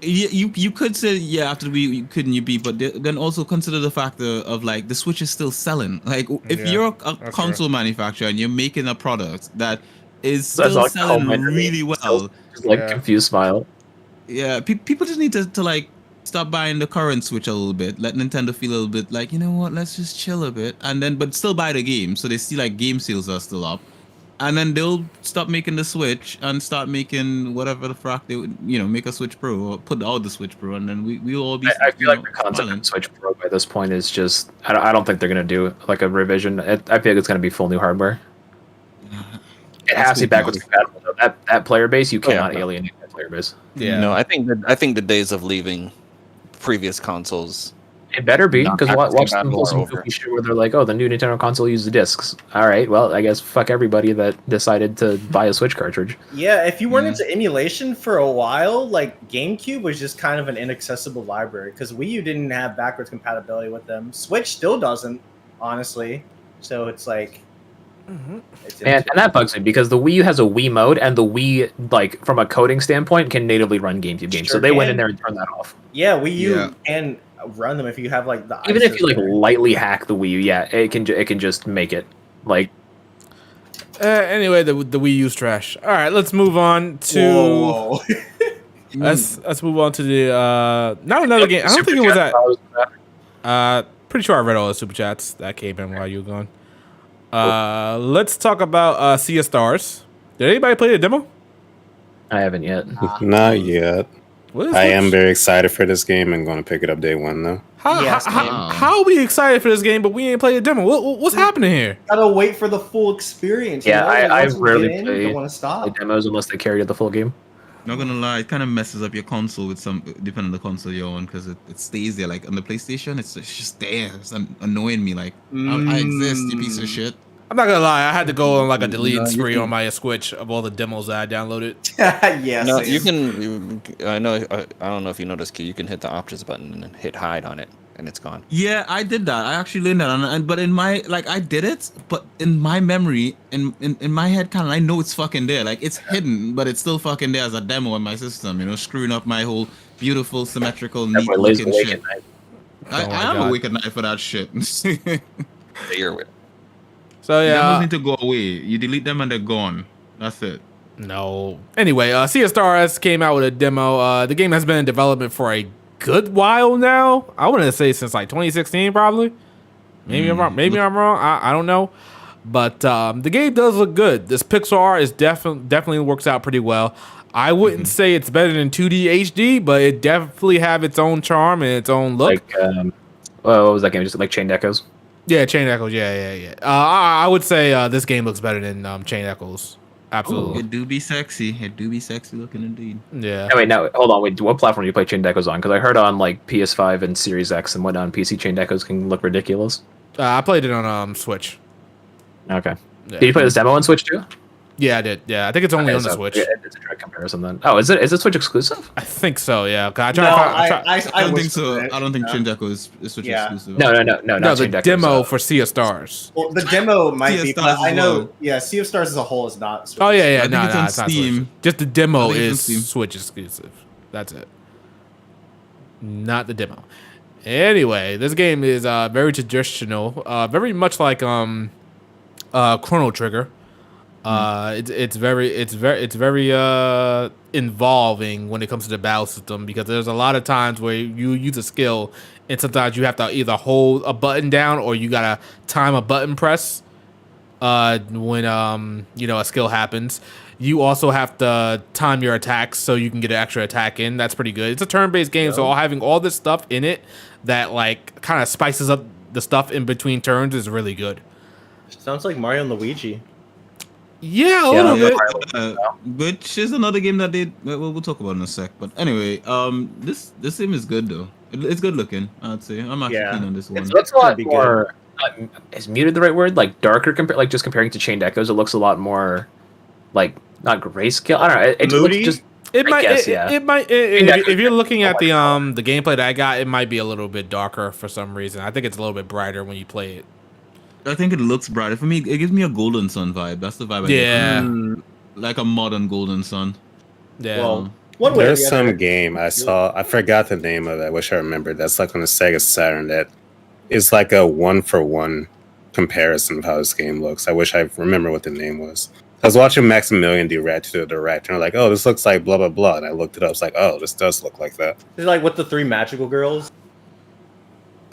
You could say after the Wii couldn't you be, but then also consider the factor of like the Switch is still selling. Like if Yeah, you're a that's console manufacturer and you're making a product that is That's still like selling complimentary. really well, Just like Yeah. confused smile. yeah, people just need to like stop buying the current Switch a little bit. Let Nintendo feel a little bit like, you know what, let's just chill a bit, and then but still buy the game so they see like game sales are still up. And then they'll stop making the Switch and start making whatever the frack they would, make a Switch Pro or put out the Switch Pro, and then we'll all be. I feel like the concept of Switch Pro by this point is just I don't think they're going to do like a revision. I feel like it's going to be full new hardware. It has to be backwards compatible. Though. That player base, you cannot but- alienate that player base. Yeah. No, I think the days of leaving previous consoles It better be, Not because have to watch think them pull more some over. goofy shit where they're like, "Oh, the new Nintendo console uses discs." All right, well, I guess fuck everybody that decided to buy a Switch cartridge. Yeah, if you weren't Mm. into emulation for a while, like GameCube was just kind of an inaccessible library because Wii U didn't have backwards compatibility with them. Switch still doesn't, honestly. So it's like, it's And that bugs me because the Wii U has a Wii mode, and the Wii, like from a coding standpoint, can natively run GameCube games. So Sure they went in can. there and turned that off. yeah, Wii U Yeah. can run them if you have like the Even if you like iSystem. lightly hack the Wii U, yeah, it can just make it. Like, Anyway, the Wii U's trash. All right, let's move on to Whoa. let's move on to the not another game. I don't think it was that. Pretty sure I read all the super chats that came in while you were gone. Let's talk about Sea of Stars. Did anybody play the demo? I haven't yet. Not yet. What is I am this? very excited for this game and going to pick it up day one though. Yes, man. How are we excited for this game, but we ain't played a demo? What's happening here? Gotta wait for the full experience. Yeah, you know? I Once we rarely get in, play don't want to The stop. demos unless they carry the full game. Not gonna lie, it kind of messes up your console with some, depending on the console you're on, because it stays there. Like on the PlayStation, it's just there. It's annoying me. Like I exist, you piece of shit. I'm not gonna lie, I had to go on like a No, deleting you spree can- on my Switch of all the demos that I downloaded. yes. No, you can. I know. I don't know if you noticed, Q. You can hit the options button and hit hide on it, and it's gone. Yeah, I did that. I actually learned that, but in my I did it, but in my memory, in my head, kind of, I know it's fucking there. Like it's hidden, but it's still fucking there as a demo in my system. You know, screwing up my whole beautiful, symmetrical, That neat boy lays looking awake shit. at night. Oh my I am God. awake at night for that shit. You're with. So Demos yeah, need to go away. You delete them and they're gone. That's it. no. Anyway, Sea of Stars came out with a demo. The game has been in development for a good while now. I wouldn't say since like 2016, probably. Maybe I'm wrong. Maybe I'm wrong. I don't know. But the game does look good. This pixel art is definitely works out pretty well. I wouldn't say it's better than 2D HD, but it definitely have its own charm and its own look. Like, what was that game? Just like Chained Echoes. Yeah, Chain Echoes. Yeah. I would say this game looks better than Chain Echoes. Absolutely. It do be sexy. It do be sexy looking indeed. Yeah. Oh, wait, now hold on. Wait, what platform do you play Chained Echoes on? Because I heard on like PS5 and Series X and whatnot on PC, Chained Echoes can look ridiculous. I played it on Switch. Okay. Yeah. Did you play this demo on Switch too? Yeah, I did. Yeah, I think it's only Okay, on the so Switch. It's a direct comparison then. Oh, is it Switch exclusive? I think so. Yeah. 'Cause I No, tried. I I don't think whispered so. it. I don't think No. Shinjaku is Switch Yeah. exclusive. No, No, not the Chained Echoes. demo for Sea of Stars. Well, the demo might Sea of be, Stars but I as know. well. Yeah, Sea of Stars as a whole is not. Switch. Oh yeah, think it's on it's not Steam. Switch. Just the demo I think it's on is Steam. Switch exclusive. That's it. Not the demo. Anyway, this game is very traditional, very much like Chrono Trigger. It's very involving when it comes to the battle system because there's a lot of times where you use a skill and sometimes you have to either hold a button down or you gotta time a button press when a skill happens. You also have to time your attacks so you can get an extra attack in. That's pretty good. It's a turn-based game, so having all this stuff in it that like kind of spices up the stuff in between turns is really good. Sounds like Mario and Luigi. Yeah, a Yeah, little bit. Which is another game that we'll talk about in a sec. But anyway, this game is good though. It's good looking. I'd say I'm actually Yeah. keen on this one. It's a lot be good. more. Is muted the right word? Like darker, like just comparing to Chained Echoes, it looks a lot more like not grayscale. I don't know. It Moody? looks just. It I might. guess, It, yeah. it might. If you're looking at the gameplay that I got, it might be a little bit darker for some reason. I think it's a little bit brighter when you play it. I think it looks brighter for me. It gives me a Golden Sun vibe. That's the vibe. I Yeah. get. Like a modern Golden Sun. Yeah. Well, one way or There's the some other. game I saw. I forgot the name of it. I wish I remembered. That's like on the Sega Saturn. That is like a 1-for-1 comparison of how this game looks. I wish I remember what the name was. I was watching Maximilian direct to the director, and I'm like, oh, this looks like blah blah blah. And I looked it up. It's like, oh, this does look like that. It's like with the three magical girls.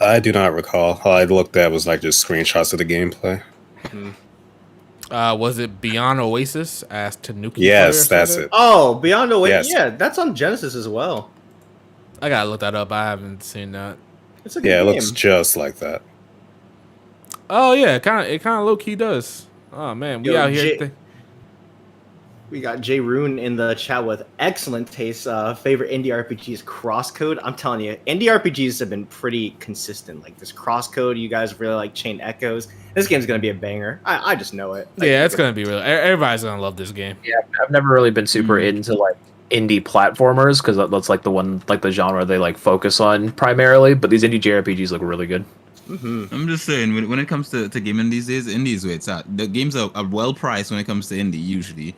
I do not recall. All I looked at was like just screenshots of the gameplay. Was it Beyond Oasis? Asked Tanuki. Yes, Player that's said it. Oh, Beyond Away. Yes. Yeah, that's on Genesis as well. I gotta look that up. I haven't seen that. It's a good Yeah, it game. looks just like that. Oh yeah, it kind of low key does. Oh man, we Yo, out here. We got Jay Rune in the chat with excellent taste. Favorite indie RPGs, Crosscode. I'm telling you, indie RPGs have been pretty consistent. Like this Crosscode, you guys really like Chain Echoes. This game's gonna be a banger. I just know it. Like, Yeah, it's gonna be real. Everybody's gonna love this game. Yeah, I've never really been super into like indie platformers because that's like the one, like the genre they like focus on primarily. But these indie JRPGs look really good. I'm just saying, when it comes to gaming these days, indie is where it's at. The games are well priced when it comes to indie usually,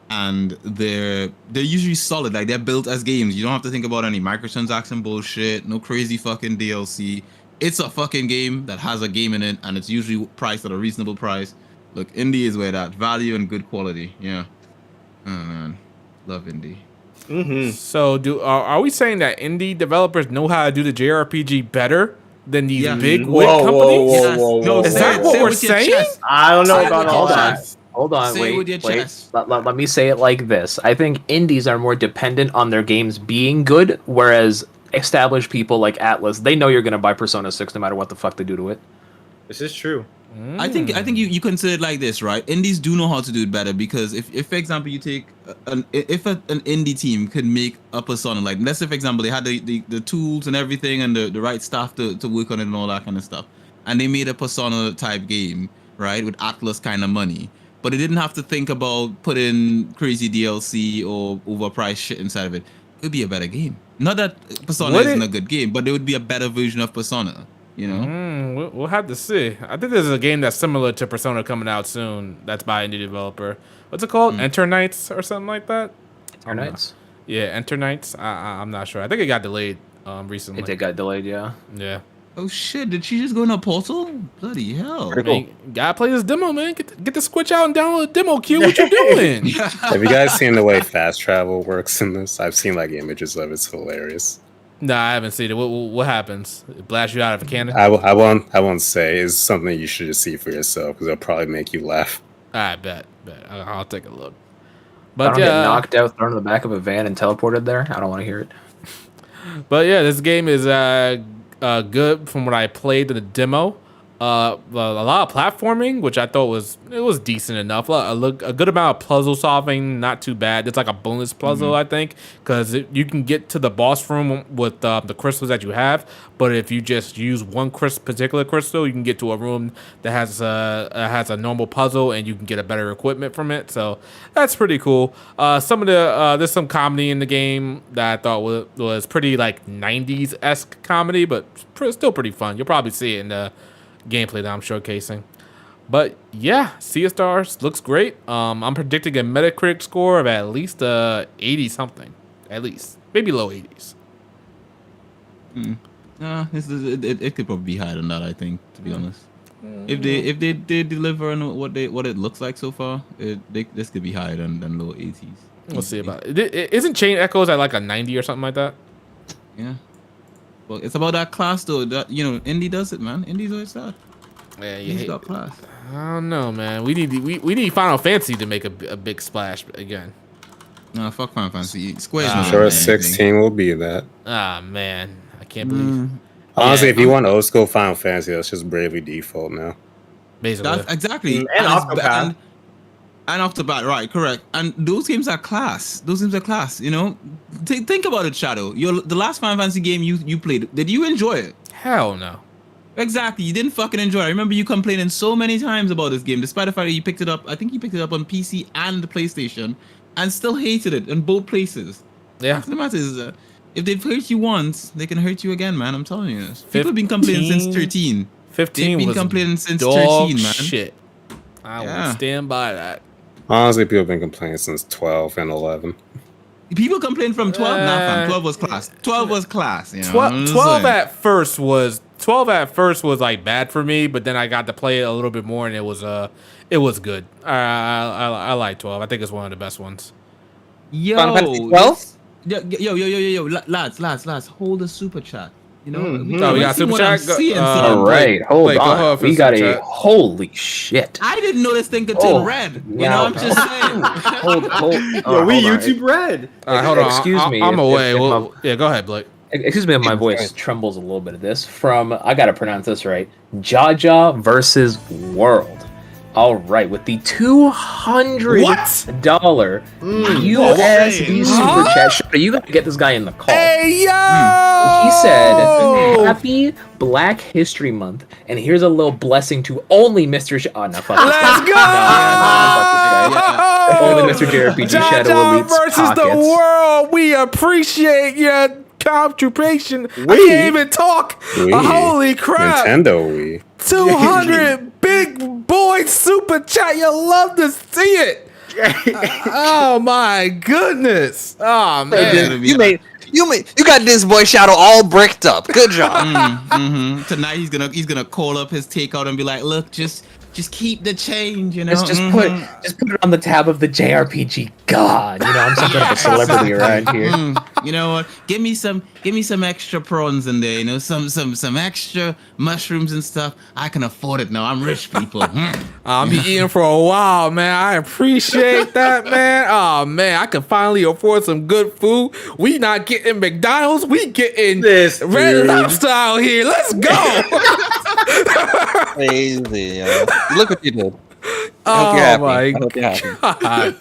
and they're usually solid. Like they're built as games. You don't have to think about any microtransaction bullshit, no crazy fucking DLC. It's a fucking game that has a game in it, and it's usually priced at a reasonable price. Look, indie is where that value and good quality. Yeah, oh man, love indie. So, are we saying that indie developers know how to do the JRPG better than these big wig companies? No, Is that what we're saying? I don't know about all Hold on. that. Hold on, Say it with your wait. chest. Let me say it like this. I think indies are more dependent on their games being good, whereas established people like Atlas, they know you're going to buy Persona 6 no matter what the fuck they do to it. This is true. I think you consider it like this, right? Indies do know how to do it better because if for example you take an indie team could make a Persona, like let's say for example they had the tools and everything and the right staff to work on it and all that kind of stuff, and they made a Persona type game, right, with Atlas kind of money, but they didn't have to think about putting crazy DLC or overpriced shit inside of it. It would be a better game. Not that Persona isn't a good game, but it would be a better version of Persona. You know, We'll have to see. I think there's a game that's similar to Persona coming out soon. That's by an indie developer. What's it called? Enter Knights or something like that. Enter Knights. Yeah, Enter Knights. I'm not sure. I think it got delayed recently. It got delayed, yeah. Yeah. oh shit, did she just go in a portal? Bloody hell! Pretty cool. Man, gotta play this demo, man. Get the Switch out and download the demo. Q, what you doing? Have you guys seen the way fast travel works in this? I've seen like images of it. It's hilarious. Nah, I haven't seen it. What happens? It blasts you out of a cannon? I won't say. It's something you should just see for yourself because it'll probably make you laugh. I bet. I'll take a look. I But don't get yeah, knocked out, thrown in the back of a van, and teleported there. I don't want to hear it. but yeah, this game is good from what I played in the demo. A lot of platforming, which I thought was decent enough. A good amount of puzzle solving, not too bad. It's like a bonus puzzle, I think, because you can get to the boss room with the crystals that you have. But if you just use one particular crystal, you can get to a room that has a normal puzzle, and you can get a better equipment from it. So that's pretty cool. Some of there's some comedy in the game that I thought was pretty like 90s-esque comedy, but still pretty fun. You'll probably see it in the gameplay that I'm showcasing. But yeah, Sea of Stars looks great. I'm predicting a Metacritic score of at least 80 something, at least maybe low 80s. It could probably be higher than that. I think, to be honest, if they deliver on what it looks like so far, this could be higher than low 80s. We'll see about it. Isn't Chain Echoes at like a 90 or something like that? Yeah. Well, it's about that class though. That indie does it, man. Indie's always that. Yeah, Indie's got class. I don't know, man. We need Final Fantasy to make a big splash again. No, fuck Final Fantasy. Square's I'm not sure doing 16 will be that. Ah man, I can't believe. Honestly, Yeah, if you want old school Final Fantasy, that's just Bravely Default now. Basically, That's exactly. And Octopath. And Octopath, right? Correct. And those games are class. Think about it, Shadow. The last Final Fantasy game you played. Did you enjoy it? hell no. Exactly. You didn't fucking enjoy it. I remember you complaining so many times about this game, despite the fact that you picked it up. I think you picked it up on PC and the PlayStation, and still hated it in both places. Yeah, The matter is, if they've hurt you once, they can hurt you again, man. I'm telling you this. People have been complaining since 13. 15 They've been was complaining since dog 13, man. shit. I will Yeah. stand by that. Honestly, people have been complaining since 12 and 11. People complain from 12. Nah, fam. 12 was class. 12 was class. You know? 12 at first was like bad for me, but then I got to play it a little bit more, and it was good. I like 12. I think it's one of the best ones. Yo, Final Fantasy 12? Yo, lads, hold the super chat. Oh, we got super chat. All right, hold Blake, go on. ahead for We the got super a chat. holy shit. I didn't know this thing could turn red. I'm just saying. hold. Yo, we YouTube Red. Hold on. Excuse me, I'm if- away. if Well, my- yeah, go ahead, Blake. Excuse me if my voice trembles a little bit of this. From, I gotta pronounce this right, Jaja versus World. All right, with the $200 USD super chat. Shadow, you gotta get this guy in the call. Hey yo! He said, "Happy Black History Month, and here's a little blessing to only Mr. Oh no, fuck this Let's guy. go! No, fuck this guy. Only Mr. Jrpg Shadow Jaja Elite's versus the pockets. world. We appreciate your contribution. I We? can't even talk. Holy crap! Nintendo Wii. 200 big boy super chat. You love to see it. Oh my goodness. Oh man. You got this boy Shadow all bricked up. Good job. Tonight he's gonna call up his takeout and be like, look, just keep the change, you know. Just put it on the tab of the JRPG God. You know, I'm some kind of a celebrity around here. You know what? Give me some extra prawns in there. You know, some extra mushrooms and stuff. I can afford it now. I'm rich, people. I'll be eating for a while, man. I appreciate that, man. Oh man, I can finally afford some good food. We not getting McDonald's. We getting This Red dude. Lobster out here. Let's go. Crazy. Look what you did. Oh my I hope you're happy. God.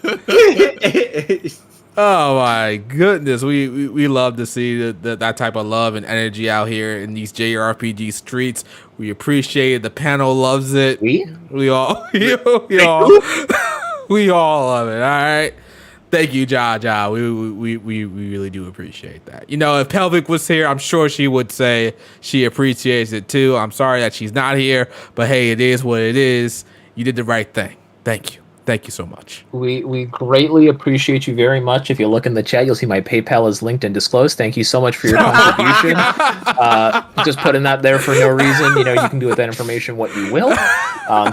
Oh my goodness, we love to see that type of love and energy out here in these JRPG streets. We appreciate it. The panel loves it. We all we all love it. All right, thank you, Jaja. We really do appreciate that. You know, if Pelvic was here, I'm sure she would say she appreciates it too. I'm sorry that she's not here, but hey, it is what it is. You did the right thing. Thank you. Thank you so much. We greatly appreciate you very much. If you look in the chat, you'll see my PayPal is linked and disclosed. Thank you so much for your contribution. Just putting that there for no reason. You know, you can do with that information what you will.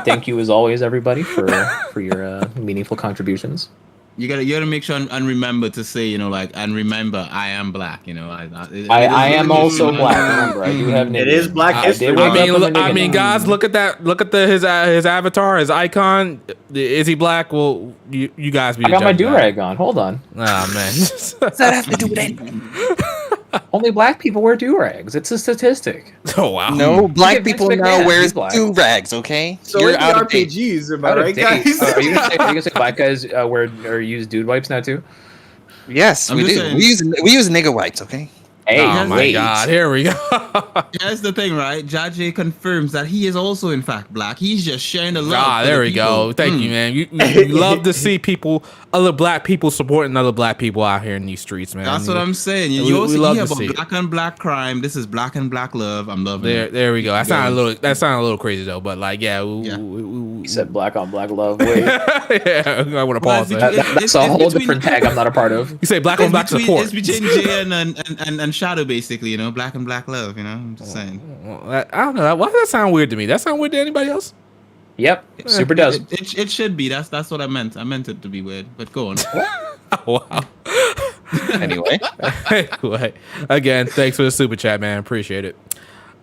Thank you as always, everybody, for your meaningful contributions. You gotta make sure and remember to say, you know, like, and remember, I am black. You know, I am also black. Remember, I do have niggas. It is Black History Month. I mean, guys, look at that. Look at his avatar, his icon. Is he black? Well, you guys be. I got my do-rag on. Hold on. Oh man. Does that have to do with anything? Only black people wear do-rags. It's a statistic. Oh wow. No, black Vince people McMahon, now he's wears black. do-rags, okay? So You're are the out of date. RPGs, am I Out of right, date. guys? Are you gonna say black guys wear or use dude wipes now too? Yes, I'm we just do. saying- We use nigga wipes, okay? Hey, Oh my wait. God! Here we go. That's the thing, right? Jaja confirms that he is also in fact black. He's just sharing the love. Ah, for there the we go. people. Thank you, man. You love to see other black people supporting other black people out here in these streets, man. That's what I'm saying. You We also love hear to see about it. black on black crime. This is black and black love. I'm loving it. There we go. That sounded a little crazy though, but like, yeah. You said black on black love. Wait, Yeah, I want to pause Well, that. that's a whole different tag I'm not a part of. You say black on black support. It's between Jay and Shadow, basically. You know, black and black love. You know, I'm just saying. I don't know. Why does that sound weird to me? That sound weird to anybody else? Yep, super does. It should be. That's what I meant. I meant it to be weird. But go on. Oh, wow. Anyway. Anyway, again, thanks for the super chat, man. Appreciate it.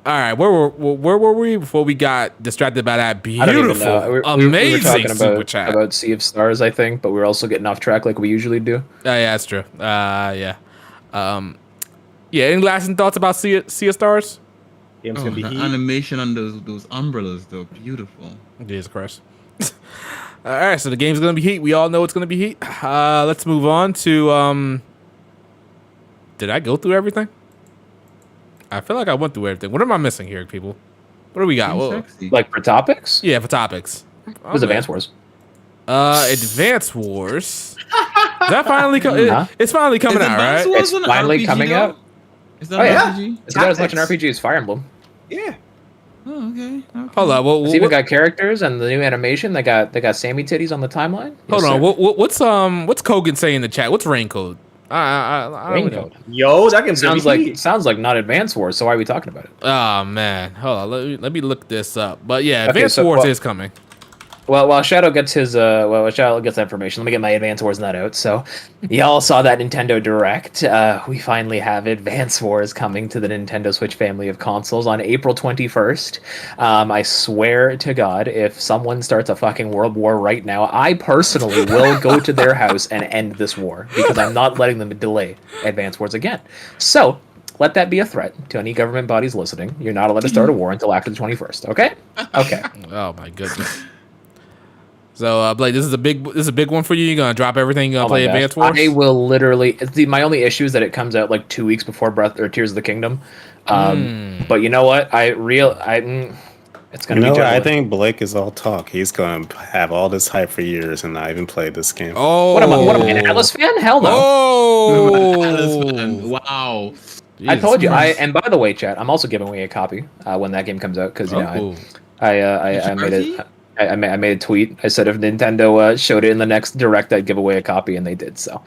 All right, where were we before we got distracted by that I don't even beautiful, know. We were amazing talking super chat? about Sea of Stars, I think, but we were also getting off track like we usually do. Yeah, that's true. Yeah. Yeah, any lasting thoughts about Sea of Stars? Game's Oh, gonna be the heat. animation on those umbrellas, though, beautiful. Jesus Christ. All right, so the game's gonna be heat. We all know it's gonna be heat. Let's move on to Did I go through everything? I feel like I went through everything. What am I missing here, people? What do we got? Whoa. Sexy. Like for topics, Yeah, for topics. it was Advance Wars. Advance Wars. Is that finally it's finally coming Is out, Advance right? Wars It's an finally RPG coming though? out. Is that Oh, an yeah. RPG? It's about as much an Tactics. RPG as Fire Emblem. Yeah. Oh, okay. Hold on. It's even got characters and the new animation. They got Sammy titties on the timeline. Hold Yes, on. sir. What's Kogan saying in the chat? What's Raincode? I don't know. Raincode. Yo, that game's Sounds gonna be like heat. sounds like not Advance Wars. So why are we talking about it? Oh man, hold on. Let me look this up. But yeah, Okay, Advance so, Wars well- is coming. Well, while Shadow gets his while Shadow gets that information, let me get my Advance Wars nut out. So, y'all saw that Nintendo Direct. We finally have Advance Wars coming to the Nintendo Switch family of consoles on April 21st. I swear to God, if someone starts a fucking world war right now, I personally will go to their house and end this war because I'm not letting them delay Advance Wars again. So. Let that be a threat to any government bodies listening. You're not allowed to start a war until after the 21st, okay? Okay. Oh my goodness. So, Blake, this is a big one for you. You're gonna drop everything. You're gonna play my Advance gosh. Wars. I will literally. My only issue is that it comes out like 2 weeks before Breath or Tears of the Kingdom. But you know what? It's gonna be. I think Blake is all talk. He's gonna have all this hype for years and not even play this game. Oh, What am I, an Atlas fan? Hell no. Oh, Wow. I told you. Jesus And by the way, chat, I'm also giving away a copy when that game comes out because you know Christ. I made it. I made a tweet. I said if Nintendo showed it in the next Direct, I'd give away a copy, and they did. So,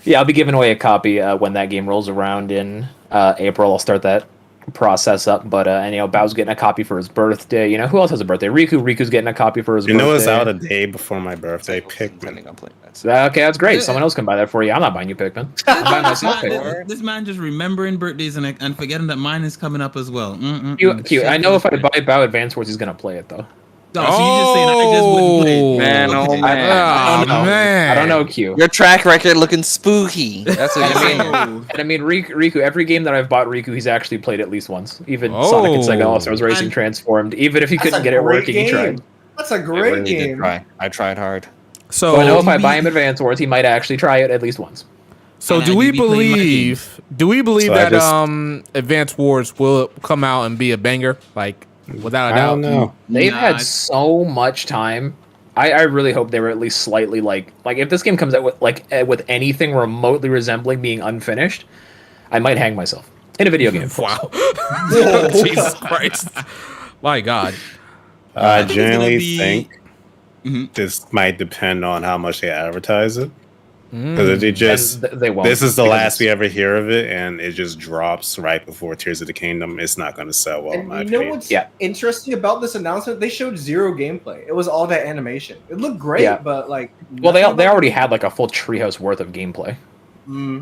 yeah, I'll be giving away a copy when that game rolls around in April. I'll start that process up. But and Bao's getting a copy for his birthday. You know who else has a birthday? Riku's getting a copy for his birthday. You know, it's out a day before my birthday. Pikmin. I'm playing that. Okay, that's great. Someone else can buy that for you. I'm not buying you Pikmin. I'm buying myself Pikmin. This man just remembering birthdays and forgetting that mine is coming up as well. Cute. I know if I buy Bao Advance Wars, he's gonna play it though. No, so you just saying I just wouldn't play it. Man, oh Okay. man. I don't know, Q. Your track record looking spooky. That's what you mean. And I mean, Riku, every game that I've bought Riku, he's actually played at least once. Even Sonic and Sega All-Stars Racing And- Transformed. Even if he couldn't a get it great working, he game. tried. That's a I great really did game. try. I tried hard. So, So I know if I buy him Advance Wars, he might actually try it at least once. So And do I we do be playing my believe? Do we believe So I that just- Advance Wars will come out and be a banger? Like without a I doubt. don't know. They've Nah, had so much time. I really hope they were at least slightly like if this game comes out with with anything remotely resembling being unfinished, I might hang myself in a video game. Wow. Jesus Christ. My God. I think it's gonna generally be- think Mhm. this might depend on how much they advertise it. Because they just And they won't. this is the because last we ever hear of it, and it just drops right before Tears of the Kingdom. It's not going to sell well, in my And you know opinion. what's Yeah. interesting about this announcement? They showed zero gameplay. It was all that animation. It looked great, Yeah. but like. Well, they nothing about already it. had like a full treehouse worth of gameplay.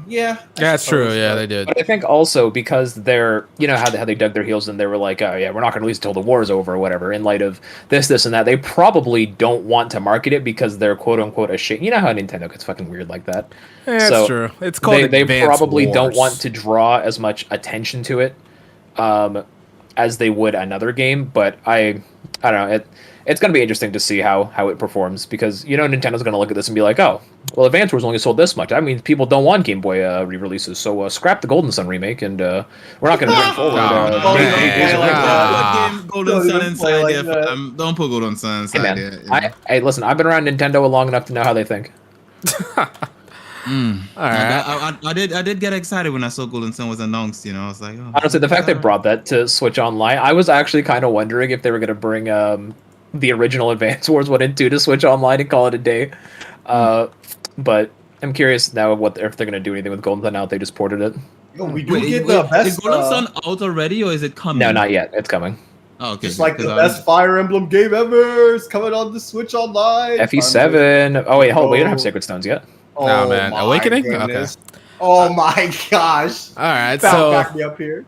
Yeah. I That's true. suppose, Yeah, but- they did. But I think also because they're, how they dug their heels and they were like, oh yeah, we're not going to release until the war's over or whatever. In light of this, and that, they probably don't want to market it because they're quote unquote ashamed. You know how Nintendo gets fucking weird like that. That's So, true. It's called They Advance probably don't Wars. want to draw as much attention to it, as they would another game. But I don't know. It's going to be interesting to see how it performs because Nintendo's going to look at this and be like, oh, well, Advance Wars only sold this much. That means people don't want Game Boy re-releases, so scrap the Golden Sun remake, and we're not going to bring forward. Oh, man. man. like that. What game Golden Don't Sun even inside play like there? that. Don't put Golden Sun Hey, inside man, there. hey, listen, I've been around Nintendo long enough to know how they think. All right. I did get excited when I saw Golden Sun was announced. I was like, oh, Honestly, the fact they brought that to Switch Online, I was actually kind of wondering if they were going to bring the original Advance Wars 1 and 2 to Switch Online and call it a day. But I'm curious now if they're going to do anything with Golden Sun now that they just ported it. Yo, we do Wait, get the best. is Golden Sun out already or is it coming? No, not yet. It's coming. Oh, okay. Just like the 'cause best Fire Emblem game ever is coming on the Switch Online. FE7. Oh, wait, hold. We don't have Oh. Sacred Stones yet. Nah, man. my Awakening? goodness. Oh my gosh. All right. Val, So. back me up here.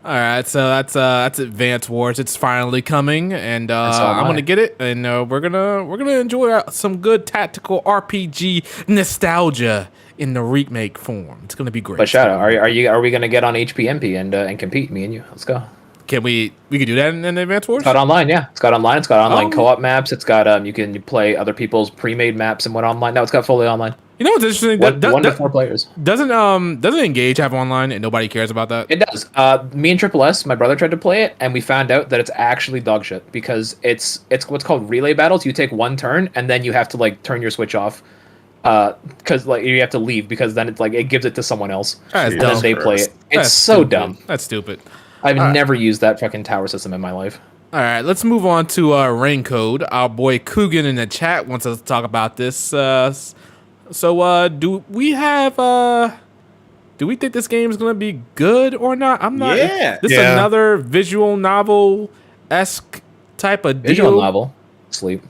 All right, so that's Advance Wars. It's finally coming, and all I'm gonna mine. get it, and we're gonna enjoy some good tactical RPG nostalgia in the remake form. It's gonna be great. But Shadow, are we going to get on HPMP and compete, me and you? Let's go. Can we could do that in Advance Wars? It's got online, yeah. It's got online. It's got online Oh. co-op maps. It's got you can play other people's pre-made maps and went online. No, it's got fully online. You know what's interesting? One to 4 players. Doesn't Engage have online, and nobody cares about that? It does. Me and Triple S, my brother tried to play it, and we found out that it's actually dog shit because it's what's called relay battles. You take one turn, and then you have to turn your switch off, because you have to leave because then it's it gives it to someone else, That's and then dumb. they play it. It's That's so stupid. dumb. That's stupid. I've Alright. never used that fucking tower system in my life. All right, let's move on to Raincode. Our boy Coogan in the chat wants us to talk about this. So, do we think this game is gonna be good or not? I'm not. Yeah. This Yeah. another visual novel-esque type of deal. Visual novel. Sleep.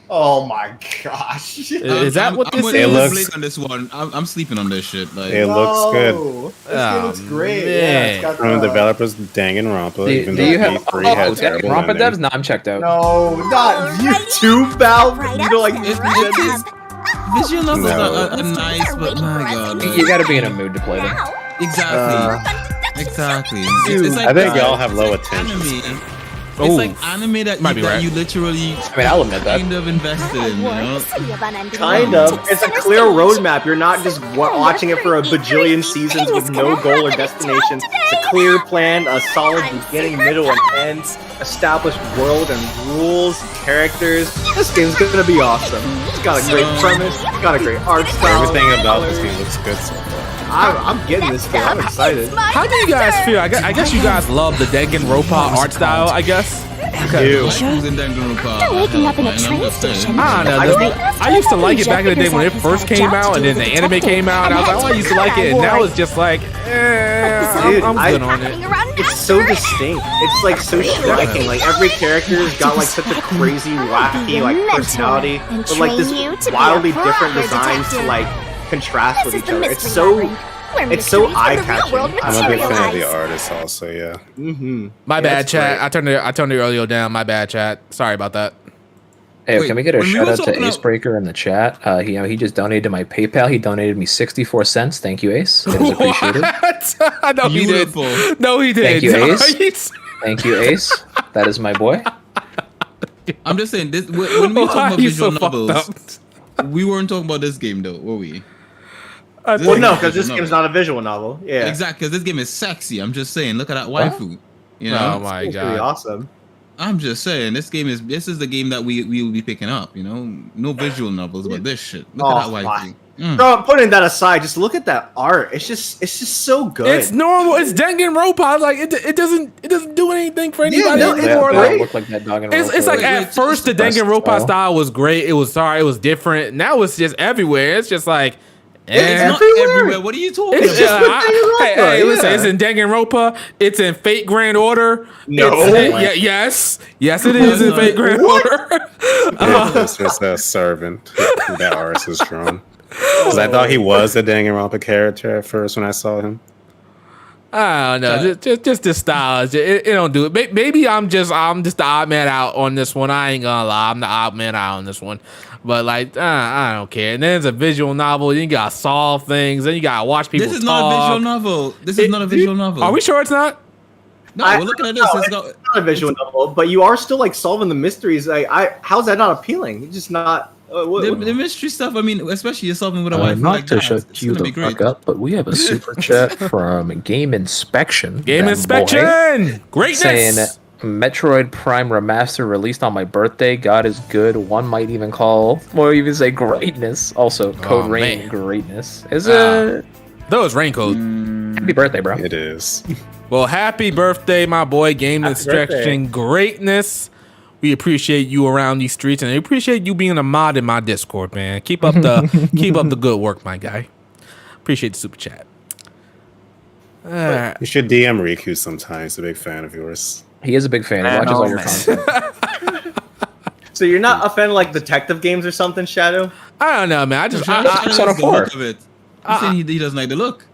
Oh my gosh. Is that what this with is? It looks- Blake on this one. I'm sleeping on this shit. Like, It looks good. This Oh, game looks great. man. Yeah, it's got From the the- developers Danganronpa, Do even do though you have V3 had terrible Rampa ending. devs? No, I'm checked out. No, not you too, Val. You don't like It's- these it's- visual novels No. are nice, but my god, You gotta be in a mood to play them. exactly. Exactly. Dude, It's like I think the- y'all have it's low like attention anime. Oh, like anime that might be right. you literally I mean, I'll admit that. kind of invested in, you know? Kind of. It's a clear roadmap. You're not just watching it for a bajillion seasons with no goal or destination. It's a clear plan, a solid beginning, middle, and end, established world and rules, characters. This game's gonna be awesome. It's got a great premise. It's got a great art style. Everything about this game looks good so far. I'm getting this game. I'm excited. How do you guys feel? I guess you guys love the Danganronpa art style, I guess. Dude. Who's in Danganronpa? They're waking up in a train station. I don't know. I used to like it back in the day when it first came out, and then the anime came out, and I was like, oh, I used to like it, and now it's just like, Dude, I'm good on it. It's so distinct. It's like so striking. Like every character's got like such a crazy, wacky like personality, but like this wildly different designs to like contrast with each other. It's so eye-catching. I'm a big fan of the artist also, yeah. Mm-hmm. My bad, that's chat. great. I turned the audio down. My bad, chat. Sorry about that. Hey, Wait, can we get a when we shout were out to talking Acebreaker in the chat? He just donated to my PayPal. He donated me 64 cents. Thank you, Ace. It is appreciated. What? No, he did. Beautiful. No, he did. Thank you, Ace. Thank you, Ace. That is my boy. I'm just saying, this, when we Why talk are about you visual so fucked novels, we weren't talking about this game though, were we? Well, no, because this game's not a visual novel. Yeah, Exactly, because this game is sexy. I'm just saying, look at that waifu. You know, Oh my It's gonna be god. awesome. I'm just saying, this is the game that we will be picking up. You know, no visual novels, but this shit. Look at that my. waifu. Mm. Bro, putting that aside, just look at that art. It's just so good. It's normal. It's Danganronpa. Like it doesn't do anything for anybody no, anymore. it's That Like, look like that dog and it's like Wait, at first the best Danganronpa style. style was great. It was different. Now it's just everywhere. It's just like It's not everywhere. everywhere. What are you talking It's about? just, Danganronpa, hey, listen, yeah. it's in Danganronpa. It's in Fate Grand Order. No. Yes, it is in Fate Grand Order. It's just a servant who that artist is drawn. Because I thought he was a Danganronpa character at first when I saw him. I don't know. Just the style. It don't do it. Maybe I'm just the odd man out on this one. I ain't gonna lie. I'm the odd man out on this one. But like, I don't care. And then it's a visual novel. Then you gotta solve things. Then you gotta watch people This is talk. not a visual novel. This is not a visual novel. Are we sure it's not? No, we're looking at this. No, It's it's not, not a visual novel, but you are still like solving the mysteries. Like, how's that not appealing? It's just not. the mystery stuff. I mean, especially you're solving with a wife Not like to that. shut It's you gonna the be great. fuck up, but we have a super chat from Game Inspection. Game That inspection. boy, Greatness. saying Metroid Prime Remaster released on my birthday. God is good. One might even call, or even say greatness. Also, Code Rain man. greatness. Is that was Raincode. happy birthday, bro. It is. Well, happy birthday, my boy. Game Happy inspection greatness. We appreciate you around these streets, and I appreciate you being a mod in my Discord, man. Keep up the good work, my guy. Appreciate the super chat. You should DM Riku sometimes. He's a big fan of yours. He is a big fan. He watches all your content. So you're not a fan of like detective games or something, Shadow? I don't know, man. I just Shadow Persona likes the 4. look of it. He's saying he doesn't like the look.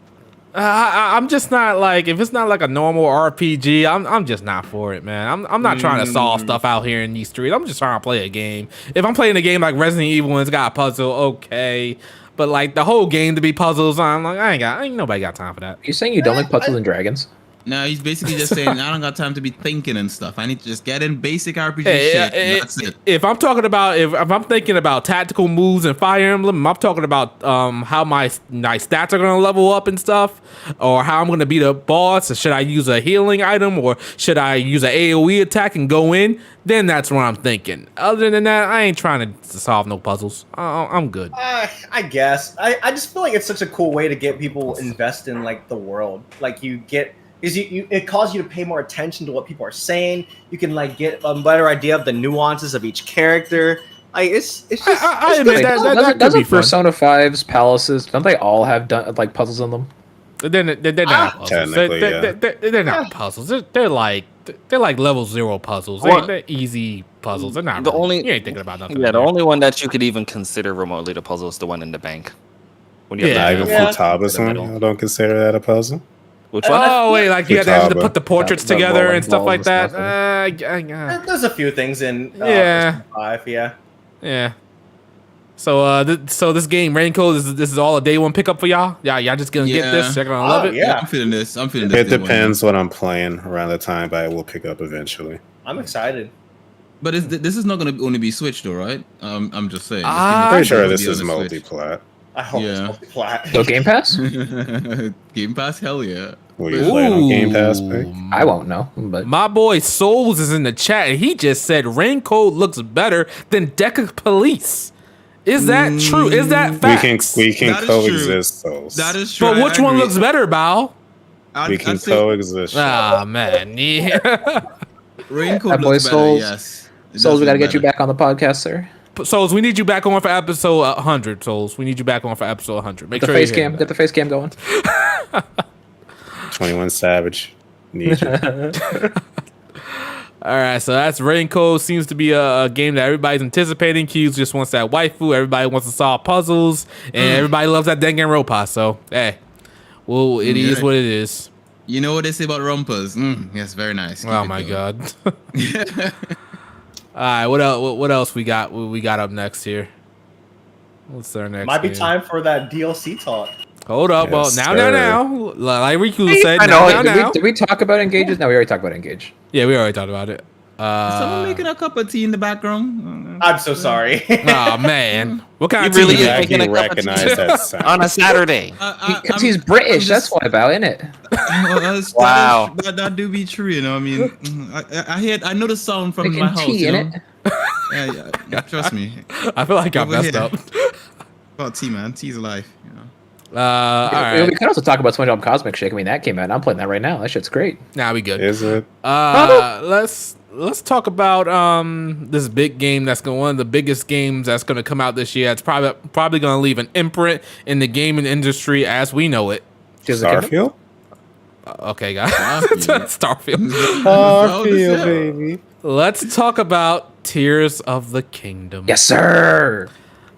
I'm just not like, if it's not like a normal RPG, I'm just not for it, man. I'm not trying to solve stuff out here in these streets. I'm just trying to play a game. If I'm playing a game like Resident Evil and it's got a puzzle, okay. But like the whole game to be puzzles, I'm like, ain't nobody got time for that. You saying you don't like puzzles and dragons? No, he's basically just saying I don't got time to be thinking and stuff. I need to just get in basic RPG Hey, shit. And that's it. If I'm talking about if I'm thinking about tactical moves and Fire Emblem, I'm talking about how my stats are gonna level up and stuff, or how I'm gonna beat a boss. Or should I use a healing item, or should I use an AOE attack and go in? Then that's what I'm thinking. Other than that, I ain't trying to solve no puzzles. I'm good. I guess. I just feel like it's such a cool way to get people invest in like the world. Like you get. Is it causes you to pay more attention to what people are saying. You can like get a better idea of the nuances of each character. Like it's just. I admit that could be Doesn't fun. Persona 5's palaces, don't they all have like puzzles in them? They're not puzzles. Technically, yeah. They're not puzzles. They're like level 0 puzzles. They're easy puzzles. They're not. The really- only- you ain't thinking about nothing. Yeah, the there. only one that you could even consider remotely the puzzle is the one in the bank. When Yeah. Not even Yeah. Futaba's In the one. middle. I don't consider that a puzzle. Which one? Oh wait, like you have to actually Futaba. put the portraits The together rolling and stuff walls like and that. stuff, There's a few things in Yeah. Persona 5, yeah. Yeah. So so this game Raincode this is all a day one pickup for y'all. Y'all just gonna get this. You're gonna love it. Yeah. I'm feeling this. I'm feeling this. It day one. depends what I'm playing around the time, but I will pick up eventually. I'm excited. But this is not going to only be Switch though, right? I'm just saying. Ah, Pretty sure It's this gonna is be on the Switch. multi-plat. I hope it's Yeah. multi-plat. So Game Pass? Game Pass, hell yeah. Will you play it on Game Pass, Pig? I won't know, but My boy Souls is in the chat, and he just said Raincode looks better than Deca Police. Is that true? Is that facts? We can That is true. coexist, those. That is true. But which I one agree. looks better, Bao? We can I'd say coexist. Ah, man. Yeah. Raincode That boy looks better, Souls. yes. It Souls, does we got to look get you better. back on the podcast, sir. Souls, we need you back on for episode 100. Souls, we need you back on for episode 100. Make The sure face you hear cam, that. get the face cam going. 21 Savage. Need you. All right, so that's Raincode. Seems to be a game that everybody's anticipating. Q's just wants that waifu. Everybody wants to solve puzzles, and everybody loves that Danganronpa. So, hey, well, it is Yeah. what it is. You know what they say about rumpers? Yes, very nice. Keep Oh it my going. god. All right, what else? What else we got? What we got up next here? What's our next? Might be game? time for that DLC talk. Hold up, Yes, well, sir. now. Like Riku said, I know. now. Did we talk about Engages? No, we already talked about Engage. Yeah, we already talked about it. Is someone making a cup of tea in the background? I'm so sorry. Oh man, what kind You of tea really you is got? Jackie making a cup of tea. recognize that sound. On a Saturday. Because he's British, that's why about, isn't it? Wow. That do be true, you know. I mean, I know the sound from Making my house. tea, You know? innit? Yeah, trust me. I feel like I Over messed here. up. About tea, man. Tea's alive. You know. All We right, could also talk about SpongeBob Cosmic Shake. I mean, that came out, and I'm playing that right now. That shit's great. now we good. Is it? Let's talk about this big game that's one of the biggest games that's going to come out this year. It's probably going to leave an imprint in the gaming industry as we know it. Tears of the Kingdom? Starfield? Okay, guys. Starfield. Starfield. Starfield, baby. Let's talk about Tears of the Kingdom. Yes, sir.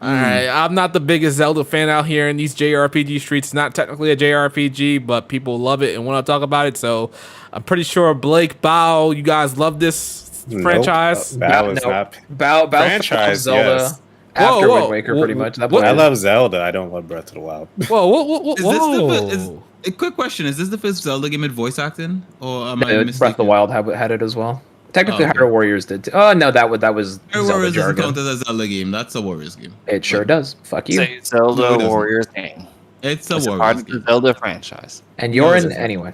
All right, I'm not the biggest Zelda fan out here in these JRPG streets. It's not technically a JRPG, but people love it and want to talk about it. So I'm pretty sure Blake, Bao, you guys love this franchise. Nope. That was No. not. Bao Franchise, Zelda yes. after Whoa, Wind Waker, pretty much. That what- I boy- love Zelda. I don't love Breath of the Wild. Whoa. Is this a quick question? Is this the first Zelda game with voice acting, or am I Breath of mistaken? the Wild had it as well. Technically, Oh, okay. Hyrule Warriors did. Too. Oh no, that was Hyrule Zelda Warriors doesn't jargon. count as a Zelda game. That's a Warriors game. It sure does. Fuck you. Say Zelda No, it doesn't. Warriors game. It's a It's a part Warriors of the game. Zelda franchise. And you're in it's- anyway.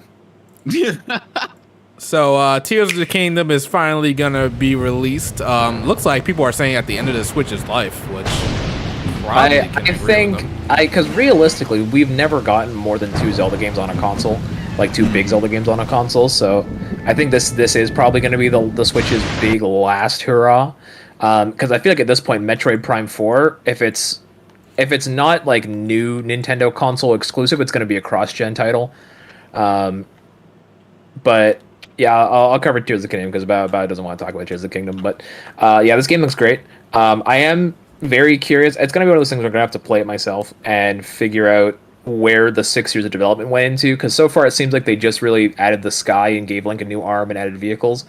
So Tears of the Kingdom is finally gonna be released. Looks like people are saying at the end of the Switch's life, which probably I can agree with think them. because realistically, we've never gotten more than 2 Zelda games on a console, like 2 big Zelda games on a console. So I think this is probably going to be the Switch's big last hurrah. Because I feel like at this point, Metroid Prime 4, if it's not like new Nintendo console exclusive, it's going to be a cross-gen title. But yeah, I'll cover Tears of the Kingdom because Bao doesn't want to talk about Tears of the Kingdom. But yeah, this game looks great. I am very curious. It's going to be one of those things where I'm going to have to play it myself and figure out where the 6 years of development went into. Because so far it seems like they just really added the sky and gave Link a new arm and added vehicles.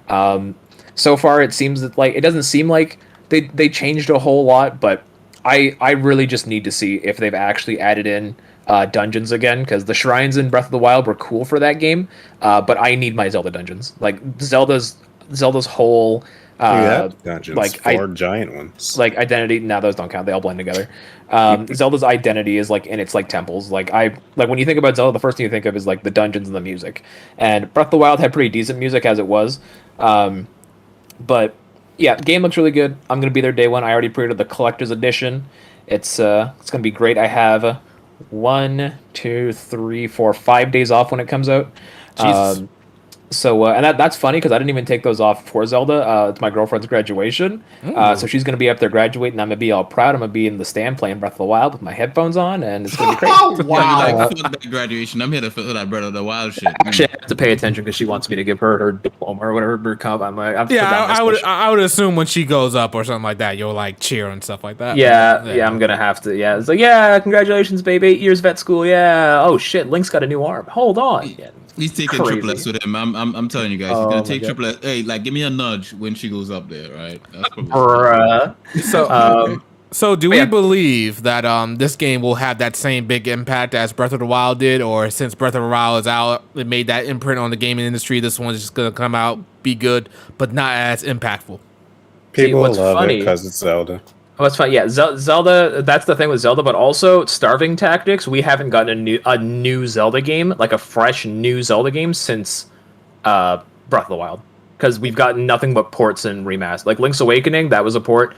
So far it seems that it doesn't seem like they changed a whole lot. But I really just need to see if they've actually added in dungeons again, because the shrines in Breath of the Wild were cool for that game, but I need my Zelda dungeons. Like Zelda's whole Dungeons. like, 4 giant ones. like identity. Now those don't count; they all blend together. Zelda's identity is in its temples. Like when you think about Zelda, the first thing you think of is like the dungeons and the music. And Breath of the Wild had pretty decent music as it was, but yeah, the game looks really good. I'm gonna be there day one. I already pre-ordered the collector's edition. It's gonna be great. I have 1, 2, 3, 4, 5 days off when it comes out. Jesus. So and that's funny because I didn't even take those off for Zelda. It's my girlfriend's graduation, so she's gonna be up there graduating. I'm gonna be all proud. I'm gonna be in the stand playing Breath of the Wild with my headphones on, and it's gonna be great. Oh, wow. Like, fuck that graduation. I'm here to fill that Breath of the Wild shit. Actually, I have to pay attention because she wants me to give her diploma or whatever. Her cup. I'm like, I would assume when she goes up or something like that, you'll cheer and stuff like that. Yeah, I'm gonna have to. Yeah, it's like, yeah, congratulations, babe. 8 years vet school. Yeah. Oh shit, Link's got a new arm. Hold on. Yeah. He's taking Crazy. triplets with him. I'm telling you guys, he's Oh gonna my take God. triplets. Hey, give me a nudge when she goes up there, right? That's probably Bruh. So So do But we yeah. believe that this game will have that same big impact as Breath of the Wild did, or since Breath of the Wild is out, it made that imprint on the gaming industry, this one's just gonna come out, be good, but not as impactful? People what's love funny- it because it's Zelda. Oh, that's fine. Yeah, Zelda. That's the thing with Zelda, but also Starving Tactics. We haven't gotten a new Zelda game, like a fresh new Zelda game, since Breath of the Wild, because we've gotten nothing but ports and remasters. Like Link's Awakening, that was a port.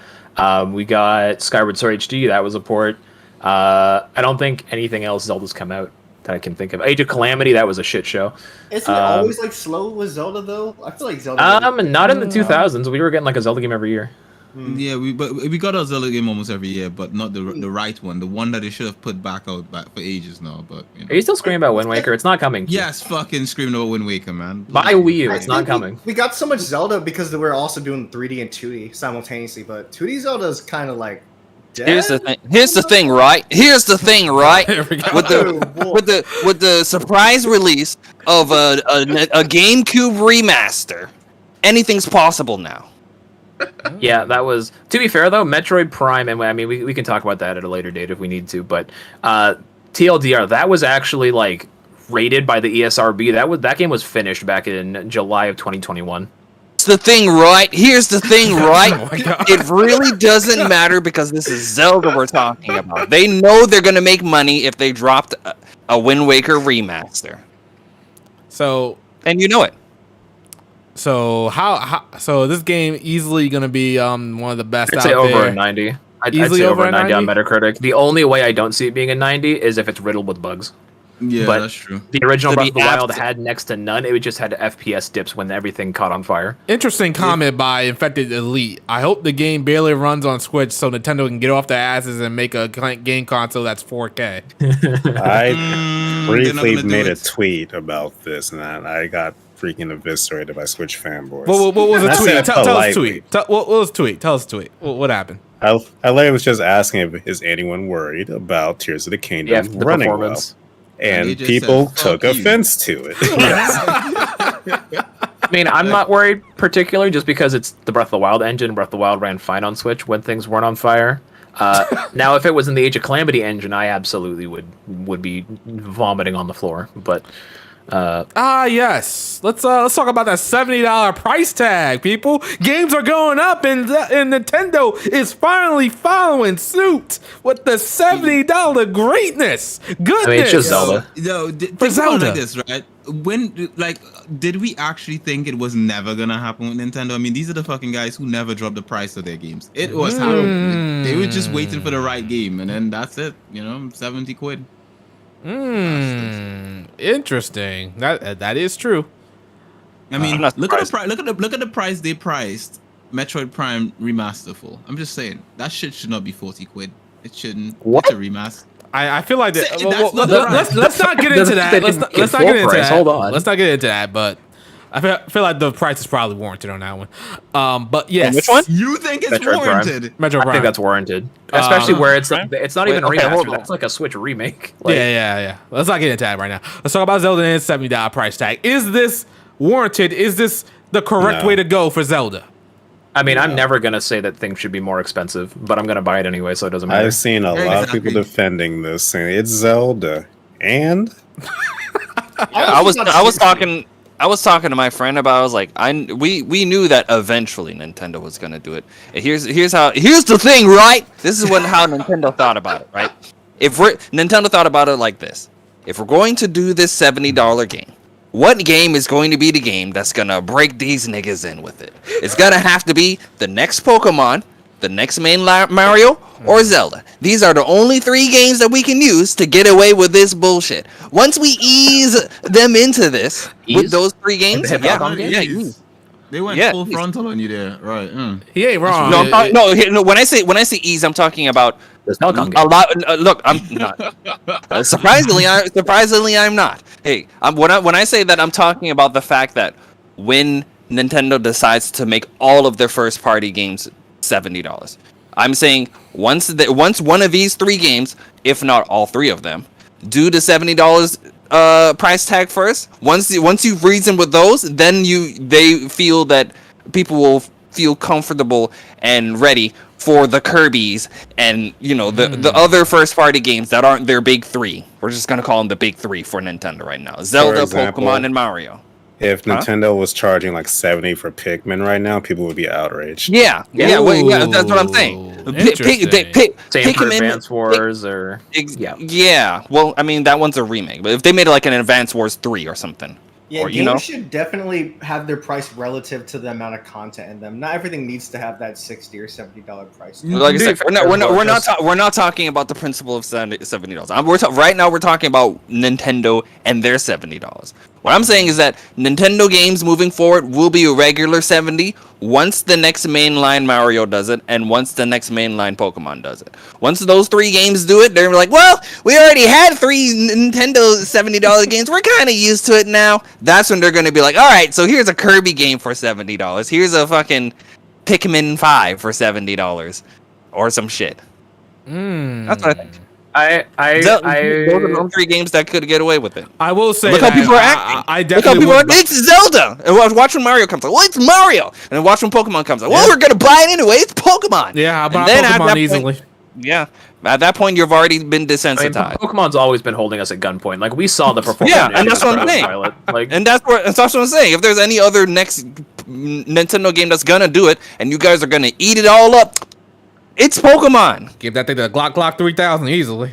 We got Skyward Sword HD, that was a port. I don't think anything else Zelda's come out that I can think of. Age of Calamity, that was a shit show. Isn't it always like slow with Zelda though? I feel like Zelda. Not in the 2000s. We were getting like a Zelda game every year. Yeah, we got a Zelda game almost every year, but not the right one, the one that they should have put back for ages now. But Are you still screaming about Wind Waker? It's not coming. yes, fucking screaming about Wind Waker, man. Buy Wii U. I It's not think coming. We got so much Zelda because we're also doing 3D and 2D simultaneously, but 2D Zelda is kind of like dead. Here's the thing. Here's the thing, right? Here's the thing, right? Here we go. With the surprise release of a GameCube remaster, anything's possible now. Yeah, that was. To be fair though, Metroid Prime, and I mean we can talk about that at a later date if we need to. But TLDR, that was actually like rated by the ESRB. That game was finished back in July of 2021. It's the thing, right? Here's the thing, right? Oh my God. It really doesn't matter because this is Zelda we're talking about. They know they're gonna make money if they dropped a Wind Waker remaster, So and you know it. so this game easily gonna be one of the best I'd out say over there. a 90. I'd Easily say over over a a 90 on 90? Metacritic. The only way I don't see it being a 90 is if it's riddled with bugs. Yeah, but- that's true. The original To Breath be of the Wild abs- had next to none. It just had FPS dips when everything caught on fire. Interesting comment by Infected Elite. I hope the game barely runs on Switch so Nintendo can get off their asses and make a game console that's 4K. I they're not briefly gonna do made a it. tweet about this, and I got freaking eviscerated by Switch fanboys. What was the I tweet? said Tell us the politely. tweet. What was the tweet? Tell us the tweet. What happened? I literally was just asking if is anyone wored about Tears of the Kingdom Yeah, the running performance. well, and they just people said, took "Fuck you." offense to it. Yes. I mean, I'm not worried particularly just because it's the Breath of the Wild engine. Breath of the Wild ran fine on Switch when things weren't on fire. Now, if it was in the Age of Calamity engine, I absolutely would be vomiting on the floor. But Yes. Let's talk about that $70 price tag, people. Games are going up, and Nintendo is finally following suit with the $70 greatness. Goodness. I mean, it's just Zelda. Think For about it Zelda. like this, right? Did we actually think it was never gonna happen with Nintendo? I mean, these are the fucking guys who never drop the price of their games. It was happening. They were just waiting for the right game, and then that's it. 70 quid. Interesting. That is true. I mean, I'm not look at the surprised. price. Look at the price they priced Metroid Prime Remasterful. I'm just saying that shit should not be 40 quid. It shouldn't. What? It's a remaster. I feel like that. That's not Let's not get into that. Let's not Full get into price, that. hold on. Let's not get into that. But I feel like the price is probably warranted on that one. But yes, Which one? You think it's Metroid Prime. warranted? Metro I Prime. think that's warranted, especially where it's not even a okay, hold remaster. on. That's like a Switch remake. Like, Yeah. Let's not get into that right now. Let's talk about Zelda and its $70 price tag. Is this warranted? Is this the correct No. way to go for Zelda? I mean, I'm never gonna say that things should be more expensive, but I'm gonna buy it anyway, so it doesn't matter. I've seen a lot of people Exactly. defending this, saying it's Zelda, and I was talking to my friend about. I was like, we knew that eventually Nintendo was gonna do it. And here's the thing, right? This is how Nintendo thought about it, right? Nintendo thought about it like this: if we're going to do this $70 game, what game is going to be the game that's gonna break these niggas in with it? It's gonna have to be the next Pokemon, the next main Mario, or Zelda. These are the only 3 games that we can use to get away with this bullshit. Once we ease them into this with Ease? those 3 games, Like the Hip-Hop game? yeah, Ease. They went Yeah, full ease. frontal on you there, right? He ain't wrong. No, no. When I say ease, I'm talking about There's Telecom a game. lot. Look, I'm not. Surprisingly, I'm not. Hey, when I say that, I'm talking about the fact that when Nintendo decides to make all of their first-party games $70, I'm saying once one of these 3 games, if not all 3 of them, do the $70 price tag first. Once you've reasoned with those, then they feel that people will feel comfortable and ready for the Kirby's and the other first party games that aren't their big three. We're just gonna call them the big three for Nintendo right now: Zelda, example, Pokemon, and Mario. If Nintendo was charging like 70 for Pikmin right now, people would be outraged. Yeah, that's what I'm saying. Same for Advance Wars or yeah. Well, I mean that one's a remake, but if they made it like an Advance Wars 3 or something. Yeah, or, games should definitely have their price relative to the amount of content in them. Not everything needs to have that $60 or $70 price. Like I said, we're not talking about the principle of $70. Right now we're talking about Nintendo and their $70. What I'm saying is that Nintendo games moving forward will be a regular 70 once the next mainline Mario does it and once the next mainline Pokemon does it. Once those 3 games do it, they're like, well, we already had 3 Nintendo $70 games. We're kind of used to it now. That's when they're going to be like, all right, so here's a Kirby game for $70. Here's a fucking Pikmin 5 for $70 or some shit. That's what I think. I those are the 3 games that could get away with it. I will say Look how people are acting. I definitely it's Zelda. And watch when Mario comes like, well, it's Mario. And then watch when Pokemon comes like, well, we're gonna buy it anyway. It's Pokemon. Yeah, I and buy then Pokemon easily. Yeah, at that point you've already been desensitized. Pokemon's always been holding us at gunpoint. Like we saw the performance. Yeah, and that's what I'm saying. And that's what I'm saying. If there's any other next Nintendo game that's gonna do it, and you guys are gonna eat it all up, it's Pokemon. Give that thing to Glock 3000 easily.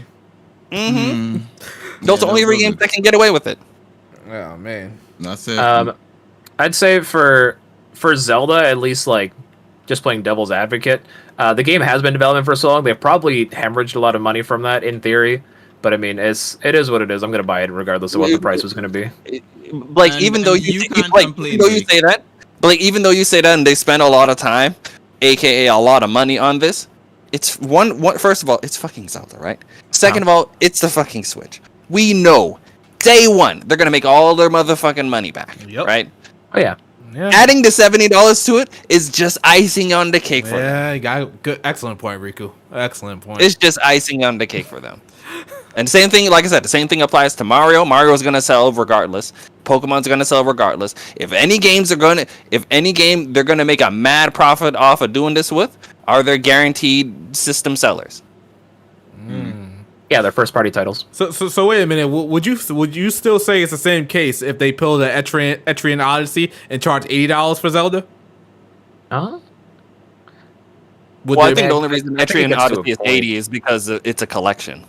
Those are the only 3 games that can get away with it. Oh man, that's it. I'd say for Zelda, at least like just playing devil's advocate, the game has been developing for so long. They've probably hemorrhaged a lot of money from that in theory. But I mean, it is what it is. I'm gonna buy it regardless of what the price was gonna be. Like even though you say that, and they spend a lot of time, aka a lot of money on this. It's one. First of all, it's fucking Zelda, right? Second of all, it's the fucking Switch. We know, day one, they're gonna make all their motherfucking money back, right? Oh yeah. Adding the $70 to it is just icing on the cake for them. Yeah, you got good. Excellent point, Riku. Excellent point. It's just icing on the cake for them. And same thing, like I said, the same thing applies to Mario. Mario's gonna sell regardless. Pokemon's gonna sell regardless. If any game they're gonna make a mad profit off of doing this with, are their guaranteed system sellers. Yeah, they're first party titles. So wait a minute. Would you still say it's the same case if they pull the Etrian Odyssey and charge $80 for Zelda? Huh? Well, I think the only reason Etrian Odyssey is 80 is because it's a collection.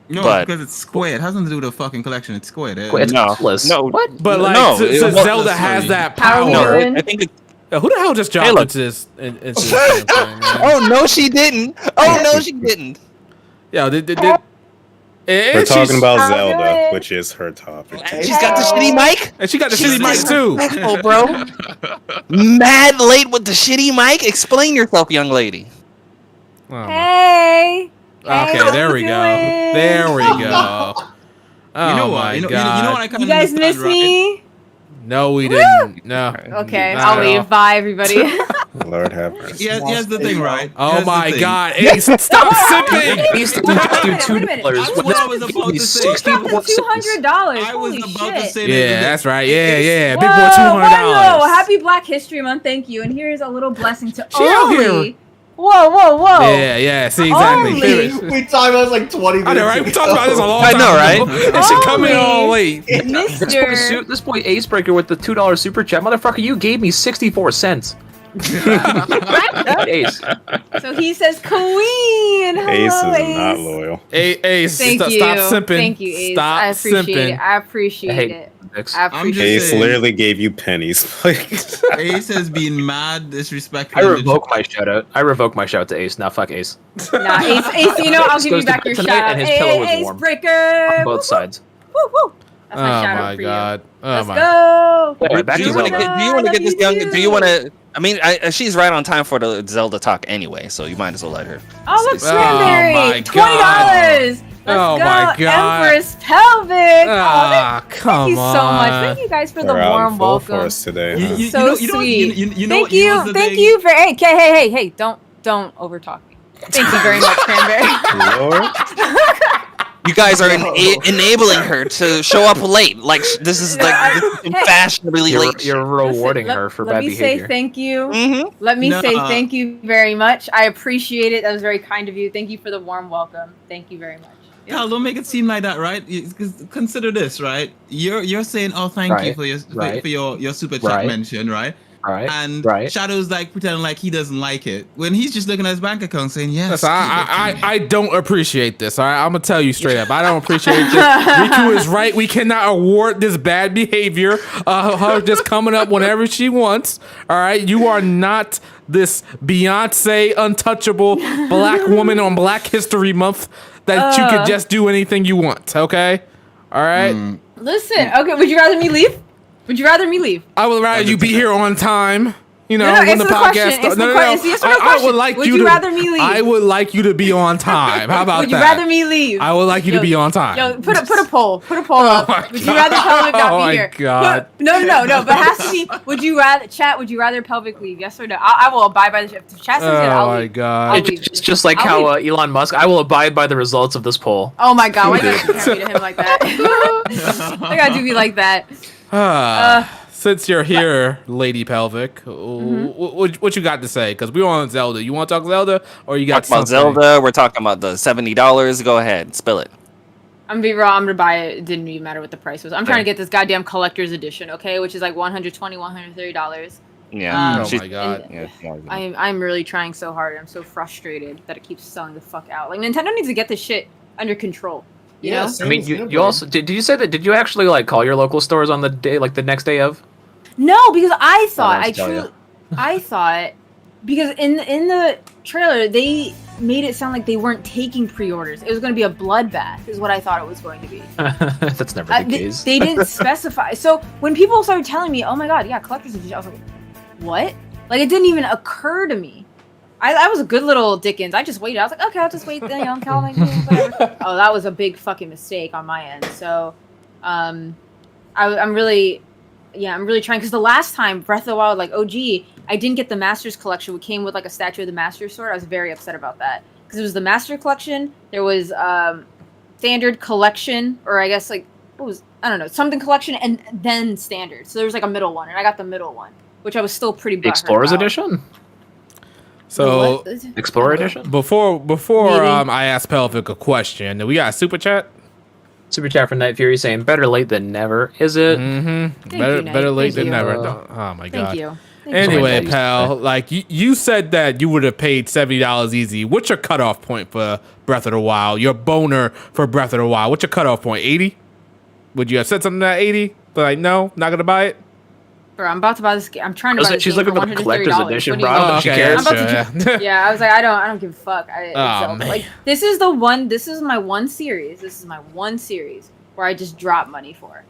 No, but, because it's square. It has nothing to do with the fucking collection. It's square. It's no. What? But like, no, Zelda has that power. No, I think it's... Who the hell just jumped into this? Into this damn thing, man? Oh no, she didn't. Oh no, she didn't. Yeah, We're talking about Zelda, which is her topic. She's got the shitty mic, and she got the shitty mic too. Oh, bro, mad late with the shitty mic. Explain yourself, young lady. Oh, hey. Okay, there we go. There we go. Oh, you know my what? You know God. what I kind You guys miss me? No, we didn't. No. Okay, Not I'll at leave. all. Bye, everybody. Lord have mercy. Yeah, here's the thing, right? Oh Here's the my thing. God, Ace, stop sipping! Ace didn't just do $2. That's what I was about to say. $200. I was Holy about to shit. say Yeah, that's right. Yeah. Whoa, Big boy, $200. whoa, happy Black History Month, thank you. And here's a little blessing to She out here. only. Whoa. Yeah. See, exactly. Only. We talked about this like 20 minutes I know, right? We talked about this a long I time know, right? ago. And she coming all late. Mr. This boy Acebreaker with the $2 super chat. Motherfucker, you gave me 64 cents. Ace. So he says queen. Hello, Ace is Ace. not loyal. Ace, Thank you. stop simping. Thank you, Ace. Stop I appreciate simping. it. I appreciate Hey, it. Vix. I I'm appreciate just Ace saying. literally gave you pennies. Ace has been mad disrespectful. I revoke my shout out. I revoke my shout to Ace. Now fuck Ace. it. Nah, Ace, you know, I'll give you Goes to back your tonight shout out. and his pillow was Ace warm. breaker. On both sides. Woo. That's Oh my shout my out for God. you. Oh Let's my. go. Alright, back Do to you want to Zelda. get this young? Love Do you want to? I mean, she's right on time for the Zelda talk anyway, so you might as well let her. Oh, look, Oh cranberry. my $20. God. Let's Oh go. my God. Empress Pelvic. Ah, come Thank you so much. on. Thank you guys for the We're out in warm full welcome. force today. You- huh? you- So know- sweet. you know- Thank you know you. the Thank thing? you for hey, don't overtalk me. Thank you very much, Cranberry. Lord, You guys are enabling her to show up late. Like this is like fashionably late. You're rewarding Listen, her for let bad me behavior. say thank you. Mm-hmm. Let me No. say thank you very much. I appreciate it. That was very kind of you. Thank you for the warm welcome. Thank you very much. Cal, don't make it seem like that, right? Consider this, right? You're saying, "Oh, thank you Right, for your right. for your super chat Right. mention," right? Right. And Right. Shadow's like pretending like he doesn't like it when he's just looking at his bank account saying, "Yes." Listen, I don't appreciate this. All right, I'm gonna tell you straight up. I don't appreciate this. Riku is right. We cannot award this bad behavior. Her just coming up whenever she wants. All right, you are not this Beyonce untouchable black woman on Black History Month that you could just do anything you want. Okay, all right. Listen, okay, would you rather me leave? Would you rather me leave? I would rather you be here on time. You know, No, when answer the the podcast question. starts. Answer the question. It's a yes or no I question. would like Would you you to. rather me leave? I would like you to be on time. How about Would you that? rather me leave? I would like you to be on time. Yo, put a poll. Put a poll up. my Would you rather pelvic not Oh be my here? God. No. But it has to be. Would you rather chat? Would you rather pelvic leave? Yes or no? I will abide by the. If the chat says it, Oh I'll my leave. God. I'll leave. It's just like I'll how Elon Musk. I will abide by the results of this poll. Oh my God! Why you gotta compare me to him like that? I gotta do me like that. Since you're here, Lady Pelvic, Mm-hmm. what you got to say? Because we're on Zelda. You want to talk Zelda, or you got Talk about something? Zelda. We're talking about the $70. Go ahead, spill it. I'm gonna be raw. I'm gonna buy it. It didn't even matter what the price was. I'm trying to get this goddamn collector's edition, okay? Which is like $120, $130. Yeah. Oh she's- my God. Yeah. I'm really trying so hard. I'm so frustrated that it keeps selling the fuck out. Like Nintendo needs to get this shit under control. You know? I mean, you also did you say that? Did you actually like call your local stores on the day, like the next day of? No, because I thought that's tell ya. I thought because in the trailer they made it sound like they weren't taking pre-orders. It was going to be a bloodbath, is what I thought it was going to be. That's never the case. They didn't specify. So when people started telling me, "Oh my God, yeah, collector's edition," I was like, "What?" Like it didn't even occur to me. I was a good little Dickens. I just waited. I was like, "Okay, I'll just wait." You know, whatever. Oh, that was a big fucking mistake on my end. So, I'm really trying because the last time Breath of the Wild, like OG, I didn't get the Masters Collection, which came with like a statue of the Master Sword. I was very upset about that because it was the Master Collection. There was Standard Collection, or I guess like what was I don't know something Collection, and then Standard. So there was like a middle one, and I got the middle one, which I was still pretty butthurt Explorers about. Edition. So What? Explorer Edition. before Maybe. I ask Pelvic a question, we got a super chat. Super chat from Night Fury saying, "Better late than never." Is it? Mm-hmm. Thank you, Nate. Better late Thank than you. never. Oh my God. Thank you. Anyway, Thank you. pal, like you said that you would have paid $70 easy. What's your cutoff point for Breath of the Wild? Your boner for Breath of the Wild. What's your cutoff point? 80? Would you have said something at 80? But like, no, not gonna buy it. Bro, I'm about to buy this game. I'm trying to buy this She's game looking for for the $130. collector's edition, What do you bro. mean? But she okay, cares. I'm about sure, yeah. Yeah, I was like, I don't give a fuck. Oh, man. Like this is the one. This is my one series. This is my one series where I just drop money for.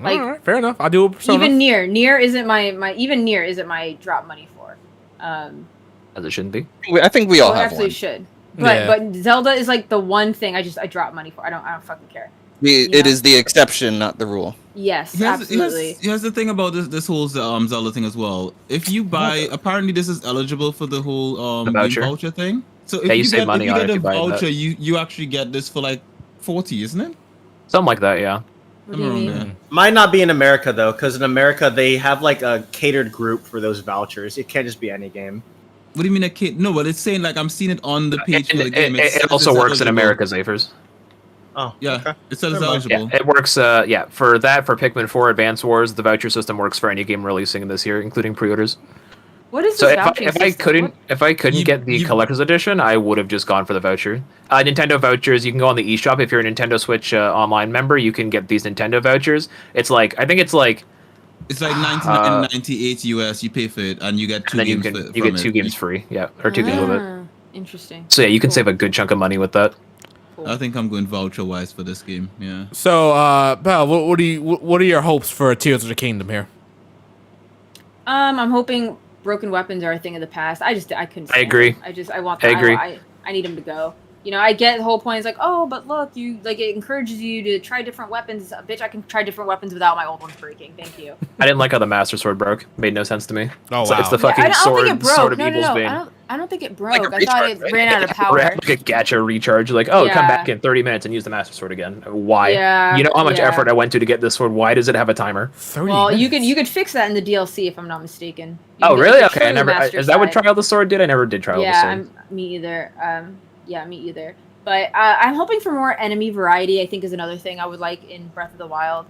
Like All right, fair enough. I'll do a Persona. even near isn't my even near isn't my drop money for. As it shouldn't be. I think we all Well, have actually one. should. Yeah. But Zelda is like the one thing I drop money for. I don't fucking care. It is the exception, not the rule. Yes, absolutely. Here's the thing about this whole Zelda thing as well. If you buy, apparently this is eligible for the whole The game voucher. voucher thing. So if Yeah, you you save get, money if you on get it if a you buy that. voucher, you actually get this for like 40, isn't it? Something like that. Yeah. What do you Somewhere mean? around there. Might not be in America though, because in America they have like a catered group for those vouchers. It can't just be any game. What do you mean a kid? No, but it's saying like I'm seeing it on the page for the game. says It also it's works in eligible. America, Zafers. Oh, Yeah, okay. it says it's Never mind. eligible. Yeah, it works. Yeah, for that, for Pikmin 4 Advance Wars, the voucher system works for any game releasing this year, including pre-orders. What is So this if vouching system? if I couldn't You- get the you- collector's edition, I would have just gone for the voucher. Nintendo vouchers, you can go on the eShop if you're a Nintendo Switch online member. You can get these Nintendo vouchers. It's like I think it's like, It's like 99.98 US. You pay for it, and you get two and then you games. can you get two games free. Yeah, or two games with it. Ah, interesting. So yeah, you can Cool. save a good chunk of money with that. Cool. I think I'm going voucher wise for this game. Yeah. So, Pal, what are your hopes for Tears of the Kingdom here? I'm hoping broken weapons are a thing of the past. I couldn't. I agree. I want. I agree. I need them to go. You know, I get the whole point. It's like, oh, but look, you like it encourages you to try different weapons. Bitch, I can try different weapons without my old ones breaking. Thank you. I didn't like how the Master Sword broke. Made no sense to me. Oh, So wow. it's the Yeah, fucking I don't sword, think it broke. sword of No, evil's bane. I don't think it broke. Like a I thought recharge, it right? ran out of Or power. like a gacha recharge. Like, oh, come Yeah. back in 30 minutes and use the Master Sword again. Why? Yeah, You know how much yeah. effort I went to get this sword. Why does it have a timer? 30 Well, you minutes. could fix that in the DLC if I'm not mistaken. You Oh, can get, really? like, the Okay, I true never. master Is that what side. Trial of the Sword did? I never did Trial of the Yeah, Sword. me either. Yeah, me either. But I'm hoping for more enemy variety. I think is another thing I would like in Breath of the Wild.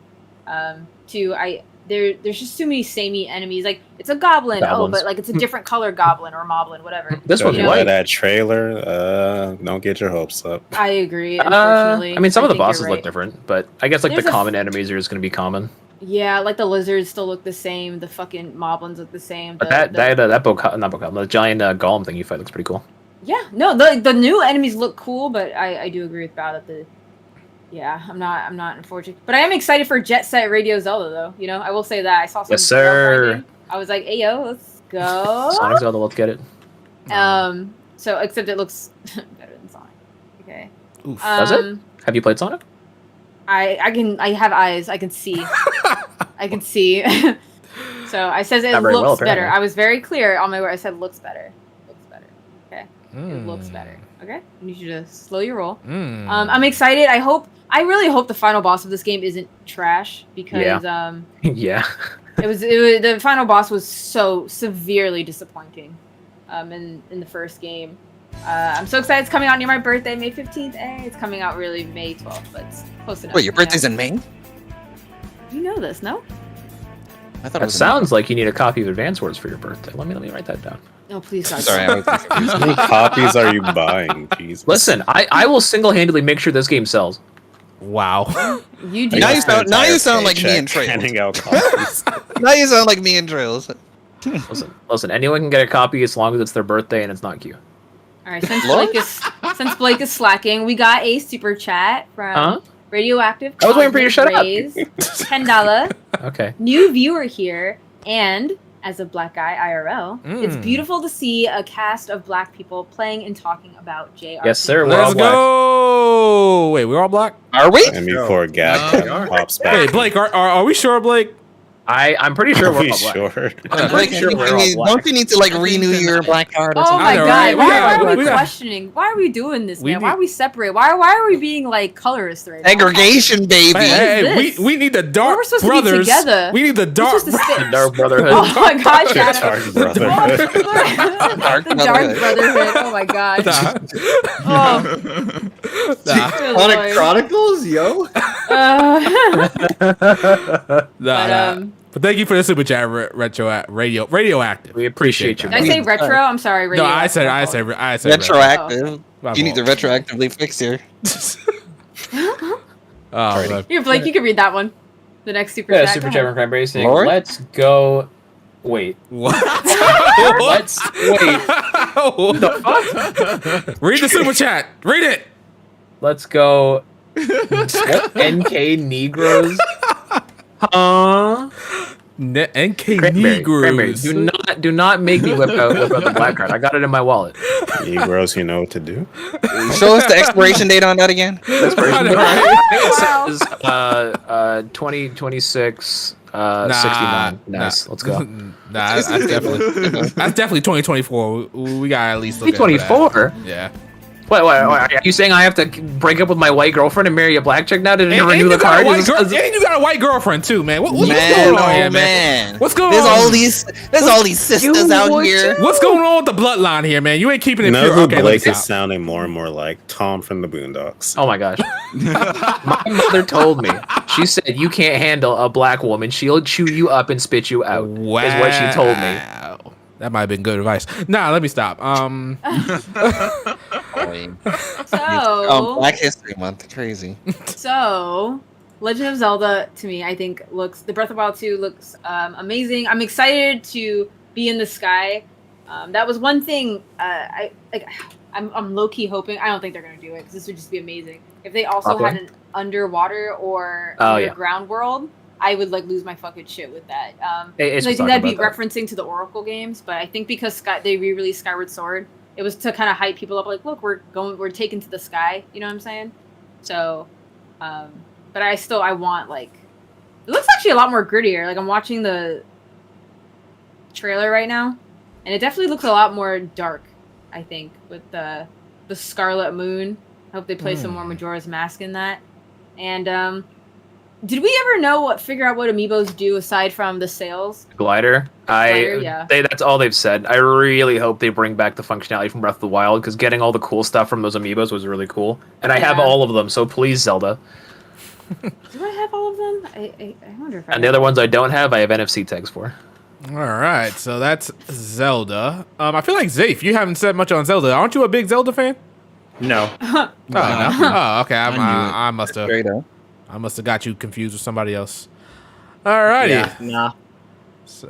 There's just too many samey enemies. Like it's a goblin, Goblins. but like it's a different color goblin or moblin, whatever. This one's Judging know, by white. that trailer, don't get your hopes up. I agree. Unfortunately, I mean, some of the think you're bosses right. look different, but I guess like There's the a common enemies are just going to be common. Yeah, like the lizards still look the same. The fucking moblins look the same. But the the giant golem thing you fight looks pretty cool. Yeah, no, the new enemies look cool, but I do agree with Bao that I'm not unfortunate. But I am excited for Jet Set Radio Zelda though. You know, I will say that. I saw some Yes, sir. grinding. I was like, hey yo, let's go. Sonic Zelda, let's get it. So except it looks better than Sonic. Okay. Oof. Does it? Have you played Sonic? I have eyes. I can see. I can see. So I says it Not very looks well, better. apparently. I was very clear on my word. I said looks better. Looks better. Okay. It looks Mm. better. Okay. I need you to slow your roll. Mm. I'm excited. I really hope the final boss of this game isn't trash because Yeah. it was the final boss was so severely disappointing in the first game. I'm so excited it's coming out near my birthday, May 15th. It's coming out really May 12th, but it's close enough. Wait, your birthday's in May? You know this, no? I thought it That was sounds like you need a copy of Advance Wars for your birthday. Let me write that down. No, please God. Sorry, I was confused. How many copies are you buying? Jesus. Listen, I will single-handedly make sure this game sells. Wow. You do. Now you that. sound- you sound like me Paycheck and Trails. handing out copies. Now you sound like me and Trails. Listen, anyone can get a copy as long as it's their birthday and it's not cute. All right, since Lord? Blake is slacking, we got a super chat from Huh? Radioactive. I was waiting for you to shut up. Raise, $10. Okay. New viewer here, and as a black guy IRL, it's Mm. beautiful to see a cast of black people playing and talking about JRPG. Yes, sir. We're all Let's black. go. Wait, we're all black? Are we? And before Gab we are. pops back. Wait, Blake, are we sure, Blake? I'm pretty sure Are we're we all black. sure? I'm Like, pretty sure we're all don't black. you need to like renew your black card or Oh something? my I know, god! right? Why We are we got- questioning? Why are we doing this, We man? Why need- are we separate? Why are we being like colorist right now? Segregation, baby. Hey, this? we need the dark We're supposed to be brothers. together. We need the dark. supposed to stay- The Dark Brotherhood. Oh my gosh, Dark Shadow. Brotherhood. The Dark Brotherhood. Oh my god. Nah. Oh, Nah. good Sonic lord. Chronicles, yo. Nah. But thank you for the super chat, radioactive. We appreciate you. Did I say retro? I'm sorry. No, Radio. I said Retroactive. My You need to fault. retroactively fix here. Oh, man. Here, Blake, you can read that one. The next super Yeah, chat. Super Go Chat ahead. from Cranberry saying, Lord? let's go. Wait. What? Let's wait. Read the super chat. Read it. Let's go. What? NK Negroes? Huh? NK Cranberry. Negroes. Do not make me whip out the black card. I got it in my wallet. Negroes, you know what to do. Show us the expiration date on that again. I know, right? I think it says 2026 69. Nice. Let's go. Nah, that's definitely 2024. We gotta at least look at 2024? that. Yeah. Wait, are you saying I have to break up with my white girlfriend and marry a black chick now to And renew you the got a card? white girl- and you got a white girlfriend too, man. What's Man, going on here, oh man. What's going There's on? all these sisters out here. What's going on with the bloodline here, man? You ain't keeping You it know pure. who Okay, Blake let's is stop. sounding more and more like? Tom from the Boondocks. Oh my gosh. My mother told me. She said you can't handle a black woman. She'll chew you up and spit you out. Wow. Is what she told me. That might have been good advice. Nah, let me stop. So, Black History Month. Crazy. so Legend of Zelda to me, I think looks the Breath of the Wild 2 looks amazing. I'm excited to be in the sky. That was one thing I'm low key hoping. I don't think they're gonna do it because this would just be amazing. If they also Probably. had an underwater or Oh, yeah. underground world, I would like lose my fucking shit with that. It's I think talking that'd be about that. referencing to the Oracle games, but I think because they re-released Skyward Sword, it was to kind of hype people up. Like, look, we're taken to the sky. You know what I'm saying? So, but I want like, it looks actually a lot more grittier. Like I'm watching the trailer right now, and it definitely looks a lot more dark. I think with the Scarlet Moon. I hope they play some more Majora's Mask in that. And did we ever figure out what amiibos do aside from the sales? Glider. Yeah. That's all they've said. I really hope they bring back the functionality from Breath of the Wild, because getting all the cool stuff from those amiibos was really cool. And I have all of them, so please, Zelda. Do I have all of them? I wonder if I And the other ones I don't have, I have NFC tags for. All right, so that's Zelda. I feel like Zafe, you haven't said much on Zelda. Aren't you a big Zelda fan? No. Oh, no. Oh, okay. I I must have. Straight up. I must have got you confused with somebody else. All righty. Yeah, nah. So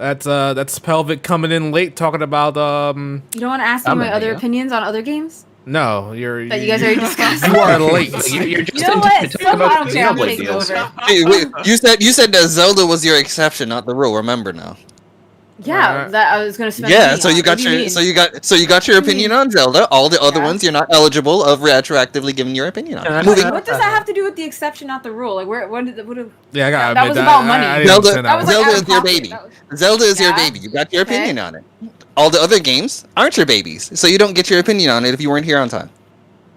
that's Pelvic coming in late, talking about You don't want to ask me my other opinions on other games No, that you guys already discussed? you are late. You're just You know what? talking Some, about I don't care. I'm Xenoblade taking DLC. over. Hey, wait, you said that Zelda was your exception, not the rule. Remember now. Yeah, Alright. that I was gonna spend. Yeah, money so on. you got What do your mean? so you got your opinion on Zelda. All the other Yeah. ones you're not eligible of retroactively giving your opinion on. Moving. What does that have to do with the exception, not the rule? Like, what Yeah, I gotta That admit was about money. I didn't Zelda- understand that was like Zelda out is of your pocket. baby. That was- Zelda is your Yeah? baby. You got your Okay. opinion on it. All the other games aren't your babies, so you don't get your opinion on it if you weren't here on time.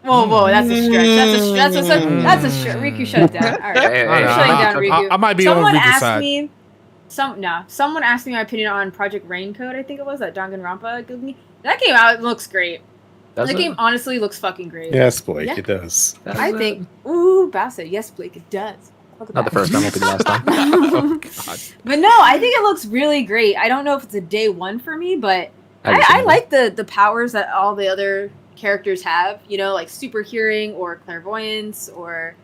Whoa, that's a stretch. That's a stretch. Riku, shut it down. All right, Hey, I'm hey, shutting hey. down Riku. I might be on Someone Riku's asked side. me. Someone asked me my opinion on Project Raincode. I think it was that Danganronpa gave me. That game out looks great. Does That it? game honestly looks fucking great. Yes, Blake, Yeah. it does. I think. Ooh, Bassett. Yes, Blake, it does. Look at Not the that. first time, won't be the last time. Oh, God. But no, I think it looks really great. I don't know if it's a day one for me, but I like the powers that all the other characters have. You know, like super hearing or clairvoyance or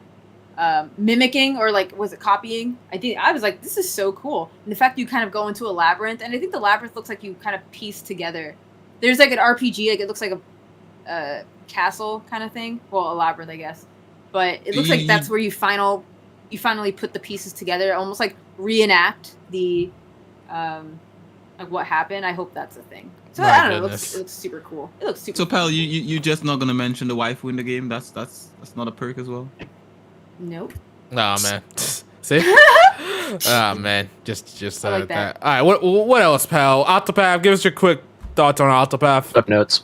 mimicking or like was it copying? I was like, this is so cool. And the fact you kind of go into a labyrinth, and I think the labyrinth looks like you kind of piece together. There's like an RPG, like it looks like a castle kind of thing. Well, a labyrinth, I guess. But it looks like that's where you finally put the pieces together, almost like reenact the like what happened. I hope that's a thing. So My I don't know. goodness. It looks super cool. It looks super. So, pal, you just not gonna mention the waifu in the game? That's not a perk as well. Nope. Oh man. See? Oh man. Just I like that. All right. What else, pal? Octopath. Give us your quick thoughts on Octopath. Flip notes.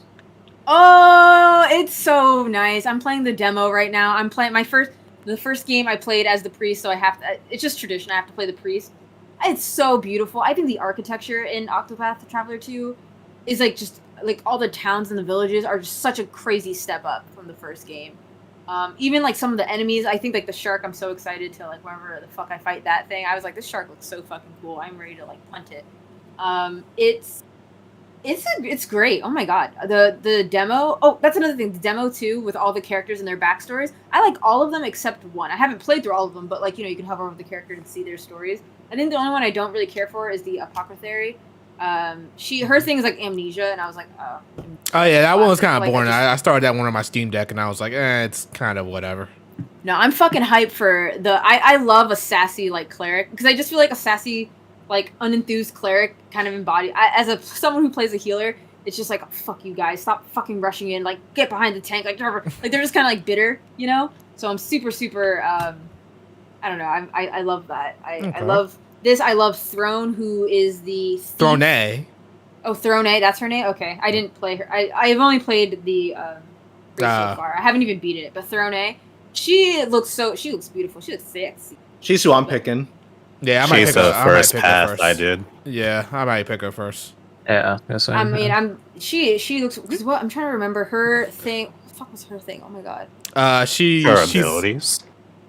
Oh, it's so nice. I'm playing the demo right now. I'm playing the first game I played as the priest, so I have to. It's just tradition. I have to play the priest. It's so beautiful. I think the architecture in Octopath Traveler 2 is like just like all the towns and the villages are just such a crazy step up from the first game. Even like some of the enemies, I think like the shark. I'm so excited to like whenever the fuck I fight that thing. I was like, this shark looks so fucking cool. I'm ready to like punt it. It's great. Oh my god. The demo. Oh, that's another thing. The demo too, with all the characters and their backstories. I like all of them except one. I haven't played through all of them, but like you can hover over the character and see their stories. I think the only one I don't really care for is the Apothecary. Her thing is like amnesia, and I was like, oh. Oh yeah, that one was kind of Like, boring. I just- I started that one on my Steam Deck, and I was like, it's kind of whatever. No, I'm fucking hyped for the. I love a sassy like cleric because I just feel like a sassy, like unenthused cleric kind of embody. Someone who plays a healer, it's just like fuck you guys, stop fucking rushing in, like get behind the tank, like they're just kind of like bitter, So I'm super. I don't know. I love that. I Okay. love this. I love Throne, who is the thief. Throne. Oh, Throne, that's her name. Okay, I didn't play her. I've only played the race so far. I haven't even beaten it. But Throne, she looks beautiful. She looks sexy. She's who I'm picking. Yeah, I might She's pick her. the I might first pick her path first. I did. Yeah, I might pick her first. Yeah. Yes, I mean, she looks. Cause what I'm trying to remember her thing. What the fuck was her thing? Oh my god. Her She's abilities.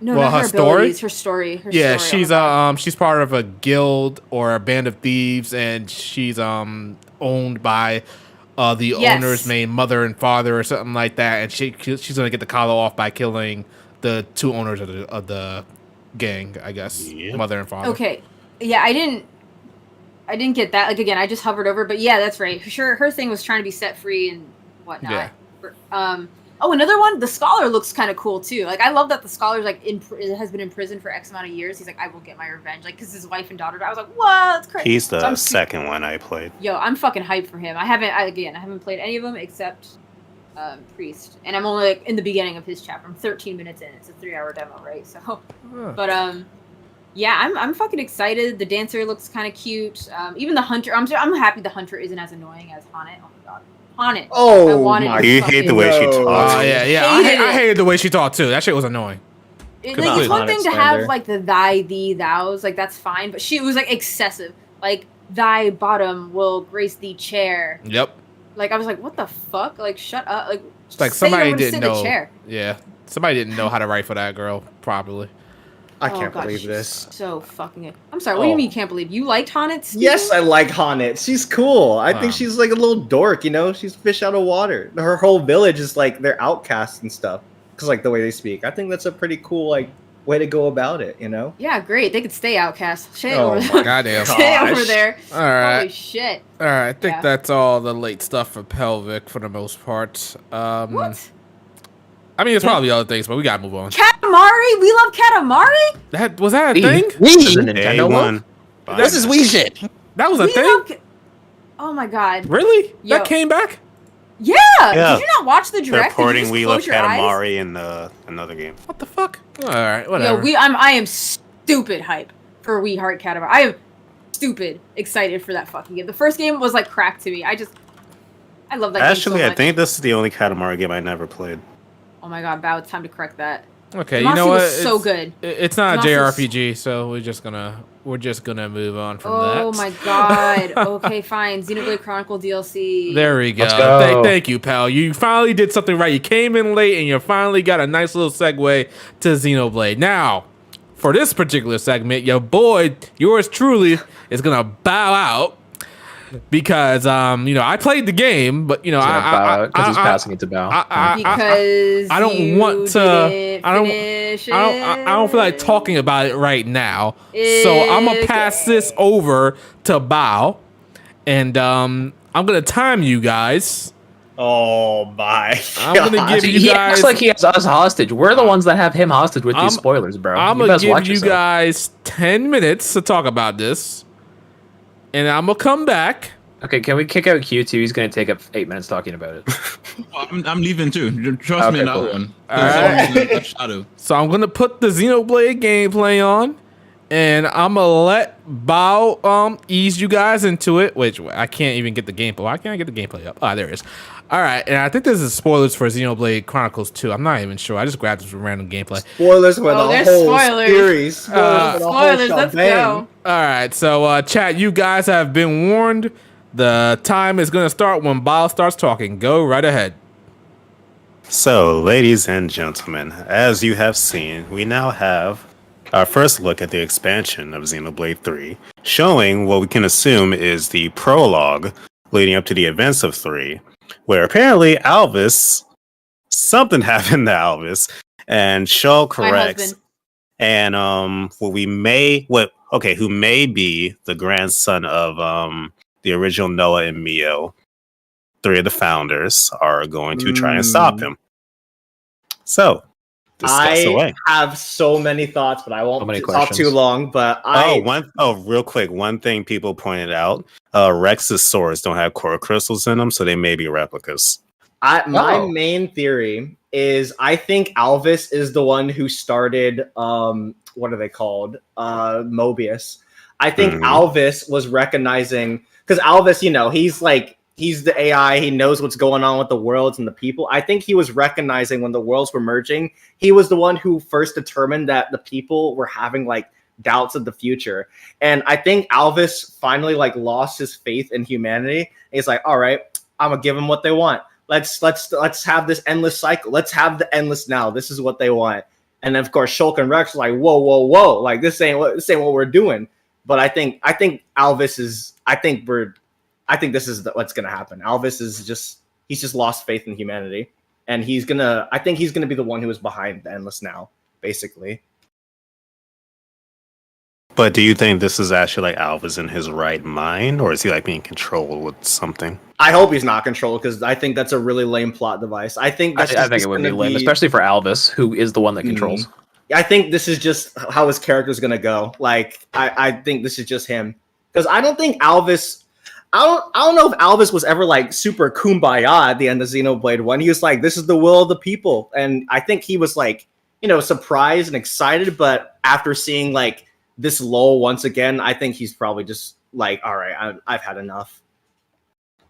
No, Well, not her her story? abilities. Her story. Yeah, story. she's Oh my God. she's part of a guild or a band of thieves, and she's owned by the Yes. owners named Mother and Father or something like that, and she's gonna get the collar off by killing the two owners of the gang, I guess. Yep. Mother and Father. Okay. Yeah, I didn't get that. Like again, I just hovered over, but yeah, that's right. Sure, her thing was trying to be set free and whatnot. Yeah. Oh, another one. The Scholar looks kind of cool too. Like I love that the Scholar's like has been in prison for X amount of years. He's like, I will get my revenge. Like because his wife and daughter died. I was like, what? That's crazy. He's the So second one I played. Yo, I'm fucking hyped for him. I haven't played any of them except Priest, and I'm only like in the beginning of his chapter. I'm 13 minutes in. It's a 3-hour demo, right? So, but yeah, I'm fucking excited. The dancer looks kind of cute. Even the hunter. I'm happy the hunter isn't as annoying as Haunted. Oh my god, Haunted. Oh wanted my! to You hate the way she No. talks. Oh yeah. I hated the way she talked too. That shit was annoying. Like, Come it's on, one thing to Haunted have slander. like the thy, thee, thous, like that's fine. But she was like excessive. Like thy bottom will grace the chair. Yep. Like I was like, what the fuck? Like shut up. Like It's like say somebody I'm gonna sit didn't in the know. chair. Yeah. Somebody didn't know how to write for that girl properly. I Oh, can't God, believe she's this. So fucking. I'm sorry. What do you Oh. mean you can't believe? You liked Haunted? Steven? Yes, I like Haunted. She's cool. I think she's like a little dork, you know? She's fish out of water. Her whole village is like they're outcasts and stuff. Because like the way they speak. I think that's a pretty cool like way to go about it, you know? Yeah, great. They could stay outcast. Stay Oh over my there. Goddamn. Stay over gosh. there. All right. Holy shit. All right. I think Yeah. that's all the late stuff for Pelvic for the most part. What? I mean, it's probably other things, but we gotta move on. Katamari? We love Katamari? That was that a Wii. thing? This is a Wii. Nintendo Day one. one. This is Wii shit. That was a We thing. love Oh my god. Really? Yo. That came back? Yeah. Yeah. Did you not watch the They're direct? Did you porting just We Love close your eyes? Katamari in another game. What the fuck? All right. Yo, Whatever. I am stupid hype for We Heart Katamari. I am stupid excited for that fucking game. The first game was like crack to me. I love that Actually, game so I much. think this is the only Katamari game I never played. Oh my god, Bao, it's time to correct that. Okay. Demasi You know what? was so good. It's not a Demasi was- JRPG, so we're just gonna move on from that. Oh my god. Okay, fine. Xenoblade Chronicle DLC. There we go. Let's go. Thank you, pal. You finally did something right. You came in late, and you finally got a nice little segue to Xenoblade. Now, for this particular segment, your boy, yours truly, is gonna bow out because I played the game, but He's gonna bow out because he's passing it to Bao. Because I don't you want to. didn't I don't. finish I don't feel like it. talking about it right now. So I'm gonna pass this over to Bao, and I'm gonna time you guys. Oh my I'm gonna God. give you He guys. acts like he has us hostage. We're the ones that have him hostage with these spoilers, bro. I'm You gonna best give watch you yourself. guys 10 minutes to talk about this, and I'm gonna come back. Okay, can we kick out Q2? He's gonna take up 8 minutes talking about it. I'm leaving too. Trust me Okay, on cool. that one. Alright. There's always a shadow. So I'm gonna put the Xenoblade gameplay on, and I'm gonna let Bao ease you guys into it. Which I can't even get the gameplay. Why can't I get the gameplay up? Ah, there it is. All right, and I think this is spoilers for Xenoblade Chronicles 2. I'm not even sure. I just grabbed some random gameplay. Spoilers for the there's whole spoilers. series. Spoilers for the whole Spoilers, let's shebang. go. All right, so chat, you guys have been warned. The time is gonna start when Bao starts talking. Go right ahead. So, ladies and gentlemen, as you have seen, we now have our first look at the expansion of Xenoblade 3, showing what we can assume is the prologue leading up to the events of 3, where apparently something happened to Alvis, and Shaw corrects, husband. and who may be the grandson of the original Noah and Mio. 3 of the founders are going to try and stop him. So, discuss away. I have so many thoughts, but I won't So many talk questions. too long. But Real quick, one thing people pointed out: Rex's swords don't have core crystals in them, so they may be replicas. My Oh. main theory is I think Alvis is the one who started what are they called? Mobius. I think Mhm. Alvis was recognizing because Alvis, he's the AI, he knows what's going on with the worlds and the people. I think he was recognizing when the worlds were merging, he was the one who first determined that the people were having like doubts of the future. And I think Alvis finally like lost his faith in humanity. He's like, all right, I'm gonna give them what they want. Let's have this endless cycle. Let's have the endless now. This is what they want. And then of course Shulk and Rex are like, whoa, like this ain't what we're doing. But I think Alvis is. I think this is what's gonna happen. Alvis is he's just lost faith in humanity, and I think he's gonna be the one who is behind the endless now, basically. But do you think this is actually like Alva's in his right mind, or is he like being controlled with something? I hope he's not controlled because I think that's a really lame plot device. I think that's I think it would be lame, especially for Alvis, who is the one that controls. I think this is just how his character's gonna go. Like, I think this is just him because I don't think Alvis. I don't know if Alvis was ever like super kumbaya at the end of Xenoblade 1. He was like, "This is the will of the people," and I think he was like, surprised and excited. But after seeing like this lull once again, I think he's probably just like, "All right, I've had enough."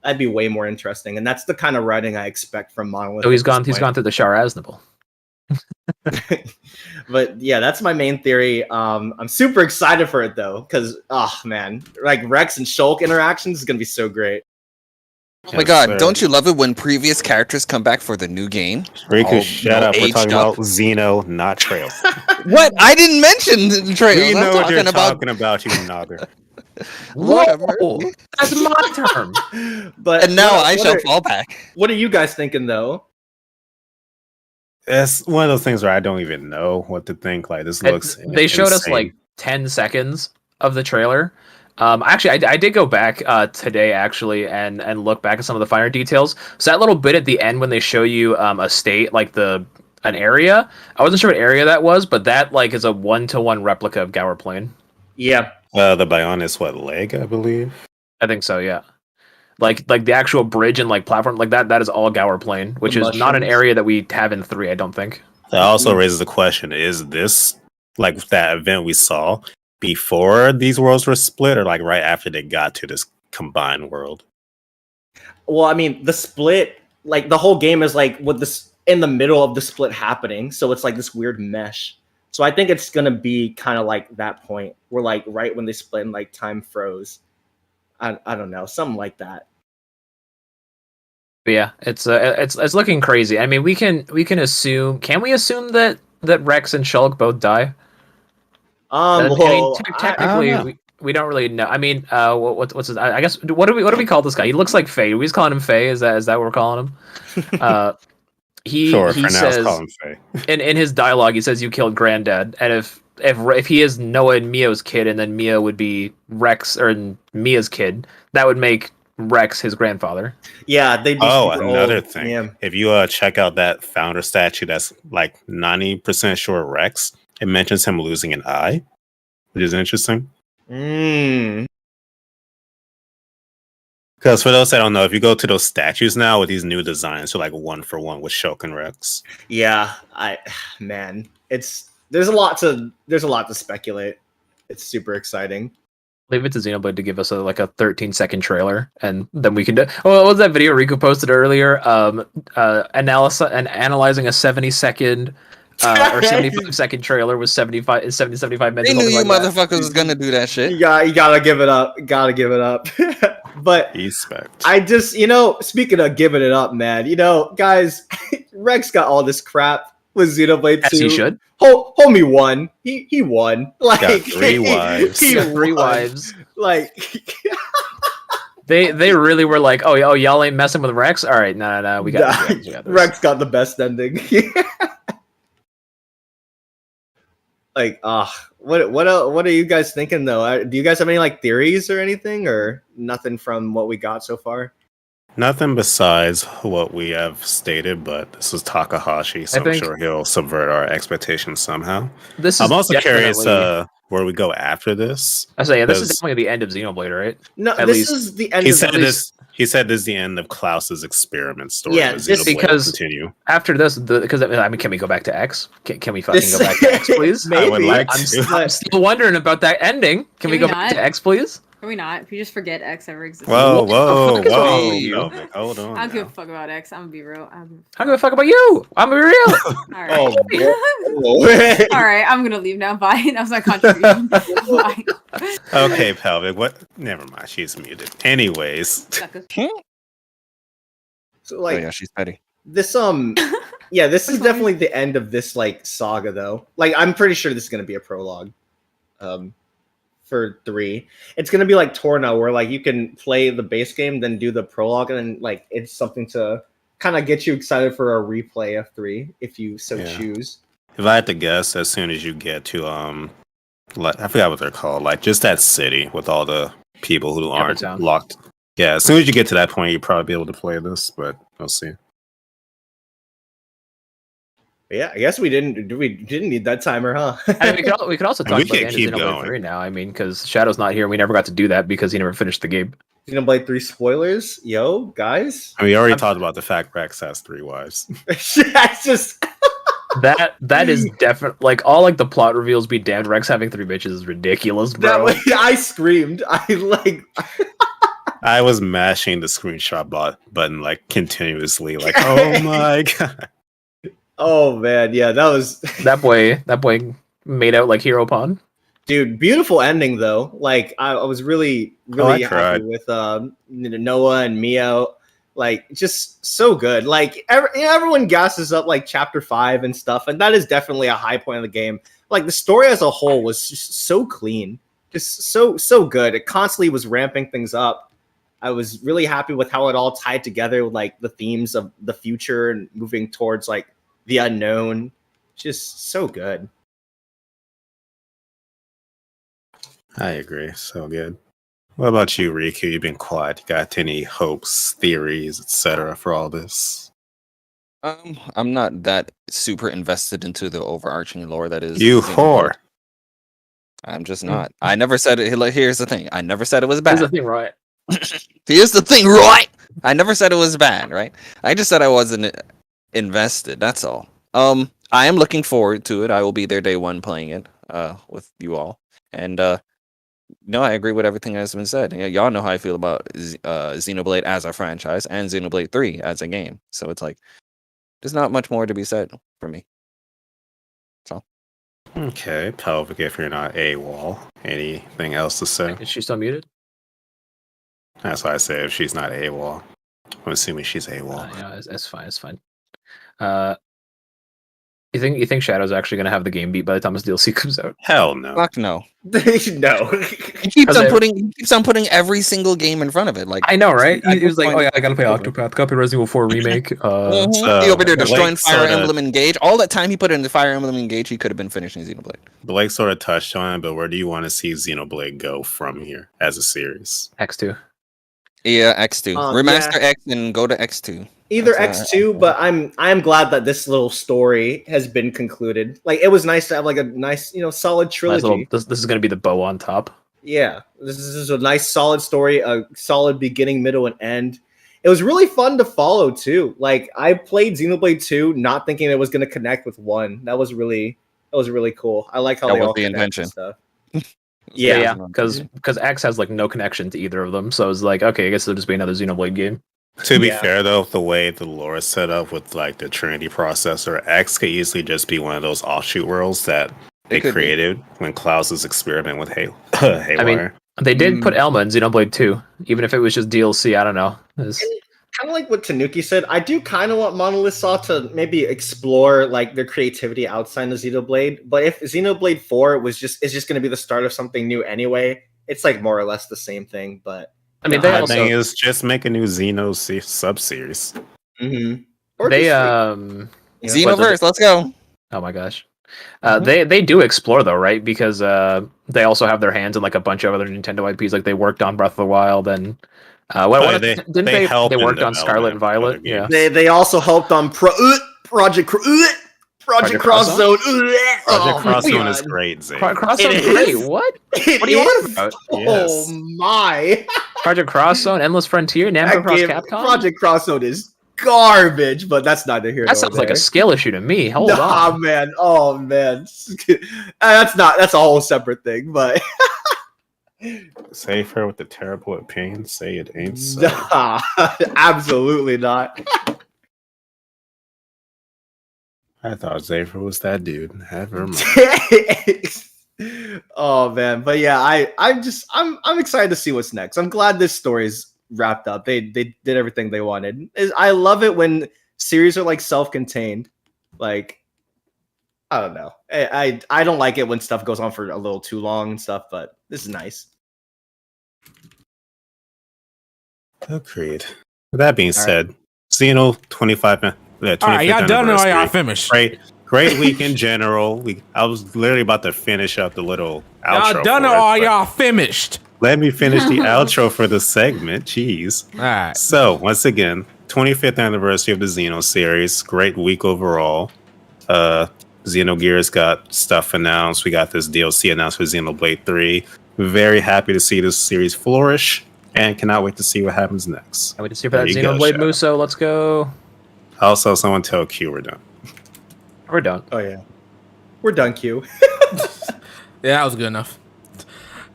That'd be way more interesting, and that's the kind of writing I expect from Monolith. So he's gone through the Shar Aznable. But yeah, that's my main theory. I'm super excited for it though, because man, like Rex and Shulk interactions is gonna be so great. Oh my god, don't you love it when previous characters come back for the new game? Riku, shut up. We're aged talking up. about Xeno, not Trails. What? I didn't mention the Trails. We know I'm what you're talking about. talking about, you nogger. Whoa, that's my term. But And now I shall fall back. What are you guys thinking though? It's one of those things where I don't even know what to think. Like, this looks. They showed us insane. like 10 seconds of the trailer. Actually, I did go back today actually and look back at some of the finer details. So that little bit at the end when they show you a state, like an area, I wasn't sure what area that was, but that like is a 1-to-1 replica of Gower Plain. Yeah. The Bionis, leg, I believe. I think so, yeah. Like the actual bridge and like platform, like that is all Gower Plain, which is not an area that we have in 3, I don't think. That also raises the question: is this like that event we saw before these worlds were split, or like right after they got to this combined world? Well, I mean, the split, like the whole game is like with this in the middle of the split happening, so it's like this weird mesh. So I think it's gonna be kind of like that point where like right when they split and like time froze. I don't know, something like that. But yeah, it's looking crazy. I mean, we can assume. Can we assume that Rex and Shulk both die? Technically, we don't really know. I mean, what's his? I guess what do we call this guy? He looks like Faye. We just calling him Faye. Is that what we're calling him? He says call him Faye. in his dialogue, he says you killed Granddad, and if he is Noah and Mio's kid, and then Mia would be Rex or Mia's kid, that would make Rex his grandfather. Yeah, they'd be another old. thing. Yeah. If you check out that founder statue, that's like 90% sure Rex. It mentions him losing an eye, which is interesting. Mm. Because for those that don't know, if you go to those statues now with these new designs, they're like 1-for-1 with Shulk and Rex. Yeah, there's a lot to speculate. It's super exciting. Leave it to Xenoblade to give us a 13-second trailer, and then we can do. Oh, what was that video Riku posted earlier? Analyzing a 70-second or 75-second trailer with 75 minutes. They knew you motherfuckers was gonna do that shit. You gotta give it up. Gotta give it up. But Respect. I just, speaking of giving it up, man, guys, Rex got all this crap with Xenoblade 2. As he should. Homie won. He won. Like, got 3 wives. He got 3 wives. Like, they really were like, oh y'all ain't messing with Rex. All right, no, we got this. Rex got the best ending. Like, what are you guys thinking though? Do you guys have any theories or anything, or nothing from what we got so far? Nothing besides what we have stated, but this is Takahashi, so I'm sure he'll subvert our expectations somehow. I'm also curious where we go after this. I say, this is definitely the end of Xenoblade, right? No, this is the end. He said this is the end of Klaus's experiment story. Yeah, just because continue after this. Because can we go back to X? Can we fucking go back to X, please? Maybe. I would like to. I'm still wondering about that ending. Can we go back to X, please? Can we not? If you just forget X ever existed. Whoa. Hold on. I don't give a fuck about X. I'm gonna be real. I don't give a fuck about you. I'm gonna be real. All right. All right. I'm gonna leave now. Bye. That was my contribution. Bye. Okay, Pelvic. What? Never mind. She's muted. Anyways. So yeah, she's petty. This yeah, this is definitely the end of this saga though. I'm pretty sure this is gonna be a prologue. For 3, it's gonna be like Torna, where you can play the base game, then do the prologue, and then it's something to kind of get you excited for a replay of 3 if you so choose. If I had to guess, as soon as you get to I forgot what they're called. Like just that city with all the people who aren't Evertown. locked. Yeah, as soon as you get to that point, you'll probably be able to play this, but we'll see. Yeah, I guess we didn't need that timer, huh? I mean, we could also talk We about the can end keep of Xenoblade going. 3 now. I mean, because Shadow's not here, we never got to do that because he never finished the game. Xenoblade 3 spoilers, yo, guys. I mean, we already talked about the fact Rex has 3 wives. That's just That is definitely like all like the plot reveals be damned. Rex having 3 bitches is ridiculous, that bro. way, I screamed. I was mashing the screenshot button like continuously, like, oh my god. Oh man, yeah, that was that boy made out like Hero Pond. dude. Beautiful ending though. Like I was really I happy cried. with Noah and Mio. Like just so good. Like everyone gasses up like chapter 5 and stuff, and that is definitely a high point of the game. Like the story as a whole was just so clean, just so good. It constantly was ramping things up. I was really happy with how it all tied together with like the themes of the future and moving towards like the unknown. Just so good. I agree. So good. What about you, Riku? You've been quiet. You got any hopes, theories, etc. for all this? I'm not that super invested into the overarching lore that is. You Xenoblade. whore. I'm just not. I never said it. Like, here's the thing. I never said it was bad. Here's the thing, right? Here's the thing, right? I never said it was bad, right? I just said I wasn't invested. That's all. I am looking forward to it. I will be there day one playing it with you all. And no, I agree with everything that's been said. Y'all know how I feel about Xenoblade as a franchise and Xenoblade 3 as a game. So it's like there's not much more to be said for me. That's all. Okay, Pelvic, if you're not AWOL. Anything else to say? Is she still muted? That's why I say if she's not AWOL. I'm assuming she's AWOL. Yeah, it's fine. It's fine. You think Shadow's actually gonna have the game beat by the time this DLC comes out? Hell no. Fuck no. No. He keeps on putting every single game in front of it. Like I know, right? I He was like, find "Oh it yeah, I gotta play Octopath, copy Resident Evil 4 remake." He over there destroying Blake Fire sorta- Emblem Engage. All that time he put into Fire Emblem Engage, he could have been finishing Xenoblade. Blake sort of touched on it, but where do you want to see Xenoblade go from here as a series? X2. Yeah, X2. Remaster yeah. X and go to X2. Either That's X2, but I'm glad that this little story has been concluded. Like it was nice to have like a nice, solid trilogy. This is gonna be the bow on top. Yeah, this is a nice solid story, a solid beginning, middle, and end. It was really fun to follow too. Like I played Xenoblade 2 not thinking it was going to connect with 1. That was really cool. I like how That they was all the connect and intention. stuff. Yeah, because X has like no connection to either of them, so it's like, okay, I guess it'll just be another Xenoblade game. To be Yeah. fair, though, the way the lore is set up with like the Trinity processor, X could easily just be one of those offshoot worlds that they It could be. created when Klaus's experiment with Haywire. I mean, they did put Elma in Xenoblade 2, even if it was just DLC. I don't know. It's- Kind of like what Tanuki said, I do kind of want Monolith Saw to maybe explore like their creativity outside of Xenoblade. But if Xenoblade 4 is just going to be the start of something new anyway, it's like more or less the same thing. But I mean, the they odd also thing is just make a new Xeno sub-series. or they just, Xenoverse, let's go. Oh my gosh. They do explore though, right? Because they also have their hands in like a bunch of other Nintendo IPs. Like they worked on Breath of the Wild and they help in worked on Scarlet and development of Violet? other Yeah. games. they also helped on Project Project Cross Zone. Project Cross Zone is God. great, Zane. Cross It Zone, great. is. What? It What are you on is? about? Yes. Oh my! Project Cross Zone, Endless Frontier, Namco That Cross game, Capcom. Project Cross Zone is garbage, but that's neither here That nor sounds like there. a skill issue to me. Hold Nah, on. man. Oh man, that's a whole separate thing. But Save her with the terrible opinion. Say it ain't so. nah, absolutely not. I thought Xavier was that dude. Never mind. Oh man, but yeah, I'm excited to see what's next. I'm glad this story's wrapped up. They did everything they wanted. I love it when series are like self-contained. Like I don't know. I don't like it when stuff goes on for a little too long and stuff, but this is nice. Agreed. With that being All said, Xeno 25. All right, y'all done or y'all finished? Great Great week in general. I was literally about to finish up the little outro. Y'all done it, for or but y'all finished? Let me finish the outro for the segment. Jeez. All right. So once again, 25th anniversary of the Xeno series. Great week overall. Xenogears got stuff announced. We got this DLC announced for Xenoblade 3. Very happy to see this series flourish, and cannot wait to see what happens next. I wait to see for that There you go, Xenoblade Shadow. Muso. Let's go. Also, someone tell Q we're done. We're done. Oh yeah, we're done. Q. Yeah, that was good enough.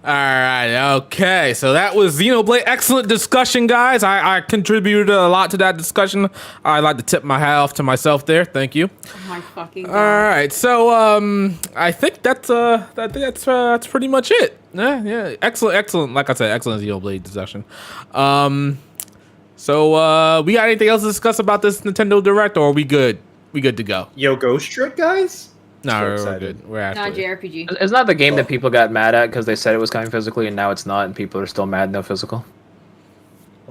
All right, okay. So that was Xenoblade. Excellent discussion, guys. I contributed a lot to that discussion. I'd like to tip my hat off to myself there. Thank you. Oh my fucking All god. right, so I think that's pretty much it. Yeah, excellent. Like I said, excellent Xenoblade discussion. So we got anything else to discuss about this Nintendo Direct, or are we good? We good to go? Yo, Ghost Trick, guys. No, So we're excited. good. We're Not actually. JRPG. It's not the game that people got mad at because they said it was coming physically, and now it's not, and people are still mad no physical.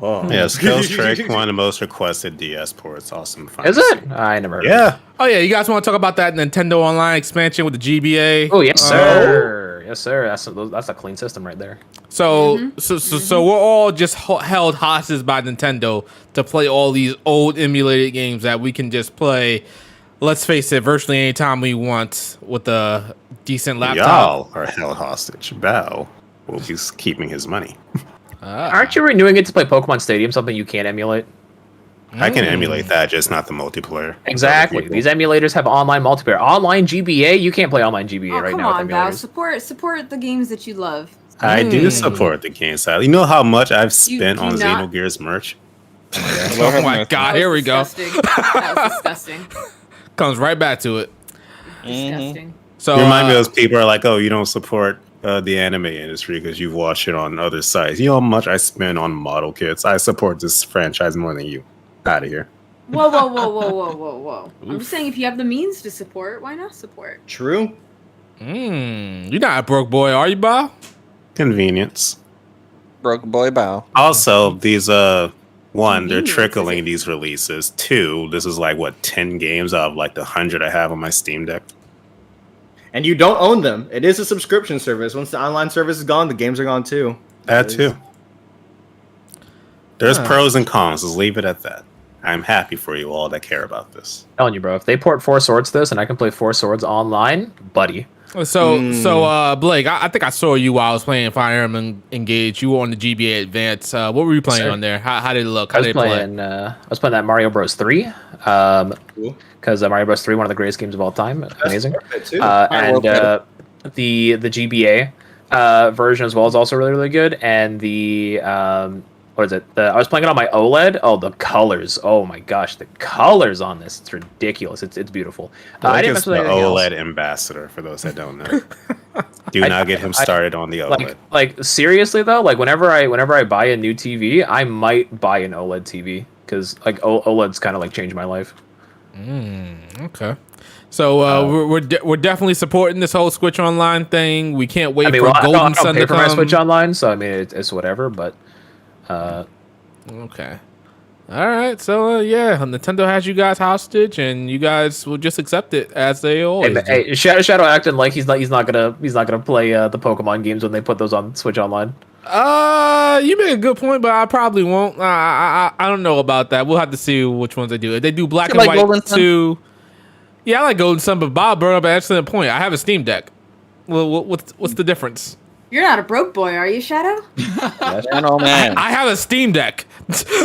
Oh. Yes, Ghost Trick, one of the most requested DS ports. Awesome. Fun Is to it? see. I never heard of it. Yeah. Oh yeah, you guys want to talk about that Nintendo Online expansion with the GBA? Oh, yes, sir. Yes, sir. That's a clean system right there. So we're all just held hostage by Nintendo to play all these old emulated games that we can just play. Let's face it, virtually anytime we want with a decent laptop. Y'all are held hostage. Bao will be keeping his money. Aren't you renewing it to play Pokemon Stadium, something you can't emulate? I can emulate that, just not the multiplayer. Exactly. Other people. These emulators have online multiplayer. Online GBA, you can't play online GBA Oh, right come now on, with Val. emulators. Support the games that you love. I do support the game side. You know how much I've spent do on not- Xenogears merch? Oh my god, here we go. Disgusting. That was disgusting. Comes right back to it. Disgusting. So You remind me of those people are like, oh, you don't support the anime industry because you've watched it on other sites. You know how much I spend on model kits? I support this franchise more than you. Out of here. Whoa. I'm just saying, if you have the means to support, why not support? True. you're not a broke boy, are you, Bob? Convenience. Broke boy bow. Also, these one, they're Convenience, trickling is it? these releases. Two, this is like what 10 games out of like the 100 I have on my Steam Deck. And you don't own them. It is a subscription service. Once the online service is gone, the games are gone too. That too. There's pros and cons. Let's leave it at that. I'm happy for you all that care about this. I'm telling you, bro, if they port Four Swords to this and I can play Four Swords online, buddy. So Blake, I think I saw you while I was playing Fire Emblem Engage. You were on the GBA Advance. What were you playing Sir. on there? How did it look? I How was did it play? playing that Mario Bros. 3. Cool. Because Mario Bros. 3, one of the greatest games of all time. Amazing. Perfect, too. And the GBA version as well is also really, really good. And the what is it? I was playing it on my OLED. Oh, the colors! Oh my gosh, the colors on this, it's ridiculous. It's beautiful. I didn't Just mess the with anything else. OLED ambassador for those that don't know. Do not get him started on the OLED. Like seriously though, like whenever I buy a new TV, I might buy an OLED TV because like OLED's kind of like changed my life. Okay. So we're definitely supporting this whole Switch Online thing. We can't wait for I Golden don't Sun pay to for my come. Switch Online, so I mean it's whatever. But Okay. All right. So yeah, Nintendo has you guys hostage, and you guys will just accept it as they always. do. hey, Shadow acting like he's not gonna play the Pokemon games when they put those on Switch Online. You make a good point, but I probably won't. I don't know about that. We'll have to see which ones they do. If they do Black You and like White Golden Sun? too. Yeah, I like Golden Sun, but Bob brought up an excellent point. I have a Steam Deck. Well, what's the difference? You're not a broke boy, are you, Shadow? Oh man. I have a Steam Deck.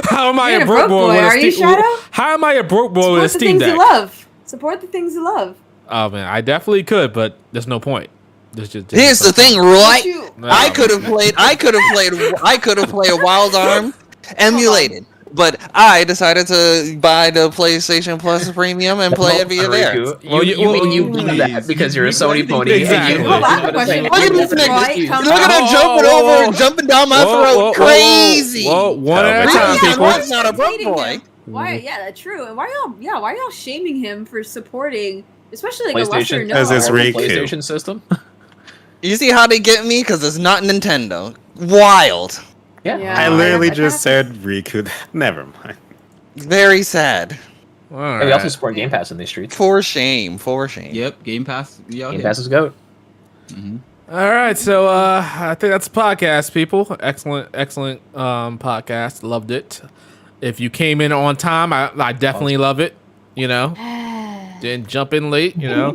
How am I You're a broke boy with are you, a Steam? Shadow? How am I a broke boy with a Support the Steam things Deck? you love. Support the things you love. Oh man, I definitely could, but there's no point. There's just Here's the thing, right? You- No, I could have played a Wild Arm emulated, but I decided to buy the PlayStation Plus Premium and play it via there. Well, You do that because you're a Sony pony. Exactly. And you, Hold on, I have a question. Look at this Roy, nigga. come Look at on. him jumping over, jumping down my throat. Crazy. Whoa, one at a Oh, time, yeah, people. Why is not a broke Hating boy? him. Why? Yeah, that's true. And why are y'all shaming him for supporting, especially like a lesser PlayStation, known? As it's Riku. PlayStation system. You see how they get me? Because it's not Nintendo. Wild. Yeah. Yeah. I I literally got just this. said Riku. Never mind. Very sad. All Hey, we also right. support Game Pass in these streets. For shame. For shame. Yep, Game Pass. Yeah, Game Pass is GOAT. All right, so I think that's a podcast, people. Excellent podcast. Loved it. If you came in on time, I definitely love it. You know, didn't jump in late. You know,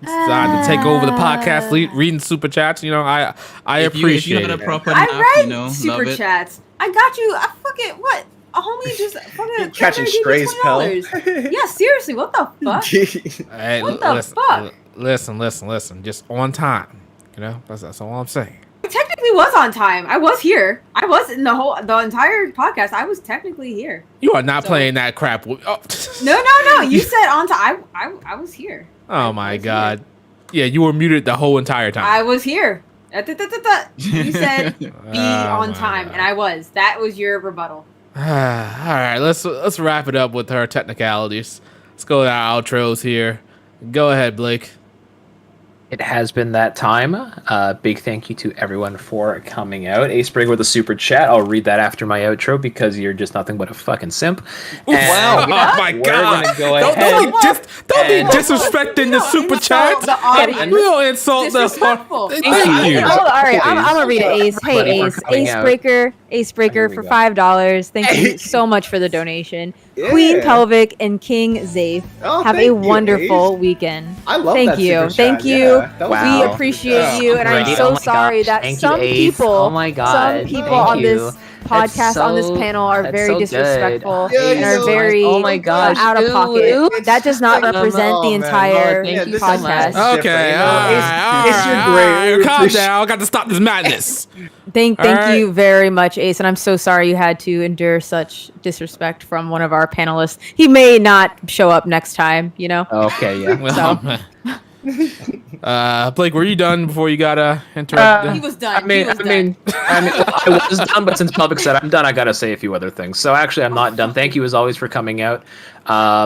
decided to take over the podcast, reading super chats. You know, I If you appreciate had a it. proper I nap, read you know, super love it. chats. I got you. I fucking what? A homie just fucking Catching gave me strays, pal. $20. Yeah, seriously, what the fuck? Hey, What the fuck? Listen. Just on time. You know, that's all I'm saying. I technically was on time. I was here. I was in the entire podcast. I was technically here. You are not So- playing that crap. Oh, No. You said on time. I was here. oh my god. Yeah, you were muted the whole entire time. I was here. You said be Oh on my time, God. and I was. That was your rebuttal. All right, let's wrap it up with our technicalities. Let's go to our outros here. Go ahead, Blake. It has been that time. Big thank you to everyone for coming out. Ace Brig with a super chat. I'll read that after my outro because you're just nothing but a fucking simp. Wow! And Oh my we're god! gonna go Don't ahead. be and- disrespecting the super chats. The audience. We don't insult the. Disrespectful. Thank you. you. Oh, all right, I'm gonna read it. Ace, Buddy, hey for Ace, coming out. Ace Breaker Here for we go. $5. Thank you so much for the donation. Queen Pelvic and King Zafe Oh, have thank a you, wonderful Ace. weekend. I love Thank that you. super Thank chat. you. Yeah, that was Wow. We good. appreciate Yeah. you, and I'm Great. so Oh my sorry gosh. that Thank you, some Ace. people, Oh my God. some people Thank on you. this podcast on this so- panel are that's very so good. disrespectful Yeah, and you are know, very oh my gosh, out of dude. pocket. That does not represent Oh, the man. entire Oh, thank you so podcast. much. Okay, You all know, right, Ace, you're great. We Calm appreciate- down. I got to stop this madness. Thank Alright. you very much, Ace, and I'm so sorry you had to endure such disrespect from one of our panelists. He may not show up next time, you know. Okay, yeah. Well, Blake, were you done before you got interrupted? He was done. I mean, I was done, but since Public said I'm done, I gotta say a few other things. So actually, I'm not done. Thank you as always for coming out.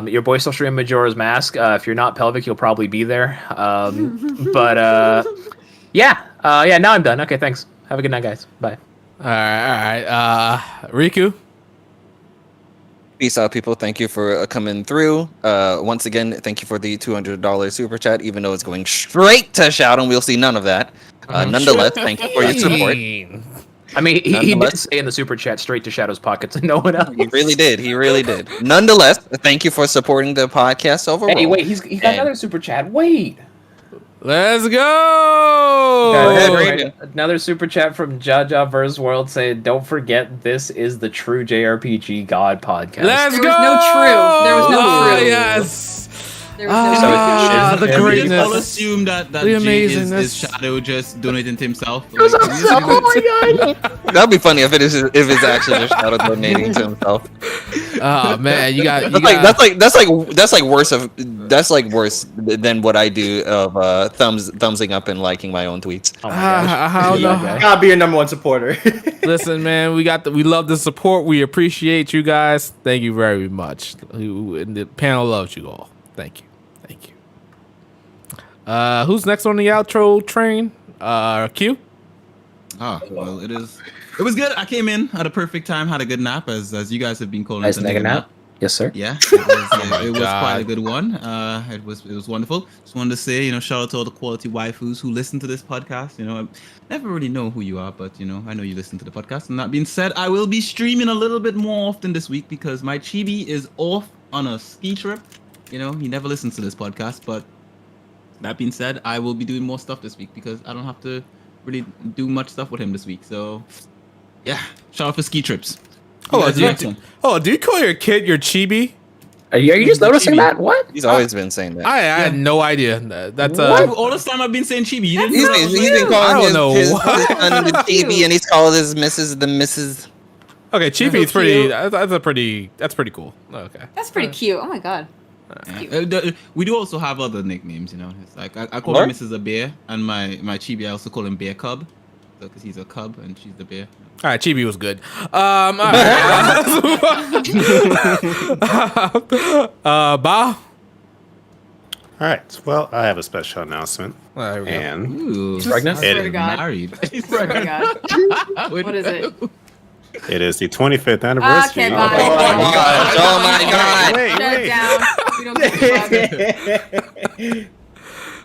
Your boy still streaming Majora's Mask. If you're not Pelvic, you'll probably be there. Yeah. Now I'm done. Okay, thanks. Have a good night, guys. Bye. All right. Riku. Peace out, people. Thank you for coming through. Once again, thank you for the $200 super chat, even though it's going straight to Shout, and we'll see none of that. Nonetheless, thank you for your support. I mean, he did Nonetheless- say in the super chat straight to Shadow's pockets and no one else. He really did. He really did. Nonetheless, thank you for supporting the podcast overall. Hey, wait, he got And- another super chat. Wait. Let's go. Go ahead, read it. Another super chat from Jaja Verse World saying, "Don't forget, this is the true JRPG God podcast." Let's There go. was no true. There was no Ah, true. yes. There was no Ah, the Yeah, we We just all greatness. assume that The Jay is amazingness. Shadow just donating to himself. It was Like, upset. Oh my god! That'd be funny if it's actually just Shadow donating to himself. Oh man, you got. That's like worse than what I do of thumbsing up and liking my own tweets. Oh my gosh. I don't know. Yeah, Gotta be your number one supporter. Listen, man, we love the support. We appreciate you guys. Thank you very much. And the panel loves you all. Thank you. Who's next on the outro train? Q. Oh, well, it was good. I came in at a perfect time, had a good nap, as you guys have been calling Nice it. a mega nigga nap. Yes, sir. Yeah, it was God. quite a good one. It was wonderful. Just wanted to say, shout out to all the quality waifus who listen to this podcast. I never really know who you are, but I know you listen to the podcast. And that being said, I will be streaming a little bit more often this week because my chibi is off on a ski trip. He never listens to this podcast, but that being said, I will be doing more stuff this week because I don't have to really do much stuff with him this week. So, yeah, shout out for ski trips. Oh, You guys do are do you call your kid your chibi? Are you just noticing that? What? He's always been saying that. I had no idea. That's awesome. All this time I've been saying chibi. You didn't He's know been, that was he's like- been calling I his, don't his, know. his son the TV, and he's called his Mrs. the Mrs. okay. Chibi is So pretty. cute. That's pretty cool. Okay. That's pretty cute. Oh my god. We do also have other nicknames, It's like I call What? him Mrs. a bear, and my chibi I also call him Bear Cub, because he's a cub and she's the bear. All right, Chibi was good. All right. Ba. All right. Well, I have a special announcement. There we go. And Ooh, Pregnant? I swear to It- God. married. I swear to God. What is it? It is the 25th anniversary. Okay, of- bye. Oh my god! Wait, Shut it wait. down. We don't give a fuck.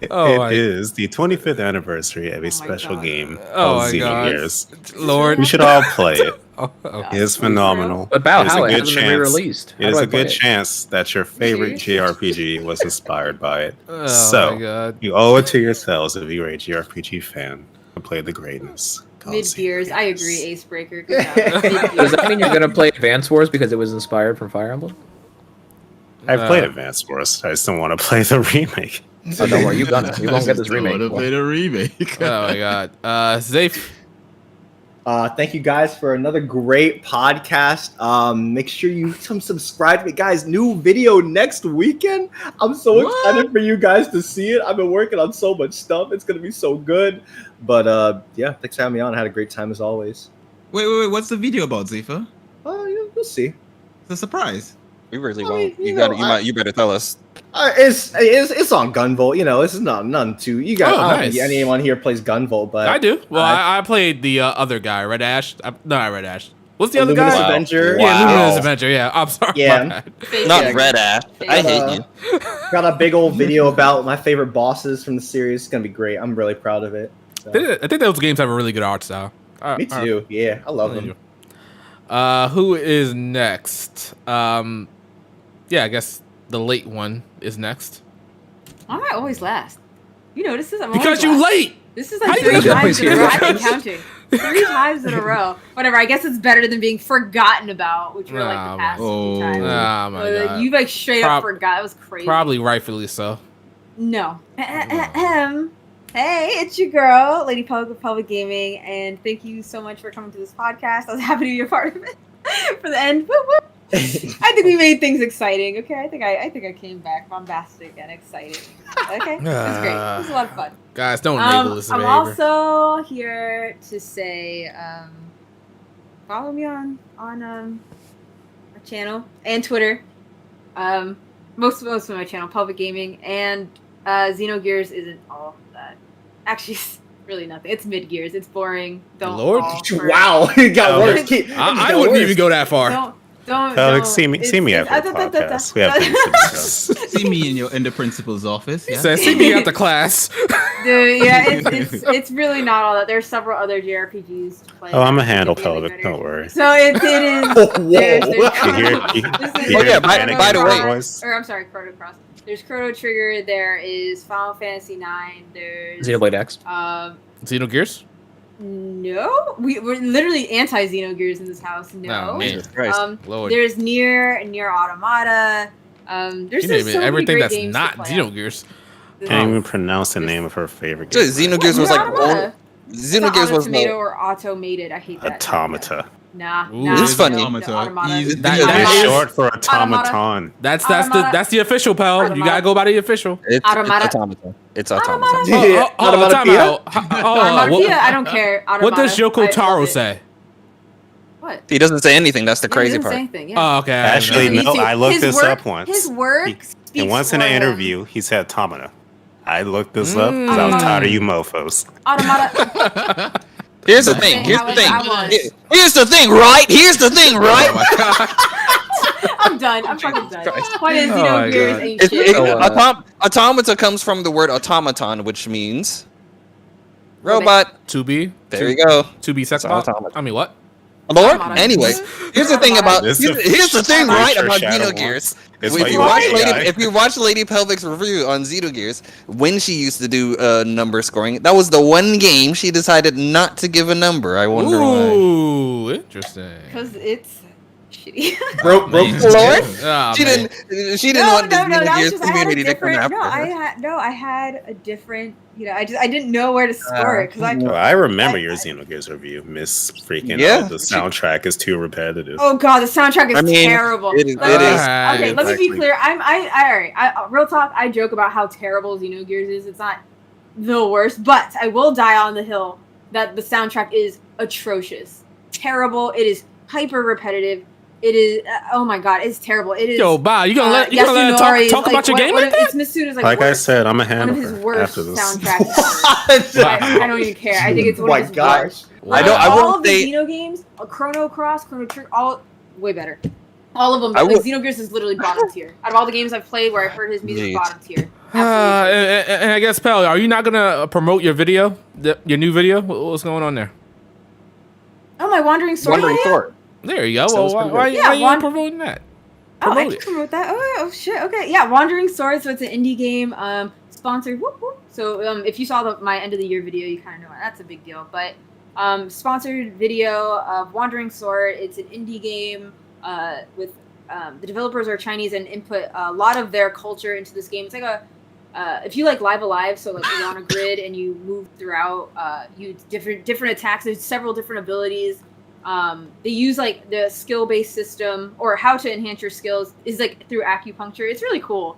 Oh It my- is the 25th anniversary of my a special God. game Oh called my God. Xenogears. Lord. We should all play it. Oh, oh. It's phenomenal. But Bao, There's how a it good hasn't been chance. re-released? How It is do I a play good it? chance that your favorite JRPG was inspired by it. Oh So, my God. you owe it to yourselves if you're a JRPG fan to play the greatness. called Mid gears, I Xenogears. agree. Ace breaker. Good job. Does Mid-gears. that mean you're gonna play Advance Wars because it was inspired from Fire Emblem? I've played Advance Wars. I just don't want to play the remake. Oh, don't worry, you gonna. You won't get this I remake. want to play the remake. Oh my God. Zafe. Thank you guys for another great podcast. Make sure you subscribe to me, guys. New video next weekend. I'm so excited for you guys to see it. I've been working on so much stuff. It's gonna be so good. But yeah, thanks for having me on. I had a great time as always. Wait. What's the video about, Zifa? Oh, you'll see. It's a surprise. We really I won't. mean, You better tell us. It's on Gunvolt. You know, this is none too. You guys, Oh, I don't nice. think anyone here plays Gunvolt, but I do. Well, I played the other guy, Red Ash. Not Red Ash. What's the other Luminous guy? Avenger. Yeah, Wow. Luminous Avenger. Yeah, I'm sorry. Yeah. my bad. Fake Not it. Red Ash. I hate you. Got a big old video about my favorite bosses from the series. It's gonna be great. I'm really proud of it. So. I think those games have a really good art style. Me too. Yeah, I love them. Who is next? Yeah, I guess the late one is next. Why am I always last? You notice this? I'm Because always you last. late. This is How like you 3 gonna times in a row. always I've been here? counting. 3 times in a row. Whatever. I guess it's better than being forgotten about, which were like Nah, the past man. few times. Oh my So, God. you like straight up forgot. It was crazy. Probably rightfully so. No. Hey, it's your girl, Lady Public Gaming, and thank you so much for coming to this podcast. I was happy to be a part of it for the end. Woo, woo. I think we made things exciting. Okay, I think I came back bombastic and exciting. Okay, it was great. It was a lot of fun. Guys, don't enable this I'm behavior. also here to say, follow me on our channel and Twitter. Most of my channel, Public Gaming, and Xenogears isn't all that. Actually, it's really nothing. It's mid gears. It's boring. Don't. Lord. fall for- Wow, it got Oh, worse. I wouldn't even go that far. Don't. Alex, don't. see me after the podcast. We have things to discuss. See me in the principal's office. He Yeah. said, "See me after class." Dude, yeah, it's really not all that. There's several other JRPGs to play. Oh, I'm a that handle get really pelvic. better. Don't worry. So it is. Oh, whoa. There's You hear- you- this is- you Oh, yeah, by Chrono the way- Cross- voice? or I'm sorry, Chrono Cross. There's Chrono Trigger. There is Final Fantasy 9. There's Xenoblade X. Xenogears. No, we're literally anti Xenogears in this house. No. Oh, man. Jesus Christ. Lord. There's Nier Automata. There's You just name so it. many Everything great that's games not to play on. Xenogears. Can't even pronounce the name of her favorite game. Xenogears was Nier like Automata. Xenogears was Tomato no. or automated. I hate that. Automata. Nah, Ooh, nah. it's funny. no, Automata. Automata. He's- That- It that is is- short for Automata. automaton. That's the official, pal. You Automata. gotta go by the official. It's Automata. automata. It's Automata. automata. Yeah, Automata time Pia? out. Automata, I don't care. What does Automata, Yoko I love Taro it. say? What? He doesn't say anything. That's the Yeah, he crazy doesn't part. say anything, yeah. Oh, okay. Actually, Me no, too. I looked His this work- up once. His work He- speaks And once in for an him. interview, he said automata. I looked this up because I was tired of you mofos. Automata. Here's the I'm thing. saying Here's how the I thing. was. Here's the thing, right? Here's the thing, Oh right? my God. I'm done. I'm fucking done. Point is, Oh my Xenogears God. ain't It, shit. it, Oh, automata comes from the word automaton, which means robot. To be. There you go. To be sex It's bot? automata. I mean, what? Lord. Automata. Anyway, here's the thing about This here's, is here's the thing, future right, about Shadow Xenogears. It's If like you, you watch like Lady, AI. if you watch Lady Pelvic's review on Xenogears, when she used to do number scoring, that was the one game she decided not to give a number. I wonder why. Ooh, interesting. Because it's shitty. Broke. Lord? Oh, She man. didn't want the that was Xenogears just, I had a community to come different, after no, her. I had a different, I didn't know where to score it because Well, I remember your Xenogears review, Miss Freaking. Yeah. The soundtrack is too repetitive. oh god, the soundtrack is I mean, terrible. it is- Like, it is. Okay, let me be Exactly. clear. I real talk. I joke about how terrible Xenogears is. It's not the worst, but I will die on the hill that the soundtrack is atrocious, terrible. It is hyper repetitive. It is. Oh my god, it's terrible. It is. Yo, Bob, you gonna let Yasunori her talk about your game like that? It's Mitsuda's Like I worst, said, I'm a one of his handler worst after this. soundtracks. I don't even care. I think it's one My of his gosh. worst. I don't- I all won't of the say- Xeno games, Chrono Cross, Chrono Trigger, all way better. All of them. I Like will- Xenogears is literally bottom tier. Out of all the games I've played where I've heard his music, Jeez. bottom tier. Absolutely. And I guess, Pal, are you not gonna promote your video, your new video? What's going on there? Oh, my Wandering Sword. Wandering idea? Sword. There you go. Sounds Well, pretty why good. Yeah, are you not promoting that? Oh, I Promote can it. promote that. Oh shit. Okay. Yeah, Wandering Sword. So it's an indie game. Sponsored. Whoop, whoop. So if you saw my end of the year video, you kind of know that's a big deal. But sponsored video of Wandering Sword. It's an indie game with the developers are Chinese and input a lot of their culture into this game. It's like a if you like Live Alive, so like you're on a grid and you move throughout, you different attacks. There's several different abilities. They use like the skill-based system or how to enhance your skills is like through acupuncture. It's really cool.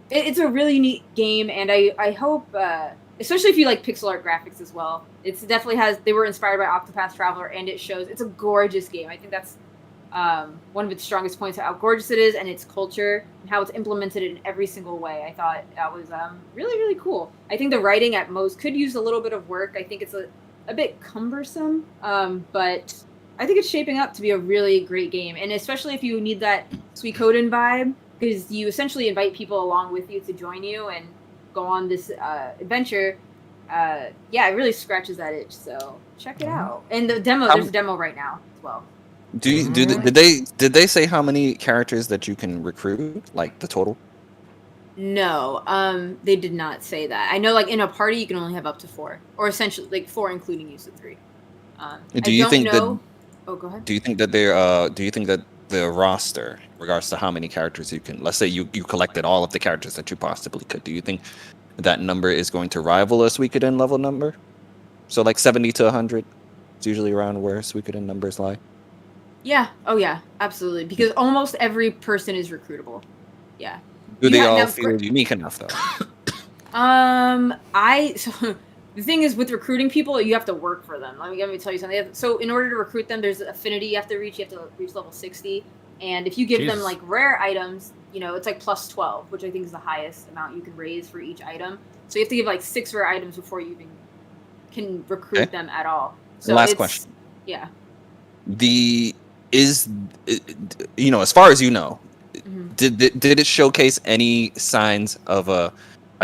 It's a really neat game, and I hope, especially if you like pixel art graphics as well. It's definitely has. They were inspired by Octopath Traveler, and it shows. It's a gorgeous game. I think that's one of its strongest points, how gorgeous it is, and its culture and how it's implemented in every single way. I thought that was really, really cool. I think the writing at most could use a little bit of work. I think it's a bit cumbersome, but I think it's shaping up to be a really great game, and especially if you need that Suikoden vibe, because you essentially invite people along with you to join you and go on this adventure. Yeah, it really scratches that itch, so check it out. And the demo, there's a demo right now as well. Did they say how many characters that you can recruit, like the total? No, they did not say that. I know, like in a party, you can only have up to 4, or essentially like 4, including use of 3. Do you think that? Oh, go ahead. Do you think that do you think that the roster, in regards to how many characters you can, let's say you collected all of the characters that you possibly could, do you think that number is going to rival a Suikoden level number? So like 70 to 100. It's usually around where Suikoden numbers lie. Yeah. Oh, yeah. Absolutely. Because almost every person is recruitable. Yeah. Do they Yeah, all now, feel unique enough though? So the thing is with recruiting people, you have to work for them. Let me tell you something. So in order to recruit them, there's affinity you have to reach. You have to reach level 60, and if you give them Jesus. like rare items, you know, it's like plus 12, which I think is the highest amount you can raise for each item. So you have to give like 6 rare items before you even can recruit them at all. So Last question. Yeah. As far as you know, Mhm. did it showcase any signs of a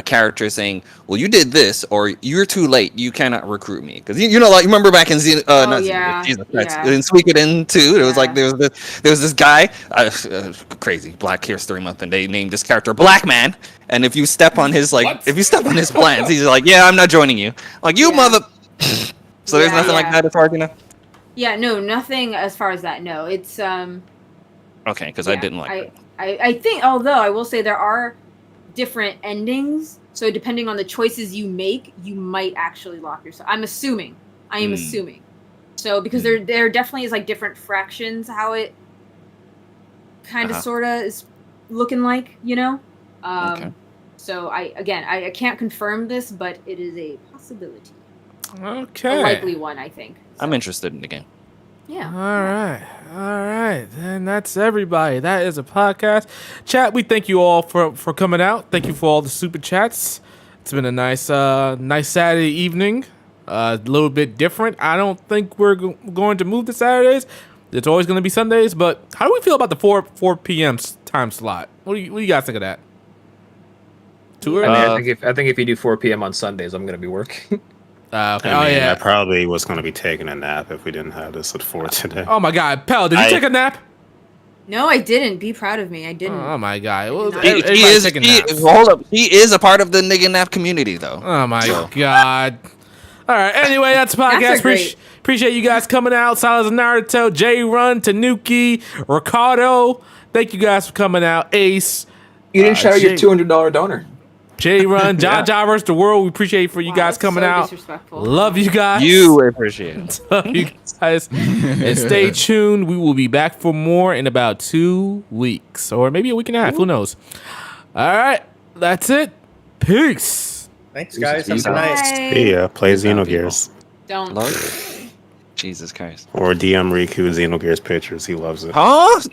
character saying, "Well, you did this," or "You're too late, you cannot recruit me"? Because you know, like, remember back in yeah, Jesus Christ, yeah. in Suikoden 2, it was like Yeah. there was this guy, crazy Black History Month, and they named this character Black Man. And if you step on his plans, he's like, "Yeah, I'm not joining you." Like, you Yeah. mother. So there's Yeah, nothing like yeah. that as far as you know. Yeah, no, nothing as far as that. No, it's Okay, because I didn't like that. I think, although I will say there are different endings, so depending on the choices you make, you might actually lock yourself. I'm assuming. I am assuming. So because there definitely is like different fractions how it kind of sorta is looking like, you know. Okay. So I can't confirm this, but it is a possibility, Okay. a likely one, I think. I'm So, interested in the game. Yeah. All right. Then that's everybody. That is a podcast. Chat, we thank you all for coming out. Thank you for all the super chats. It's been a nice Saturday evening. A little bit different. I don't think we're going to move to Saturdays. It's always going to be Sundays. But how do we feel about the 4 p.m. time slot? What do you guys think of that? Too early? I think if you do 4 p.m. on Sundays, I'm gonna be working. Okay. I mean, yeah. I probably was going to be taking a nap if we didn't have this at 4 today. Oh my God, Pell, did you take a nap? No, I didn't. Be proud of me. I didn't. Oh my God. Well, He- everybody's taking naps. Hold up. He is a part of the nigga nap community, though. Oh my God. All right. Anyway, that's the podcast. Naps are great. Appreciate you guys coming out. Silas Naruto, J Run, Tanuki, Ricardo. Thank you guys for coming out. Ace, You didn't shout out your Jay- $200 donor. J Run, Jaja versus the world. We appreciate for you Wow, guys that's coming so out. disrespectful. Love you guys. You appreciate it. Love you guys. And stay tuned. We will be back for more in about 2 weeks, or maybe a week and a half. Who knows? All right. That's it. Peace. Thanks, guys. Have a Peace good out. night. Bye. See ya. Play Xenogears. Don't. Love. Jesus Christ. Or DM Riku Xenogears pictures. He loves it. Huh?